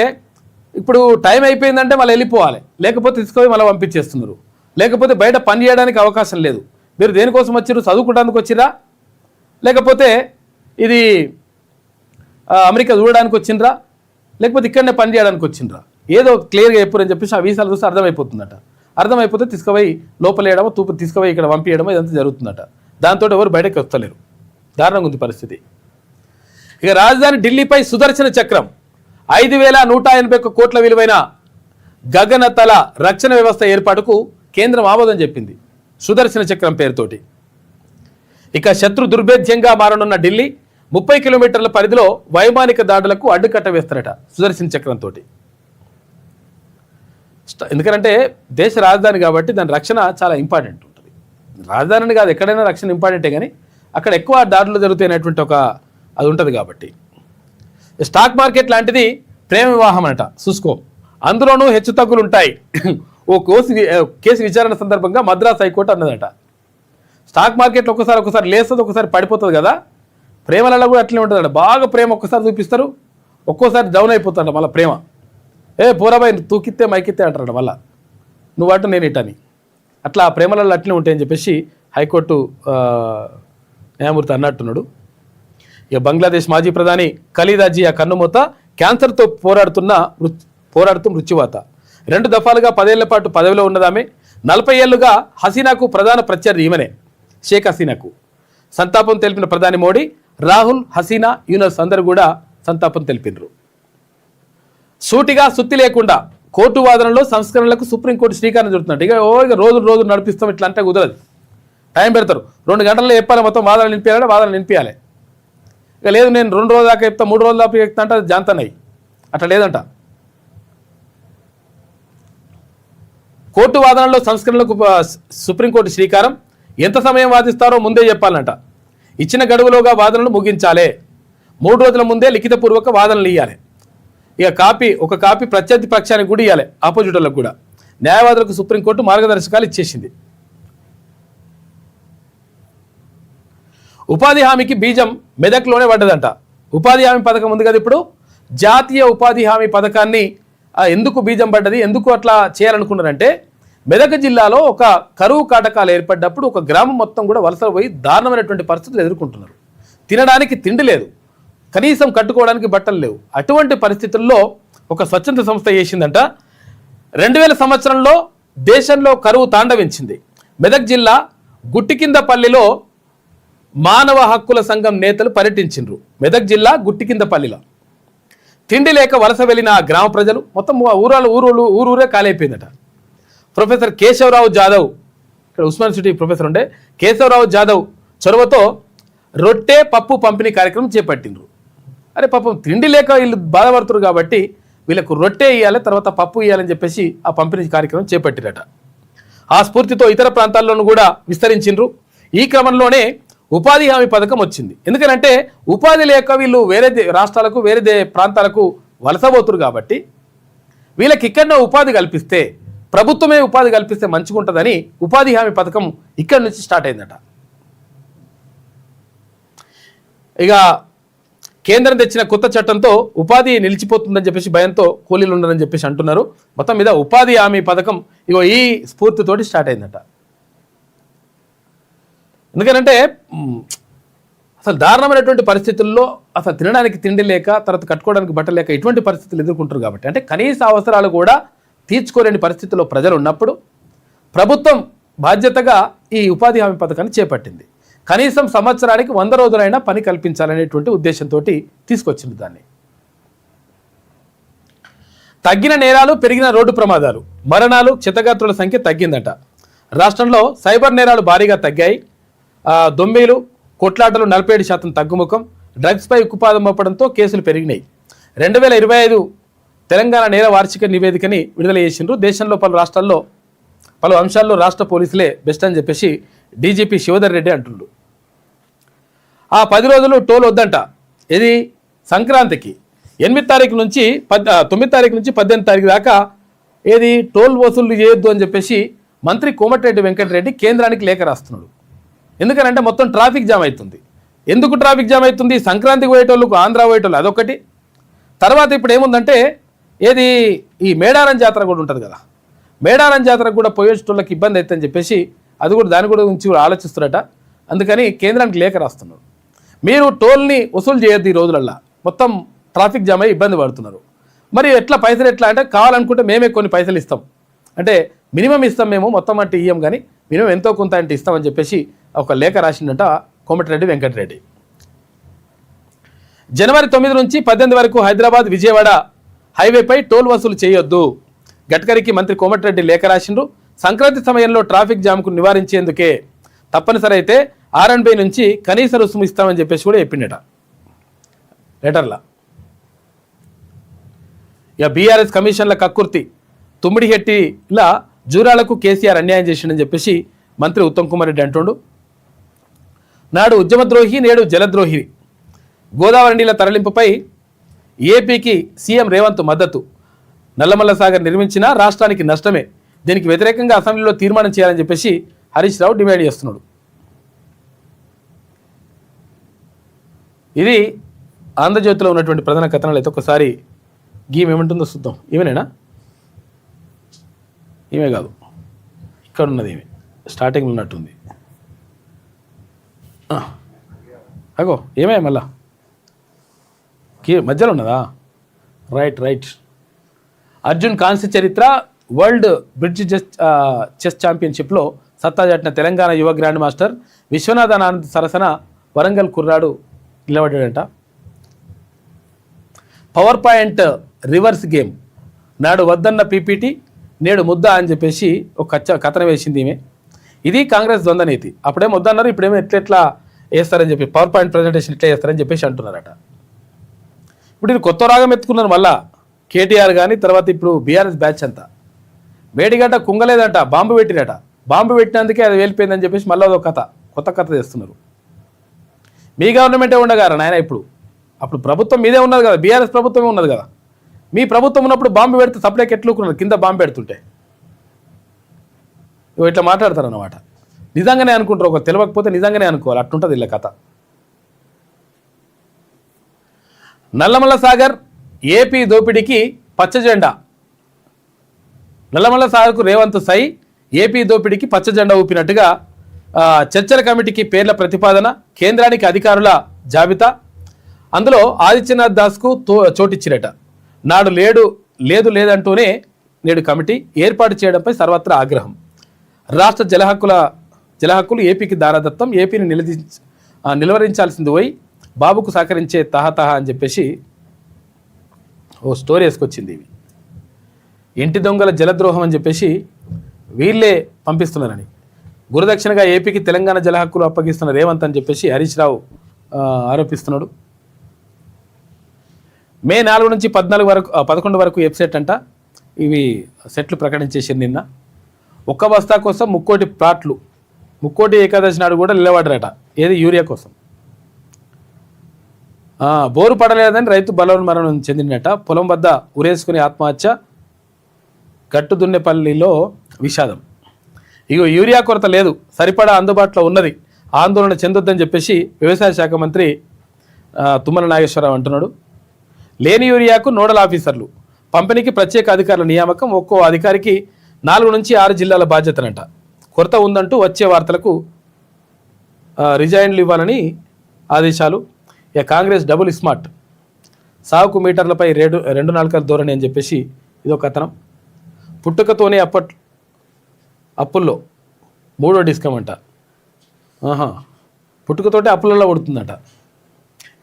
ఇప్పుడు టైం అయిపోయిందంటే వాళ్ళు వెళ్ళిపోవాలి, లేకపోతే తీసుకొని మళ్ళీ పంపించేస్తున్నారు, లేకపోతే బయట పని చేయడానికి అవకాశం లేదు. మీరు దేనికోసం వచ్చిర్రు? చదువుకోవడానికి వచ్చిరా, లేకపోతే ఇది అమెరికా చూడడానికి వచ్చిండ్రా, లేకపోతే ఇక్కడనే పని చేయడానికి వచ్చిండ్రా? ఏదో క్లియర్గా చెప్పారని చెప్పేసి ఆ వీసాలు చూస్తే అర్థమైపోతుందట. అర్థమైపోతే తీసుకుపోయి లోపలేయడమో తీసుకుపోయి ఇక్కడ పంపించడమో ఇదంతా జరుగుతుందట. దాంతో ఎవరు బయటకు వస్తలేరు. దారుణంగా ఉంది పరిస్థితి. ఇక రాజధాని ఢిల్లీపై సుదర్శన చక్రం. 5,181 కోట్ల విలువైన గగనతల రక్షణ వ్యవస్థ ఏర్పాటుకు కేంద్రం ఆమోదం చెప్పింది, సుదర్శన చక్రం పేరుతోటి. ఇక శత్రు దుర్భేద్యంగా మారనున్న ఢిల్లీ 30 కిలోమీటర్ల పరిధిలో వైమానిక దాడులకు అడ్డుకట్ట వేస్తారట సుదర్శన చక్రంతో. ఎందుకంటే దేశ రాజధాని కాబట్టి దాని రక్షణ చాలా ఇంపార్టెంట్ ఉంటుంది. రాజధానిని కాదు, ఎక్కడైనా రక్షణ ఇంపార్టెంటే, కానీ అక్కడ ఎక్కువ దాడులు జరుగుతున్నటువంటి ఒక అది ఉంటుంది కాబట్టి. స్టాక్ మార్కెట్ లాంటిది ప్రేమ వివాహం అనట. చూసుకో, అందులోనూ హెచ్చు తగ్గులు ఉంటాయి. ఓ కేసు విచారణ సందర్భంగా మద్రాస్ హైకోర్టు అన్నదట, స్టాక్ మార్కెట్లో ఒకసారి లేస్తుంది, ఒకసారి పడిపోతుంది కదా, ప్రేమలలో కూడా అట్లనే ఉంటుందట. బాగా ప్రేమ ఒక్కసారి చూపిస్తారు, ఒక్కోసారి డౌన్ అయిపోతాడ మళ్ళీ ప్రేమ. పోరాబాయ్ తూకిత్తే మైకిత్తే అంటారట మళ్ళా, నువ్వు అటు నేను ఇటని. అట్లా ప్రేమలలో అట్లనే ఉంటాయని చెప్పేసి హైకోర్టు న్యాయమూర్తి అన్నట్టున్నాడు. ఇక బంగ్లాదేశ్ మాజీ ప్రధాని ఖలీదా జియా కన్నుమూత, క్యాన్సర్తో పోరాడుతూ మృత్యువాత. 2 దఫాలుగా 10 ఏళ్ల పాటు పదవిలో ఉన్నదామె. 40 ఏళ్లుగా హసీనాకు ప్రధాన ప్రత్యర్థి ఈమెనే, షేక్ హసీనాకు. సంతాపం తెలిపిన ప్రధాని మోడీ, రాహుల్, హసీనా, యూనస్ అందరూ కూడా సంతాపం తెలిపినరు. సూటిగా సుత్తి లేకుండా కోర్టు వాదనలో సంస్కరణలకు సుప్రీంకోర్టు శ్రీకారం చుడుతున్నట్టు. ఇక రోజు నడిపిస్తాం ఇట్లా అంటే కుదరదు, టైం పెడతారు. 2 గంటల్లో చెప్పాలి, మొత్తం వాదనలు నింపించాలంటే వాదనలు నింపించాలి. ఇక లేదు నేను 2 రోజుల దాకా చెప్తా, 3 రోజుల దాకా చెప్తా అంటే అది జాంతనయ్యి, అట్లా లేదంట. కోర్టు వాదనలో సంస్కరణలకు సుప్రీంకోర్టు శ్రీకారం. ఎంత సమయం వాదిస్తారో ముందే చెప్పాలంట. ఇచ్చిన గడువులోగా వాదనలు ముగించాలి. 3 రోజుల ముందే లిఖితపూర్వక వాదనలు ఇవ్వాలి. ఇక ఒక కాపీ ప్రత్యర్థి పక్షానికి కూడా ఇవ్వాలి, ఆపోజిటర్లకు కూడా. న్యాయవాదులకు సుప్రీంకోర్టు మార్గదర్శకాలు ఇచ్చేసింది. ఉపాధి హామీకి బీజం మెదక్లోనే పడ్డదంట. ఉపాధి హామీ పథకం ఉంది కదా ఇప్పుడు, జాతీయ ఉపాధి హామీ పథకాన్ని ఎందుకు బీజం పడ్డది, ఎందుకు అట్లా చేయాలనుకున్నారంటే, మెదక్ జిల్లాలో ఒక కరువు కాటకాలు ఏర్పడ్డప్పుడు ఒక గ్రామం మొత్తం కూడా వలసలు పోయి దారుణమైనటువంటి పరిస్థితులు ఎదుర్కొంటున్నారు. తినడానికి తిండి లేదు, కనీసం కట్టుకోవడానికి బట్టలు లేవు. అటువంటి పరిస్థితుల్లో ఒక స్వచ్ఛంద సంస్థ చేసిందంట. 2000 సంవత్సరంలో దేశంలో కరువు తాండవించింది. మెదక్ జిల్లా గుట్టికిందపల్లిలో మానవ హక్కుల సంఘం నేతలు పర్యటించిండ్రు. మెదక్ జిల్లా గుట్టికిందపల్లిలో తిండి లేక వలస వెళ్ళిన ఆ గ్రామ ప్రజలు మొత్తం ఊరూరే కాలైపోయిందట. ప్రొఫెసర్ కేశవరావు జాదవ్, ఇక్కడ ఉస్మాన్ యూనివర్సిటీ ప్రొఫెసర్ ఉండే కేశవరావు జాదవ్ చొరవతో రొట్టె పప్పు పంపిణీ కార్యక్రమం చేపట్టిండ్రు. అరే పాపం తిండి లేక వీళ్ళు బాధపడుతున్నారు కాబట్టి వీళ్ళకు రొట్టె ఇవ్వాలి, తర్వాత పప్పు ఇవ్వాలని చెప్పేసి ఆ పంపిణీ కార్యక్రమం చేపట్టిరట. ఆ స్ఫూర్తితో ఇతర ప్రాంతాల్లోనూ కూడా విస్తరించిండ్రు. ఈ క్రమంలోనే ఉపాధి హామీ పథకం వచ్చింది. ఎందుకంటే ఉపాధి లేక వీళ్ళు వేరే రాష్ట్రాలకు వేరే ప్రాంతాలకు వలసపోతురు కాబట్టి వీళ్ళకి ఇక్కడనే ఉపాధి కల్పిస్తే, ప్రభుత్వమే ఉపాధి కల్పిస్తే మంచిగా ఉంటుందని ఉపాధి హామీ పథకం ఇక్కడి నుంచి స్టార్ట్ అయిందట. ఇక కేంద్రం తెచ్చిన కొత్త చట్టంతో ఉపాధి నిలిచిపోతుందని చెప్పేసి భయంతో కూలీలు ఉన్నారని చెప్పేసి అంటున్నారు. మొత్తం మీద ఉపాధి హామీ పథకం ఇగో ఈ స్ఫూర్తితోటి స్టార్ట్ అయిందట. ఎందుకంటే అసలు దారుణమైనటువంటి పరిస్థితుల్లో అసలు తినడానికి తిండి లేక, తర్వాత కట్టుకోవడానికి బట్టలు లేక ఇటువంటి పరిస్థితులు ఎదుర్కొంటారు కాబట్టి, అంటే కనీస అవసరాలు కూడా తీర్చుకోలేని పరిస్థితుల్లో ప్రజలు ఉన్నప్పుడు ప్రభుత్వం బాధ్యతగా ఈ ఉపాధి హామీ పథకాన్ని చేపట్టింది. కనీసం సంవత్సరానికి 100 రోజులైనా పని కల్పించాలనేటువంటి ఉద్దేశంతో తీసుకొచ్చింది దాన్ని. తగ్గిన నేరాలు, పెరిగిన రోడ్డు ప్రమాదాలు, మరణాలు, క్షతగాత్రుల సంఖ్య తగ్గిందట. రాష్ట్రంలో సైబర్ నేరాలు భారీగా తగ్గాయి. దొంబీలు, కొట్లాటలు 47% తగ్గుముఖం. డ్రగ్స్పై ఉక్కుపాదం మోపడంతో కేసులు పెరిగినాయి. 2025 తెలంగాణ నేర వార్షిక నివేదికని విడుదల చేసిండ్రు. దేశంలో పలు రాష్ట్రాల్లో పలు అంశాల్లో రాష్ట్ర పోలీసులే బెస్ట్ అని చెప్పేసి డీజీపీ శివధర్ రెడ్డి అంటుండు. ఆ 10 రోజులు టోల్ వద్దంట. ఇది సంక్రాంతికి 8 తారీఖు నుంచి 9 తారీఖు నుంచి 18 తారీఖు దాకా ఏది టోల్ వసూలు చేయొద్దు అని చెప్పేసి మంత్రి కోమటిరెడ్డి వెంకటరెడ్డి కేంద్రానికి లేఖ రాస్తున్నాడు. ఎందుకనంటే మొత్తం ట్రాఫిక్ జామ్ అవుతుంది. ఎందుకు ట్రాఫిక్ జామ్ అవుతుంది? సంక్రాంతికి పోయేటోళ్ళకు ఆంధ్ర పోయేటోళ్ళు అదొకటి. తర్వాత ఇప్పుడు ఏముందంటే ఏది ఈ మేడారం జాతర కూడా ఉంటుంది కదా, మేడారం జాతరకు కూడా పోయేటోళ్ళకి ఇబ్బంది అవుతుందని చెప్పేసి అది కూడా దాని గురించి కూడా ఆలోచిస్తున్నారట. అందుకని కేంద్రానికి లేఖ రాస్తున్నారు. మీరు టోల్ని వసూలు చేయొద్దు ఈ రోజులల్లో, మొత్తం ట్రాఫిక్ జామ్ అయ్యి ఇబ్బంది పడుతున్నారు. మరి ఎట్లా పైసలు ఎట్లా అంటే కావాలనుకుంటే మేమే కొన్ని పైసలు ఇస్తాం, అంటే మినిమం ఇస్తాం, మేము మొత్తం అంటే ఇయ్యం కానీ మినిమం ఎంతో కొంత అంటే ఇస్తామని చెప్పేసి ఒక లేఖ రాసిందట కోమటిరెడ్డి వెంకటరెడ్డి. జనవరి 9 నుంచి 18 వరకు హైదరాబాద్ విజయవాడ హైవేపై టోల్ వసూలు చేయొద్దు. గడ్కరీకి మంత్రి కోమటిరెడ్డి లేఖ రాసిండ్రు. సంక్రాంతి సమయంలో ట్రాఫిక్ జామ్కు నివారించేందుకే తప్పనిసరి అయితే R&B నుంచి కనీస రుసుము ఇస్తామని చెప్పేసి కూడా చెప్పిండట లెటర్లా. ఇక బీఆర్ఎస్ కమిషన్ల కక్కుర్తి, తుమ్మిడిహెట్టిలా జూరాలకు కేసీఆర్ అన్యాయం చేసిండని చెప్పేసి మంత్రి ఉత్తమ్ కుమార్ రెడ్డి అంటుండు. నాడు ఉద్యమద్రోహి, నేడు జలద్రోహి. గోదావరి నీళ్ల తరలింపుపై ఏపీకి సీఎం రేవంత్ మద్దతు. నల్లమల్ల సాగర్ నిర్మించినా రాష్ట్రానికి నష్టమే. దీనికి వ్యతిరేకంగా అసెంబ్లీలో తీర్మానం చేయాలని చెప్పేసి హరీష్ రావు డిమాండ్ చేస్తున్నాడు. ఇది ఆంధ్రజ్యోతిలో ఉన్నటువంటి ప్రధాన కథనాలు. అయితే ఒకసారి గీమ్ ఏమంటుందో చూద్దాం. ఈమెనేనా? ఈమె కాదు, ఇక్కడ ఉన్నది ఈమె, స్టార్టింగ్లో ఉన్నట్టుంది. అగో ఏమే మళ్ళా మధ్యలో ఉన్నదా? రైట్. అర్జున్ కాంస్య చరిత్ర వరల్డ్ బ్రిడ్జ్ చెస్ ఛాంపియన్షిప్లో సత్తా చాటిన తెలంగాణ యువ గ్రాండ్ మాస్టర్ విశ్వనాథ్ ఆనంద్ సరసన వరంగల్ కుర్రాడు నిలబడ్డాడంట. పవర్ పాయింట్ రివర్స్ గేమ్, నాడు వద్దన్న పీపీటీ నేడు ముద్ద అని చెప్పేసి ఒక కథనం వేసింది ఈమె. ఇది కాంగ్రెస్ ద్వంద్వ నీతి. అప్పుడేమో వద్దన్నారు, ఇప్పుడేమో ఎట్లా వేస్తారని చెప్పి పవర్ పాయింట్ ప్రజెంటేషన్ ఎట్లా చేస్తారని చెప్పేసి అంటున్నారట. ఇప్పుడు ఇది కొత్త రాగం ఎత్తుకున్నారు మళ్ళా కేటీఆర్ కానీ, తర్వాత ఇప్పుడు బీఆర్ఎస్ బ్యాచ్ అంతా. మేడిగడ్డ కుంగలేదంట, బాంబు పెట్టినట. బాంబు పెట్టినందుకే అది వెళ్ళిపోయిందని చెప్పేసి మళ్ళీ అదొక కథ, కొత్త కథ చేస్తున్నారు. మీ గవర్నమెంటే ఉండగారా నాయన, అప్పుడు ప్రభుత్వం మీదే ఉన్నది కదా, బీఆర్ఎస్ ప్రభుత్వమే ఉన్నది కదా. మీ ప్రభుత్వం ఉన్నప్పుడు బాంబు పెడితే సపరేట్ ఎట్లుకున్నారు కింద బాంబు పెడుతుంటే. ఇట్లా మాట్లాడతారు అన్నమాట. నిజంగానే అనుకుంటారు, ఒక తెలియకపోతే నిజంగానే అనుకోవాలి, అట్లుంటుంది ఇలా కథ. నల్లమల్ల సాగర్ ఏపీ దోపిడీకి పచ్చజెండా. నల్లమల్ల సాగర్కు రేవంత్ సై, ఏపీ దోపిడీకి పచ్చజెండా ఊపినట్టుగా చర్చల కమిటీకి పేర్ల ప్రతిపాదన, కేంద్రానికి అధికారుల జాబితా. అందులో ఆదిత్యనాథ్ దాస్కు చోటిచ్చిరట. నాడు లేదంటూనే నేడు కమిటీ ఏర్పాటు చేయడంపై సర్వత్రా ఆగ్రహం. రాష్ట్ర జలహక్కులు ఏపీకి దారాదత్తం, ఏపీని నిలువరించాల్సింది పోయి బాబుకు సహకరించే తహతహ అని చెప్పేసి ఓ స్టోరీ వేసుకొచ్చింది. ఇవి ఇంటి దొంగల జలద్రోహం అని చెప్పేసి వీళ్ళే పంపిస్తున్నారని, గురుదక్షిణగా ఏపీకి తెలంగాణ జలహక్కులు అప్పగిస్తున్న రేవంత్ అని చెప్పేసి హరీష్ రావు ఆరోపిస్తున్నాడు. మే 4 నుంచి 11 వరకు వెబ్సైట్ అంట. ఇవి సెట్లు ప్రకటించేసారు నిన్న. ఒక్క బస్తా కోసం 3 కోటి ప్లాట్లు, 3 కోటి ఏకాదశి నాడు కూడా నిలబడరట. ఏది యూరియా కోసం. బోరు పడలేదని రైతు బలవన్మరణం చెందినట. పొలం వద్ద ఉరేసుకుని ఆత్మహత్య. గట్టు దున్నెపల్లిలో విషాదం. ఇగో యూరియా కొరత లేదు, సరిపడా అందుబాటులో ఉన్నది, ఆందోళన చెందొద్దని చెప్పేసి వ్యవసాయ శాఖ మంత్రి తుమ్మల నాగేశ్వరరావు అంటున్నాడు. లేని యూరియాకు నోడల్ ఆఫీసర్లు, పంపిణీకి ప్రత్యేక అధికారుల నియామకం. ఒక్కో అధికారికి 4 నుంచి 6 జిల్లాల బాధ్యతనంట. కొరత ఉందంటూ వచ్చే వార్తలకు రిజైన్లు ఇవ్వాలని ఆదేశాలు. ఇక కాంగ్రెస్ డబుల్ స్మార్ట్, సాగుకు మీటర్లపై 2 నాలుకల ధోరణి అని చెప్పేసి ఇదొక కథనం. పుట్టుకతోనే అప్పుల్లో 3వ డిస్కమ్ అంట. పుట్టుకతోటే అప్పులలో పడుతుందట.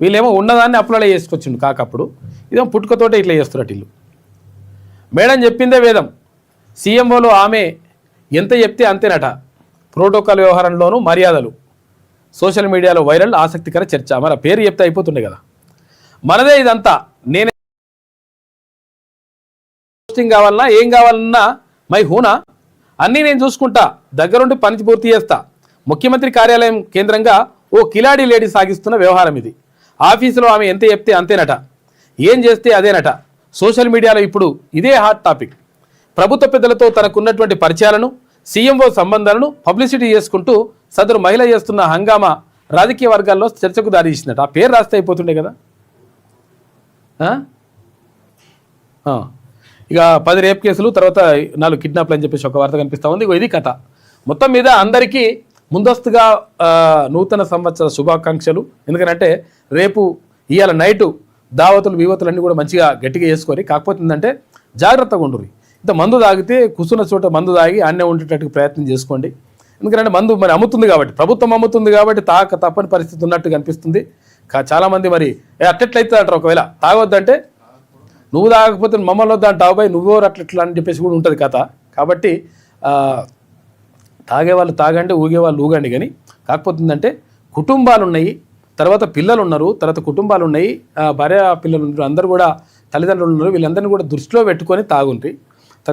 వీళ్ళేమో ఉన్నదాన్ని అప్పులలో చేసుకొచ్చిండు కాకప్పుడు, ఇదేమో పుట్టుకతోటే ఇట్లా చేస్తున్నట్టు ఇల్లు. మేడం చెప్పిందే వేదం, సీఎంఓలో ఆమె ఎంత చెప్తే అంతేనట. ప్రోటోకాల్ వ్యవహారంలోనూ మర్యాదలు. సోషల్ మీడియాలో వైరల్ ఆసక్తికర చర్చ. మరి పేరు చెప్తే అయిపోతుండే కదా. మనదే ఇదంతా, నేనే పోస్టింగ్ కావాలన్నా ఏం కావాలన్నా మై హూనా అన్నీ నేను చూసుకుంటా, దగ్గరుండి పని పూర్తి చేస్తా. ముఖ్యమంత్రి కార్యాలయం కేంద్రంగా ఓ కిలాడి లేడీ సాగిస్తున్న వ్యవహారం ఇది. ఆఫీసులో ఆమె ఎంత చెప్తే అంతేనట, ఏం చేస్తే అదేనట. సోషల్ మీడియాలో ఇప్పుడు ఇదే హాట్ టాపిక్. ప్రభుత్వ పెద్దలతో తనకున్నటువంటి పరిచయాలను, సీఎంఓ సంబంధాలను పబ్లిసిటీ చేసుకుంటూ సదరు మహిళ చేస్తున్న హంగామా రాజకీయ వర్గాల్లో చర్చకు దారి తీసిందట. ఆ పేరు రాస్తే అయిపోతుండే కదా. ఇక 10 రేప్ కేసులు, తర్వాత 4 కిడ్నాప్లు అని చెప్పేసి ఒక వార్త కనిపిస్తూ ఉంది. ఇది కథ. మొత్తం మీద అందరికీ ముందస్తుగా నూతన సంవత్సర శుభాకాంక్షలు. ఎందుకంటే రేపు ఇవాళ నైటు దావతులు వివతులు అన్నీ కూడా మంచిగా గట్టిగా చేసుకొని, కాకపోతే ఏంటంటే జాగ్రత్తగా ఉండుర్రి. ఇంత మందు తాగితే కూర్చున్న చోట మందు తాగి అన్నే ఉండేటట్టుగా ప్రయత్నం చేసుకోండి. ఎందుకంటే మందు మరి అమ్ముతుంది కాబట్టి, ప్రభుత్వం అమ్ముతుంది కాబట్టి తాక తప్పని పరిస్థితి ఉన్నట్టు కనిపిస్తుంది. చాలామంది మరి అట్లెట్లయితే అంటారు, ఒకవేళ తాగొద్దంటే నువ్వు తాగకపోతే మమ్మల్ని వద్దా అంటావు పోయి నువ్వో అట్లా అని చెప్పేసి కూడా ఉంటుంది కథ. కాబట్టి తాగేవాళ్ళు తాగండి, ఊగేవాళ్ళు ఊగండి. కానీ కాకపోతే ఏంటంటే కుటుంబాలు ఉన్నాయి, తర్వాత పిల్లలు ఉన్నారు, తర్వాత కుటుంబాలు ఉన్నాయి, భార్య పిల్లలు ఉన్నారు, అందరూ కూడా తల్లిదండ్రులు ఉన్నారు. వీళ్ళందరినీ కూడా దృష్టిలో పెట్టుకొని తాగుండ్రి.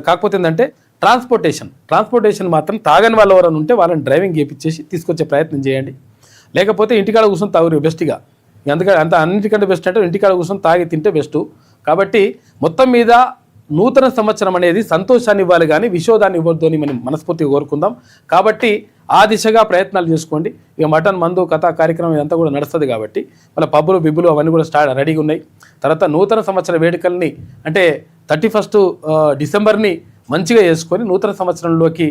కాకపోతే ఏంటంటే ట్రాన్స్పోర్టేషన్ మాత్రం తాగని వాళ్ళు ఎవరైనా ఉంటే వాళ్ళని డ్రైవింగ్ చేయించేసి తీసుకొచ్చే ప్రయత్నం చేయండి. లేకపోతే ఇంటికాడ కూర్చొని తాగురు బెస్ట్గా. అందుకని అన్నిటికంటే బెస్ట్ అంటే ఇంటికాడ కూర్చొని తాగి తింటే బెస్ట్. కాబట్టి మొత్తం మీద నూతన సంవత్సరం అనేది సంతోషాన్ని ఇవ్వాలి కానీ విషోదాన్ని ఇవ్వద్దు అని మనం మనస్ఫూర్తిగా కోరుకుందాం. కాబట్టి ఆ దిశగా ప్రయత్నాలు చేసుకోండి. ఇక మటన్ మందు కథా కార్యక్రమం ఇదంతా కూడా నడుస్తుంది కాబట్టి వాళ్ళ పబ్బులు బిబ్బులు అవన్నీ కూడా రెడీగా ఉన్నాయి. తర్వాత నూతన సంవత్సర వేడుకల్ని అంటే 31 డిసెంబర్ని మంచిగా చేసుకొని నూతన సంవత్సరంలోకి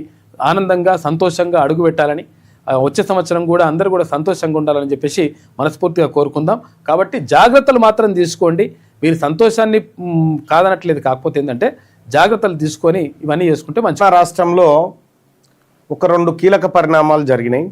ఆనందంగా సంతోషంగా అడుగు పెట్టాలని, వచ్చే సంవత్సరం కూడా అందరూ కూడా సంతోషంగా ఉండాలని చెప్పేసి మనస్ఫూర్తిగా కోరుకుందాం. కాబట్టి జాగ్రత్తలు మాత్రం తీసుకోండి. మీరు సంతోషాన్ని కాదనట్లేదు, కాకపోతే ఏంటంటే జాగ్రత్తలు తీసుకొని ఇవన్నీ చేసుకుంటే మంచి. రాష్ట్రంలో 1-2 కీలక పరిణామాలు జరిగినాయి.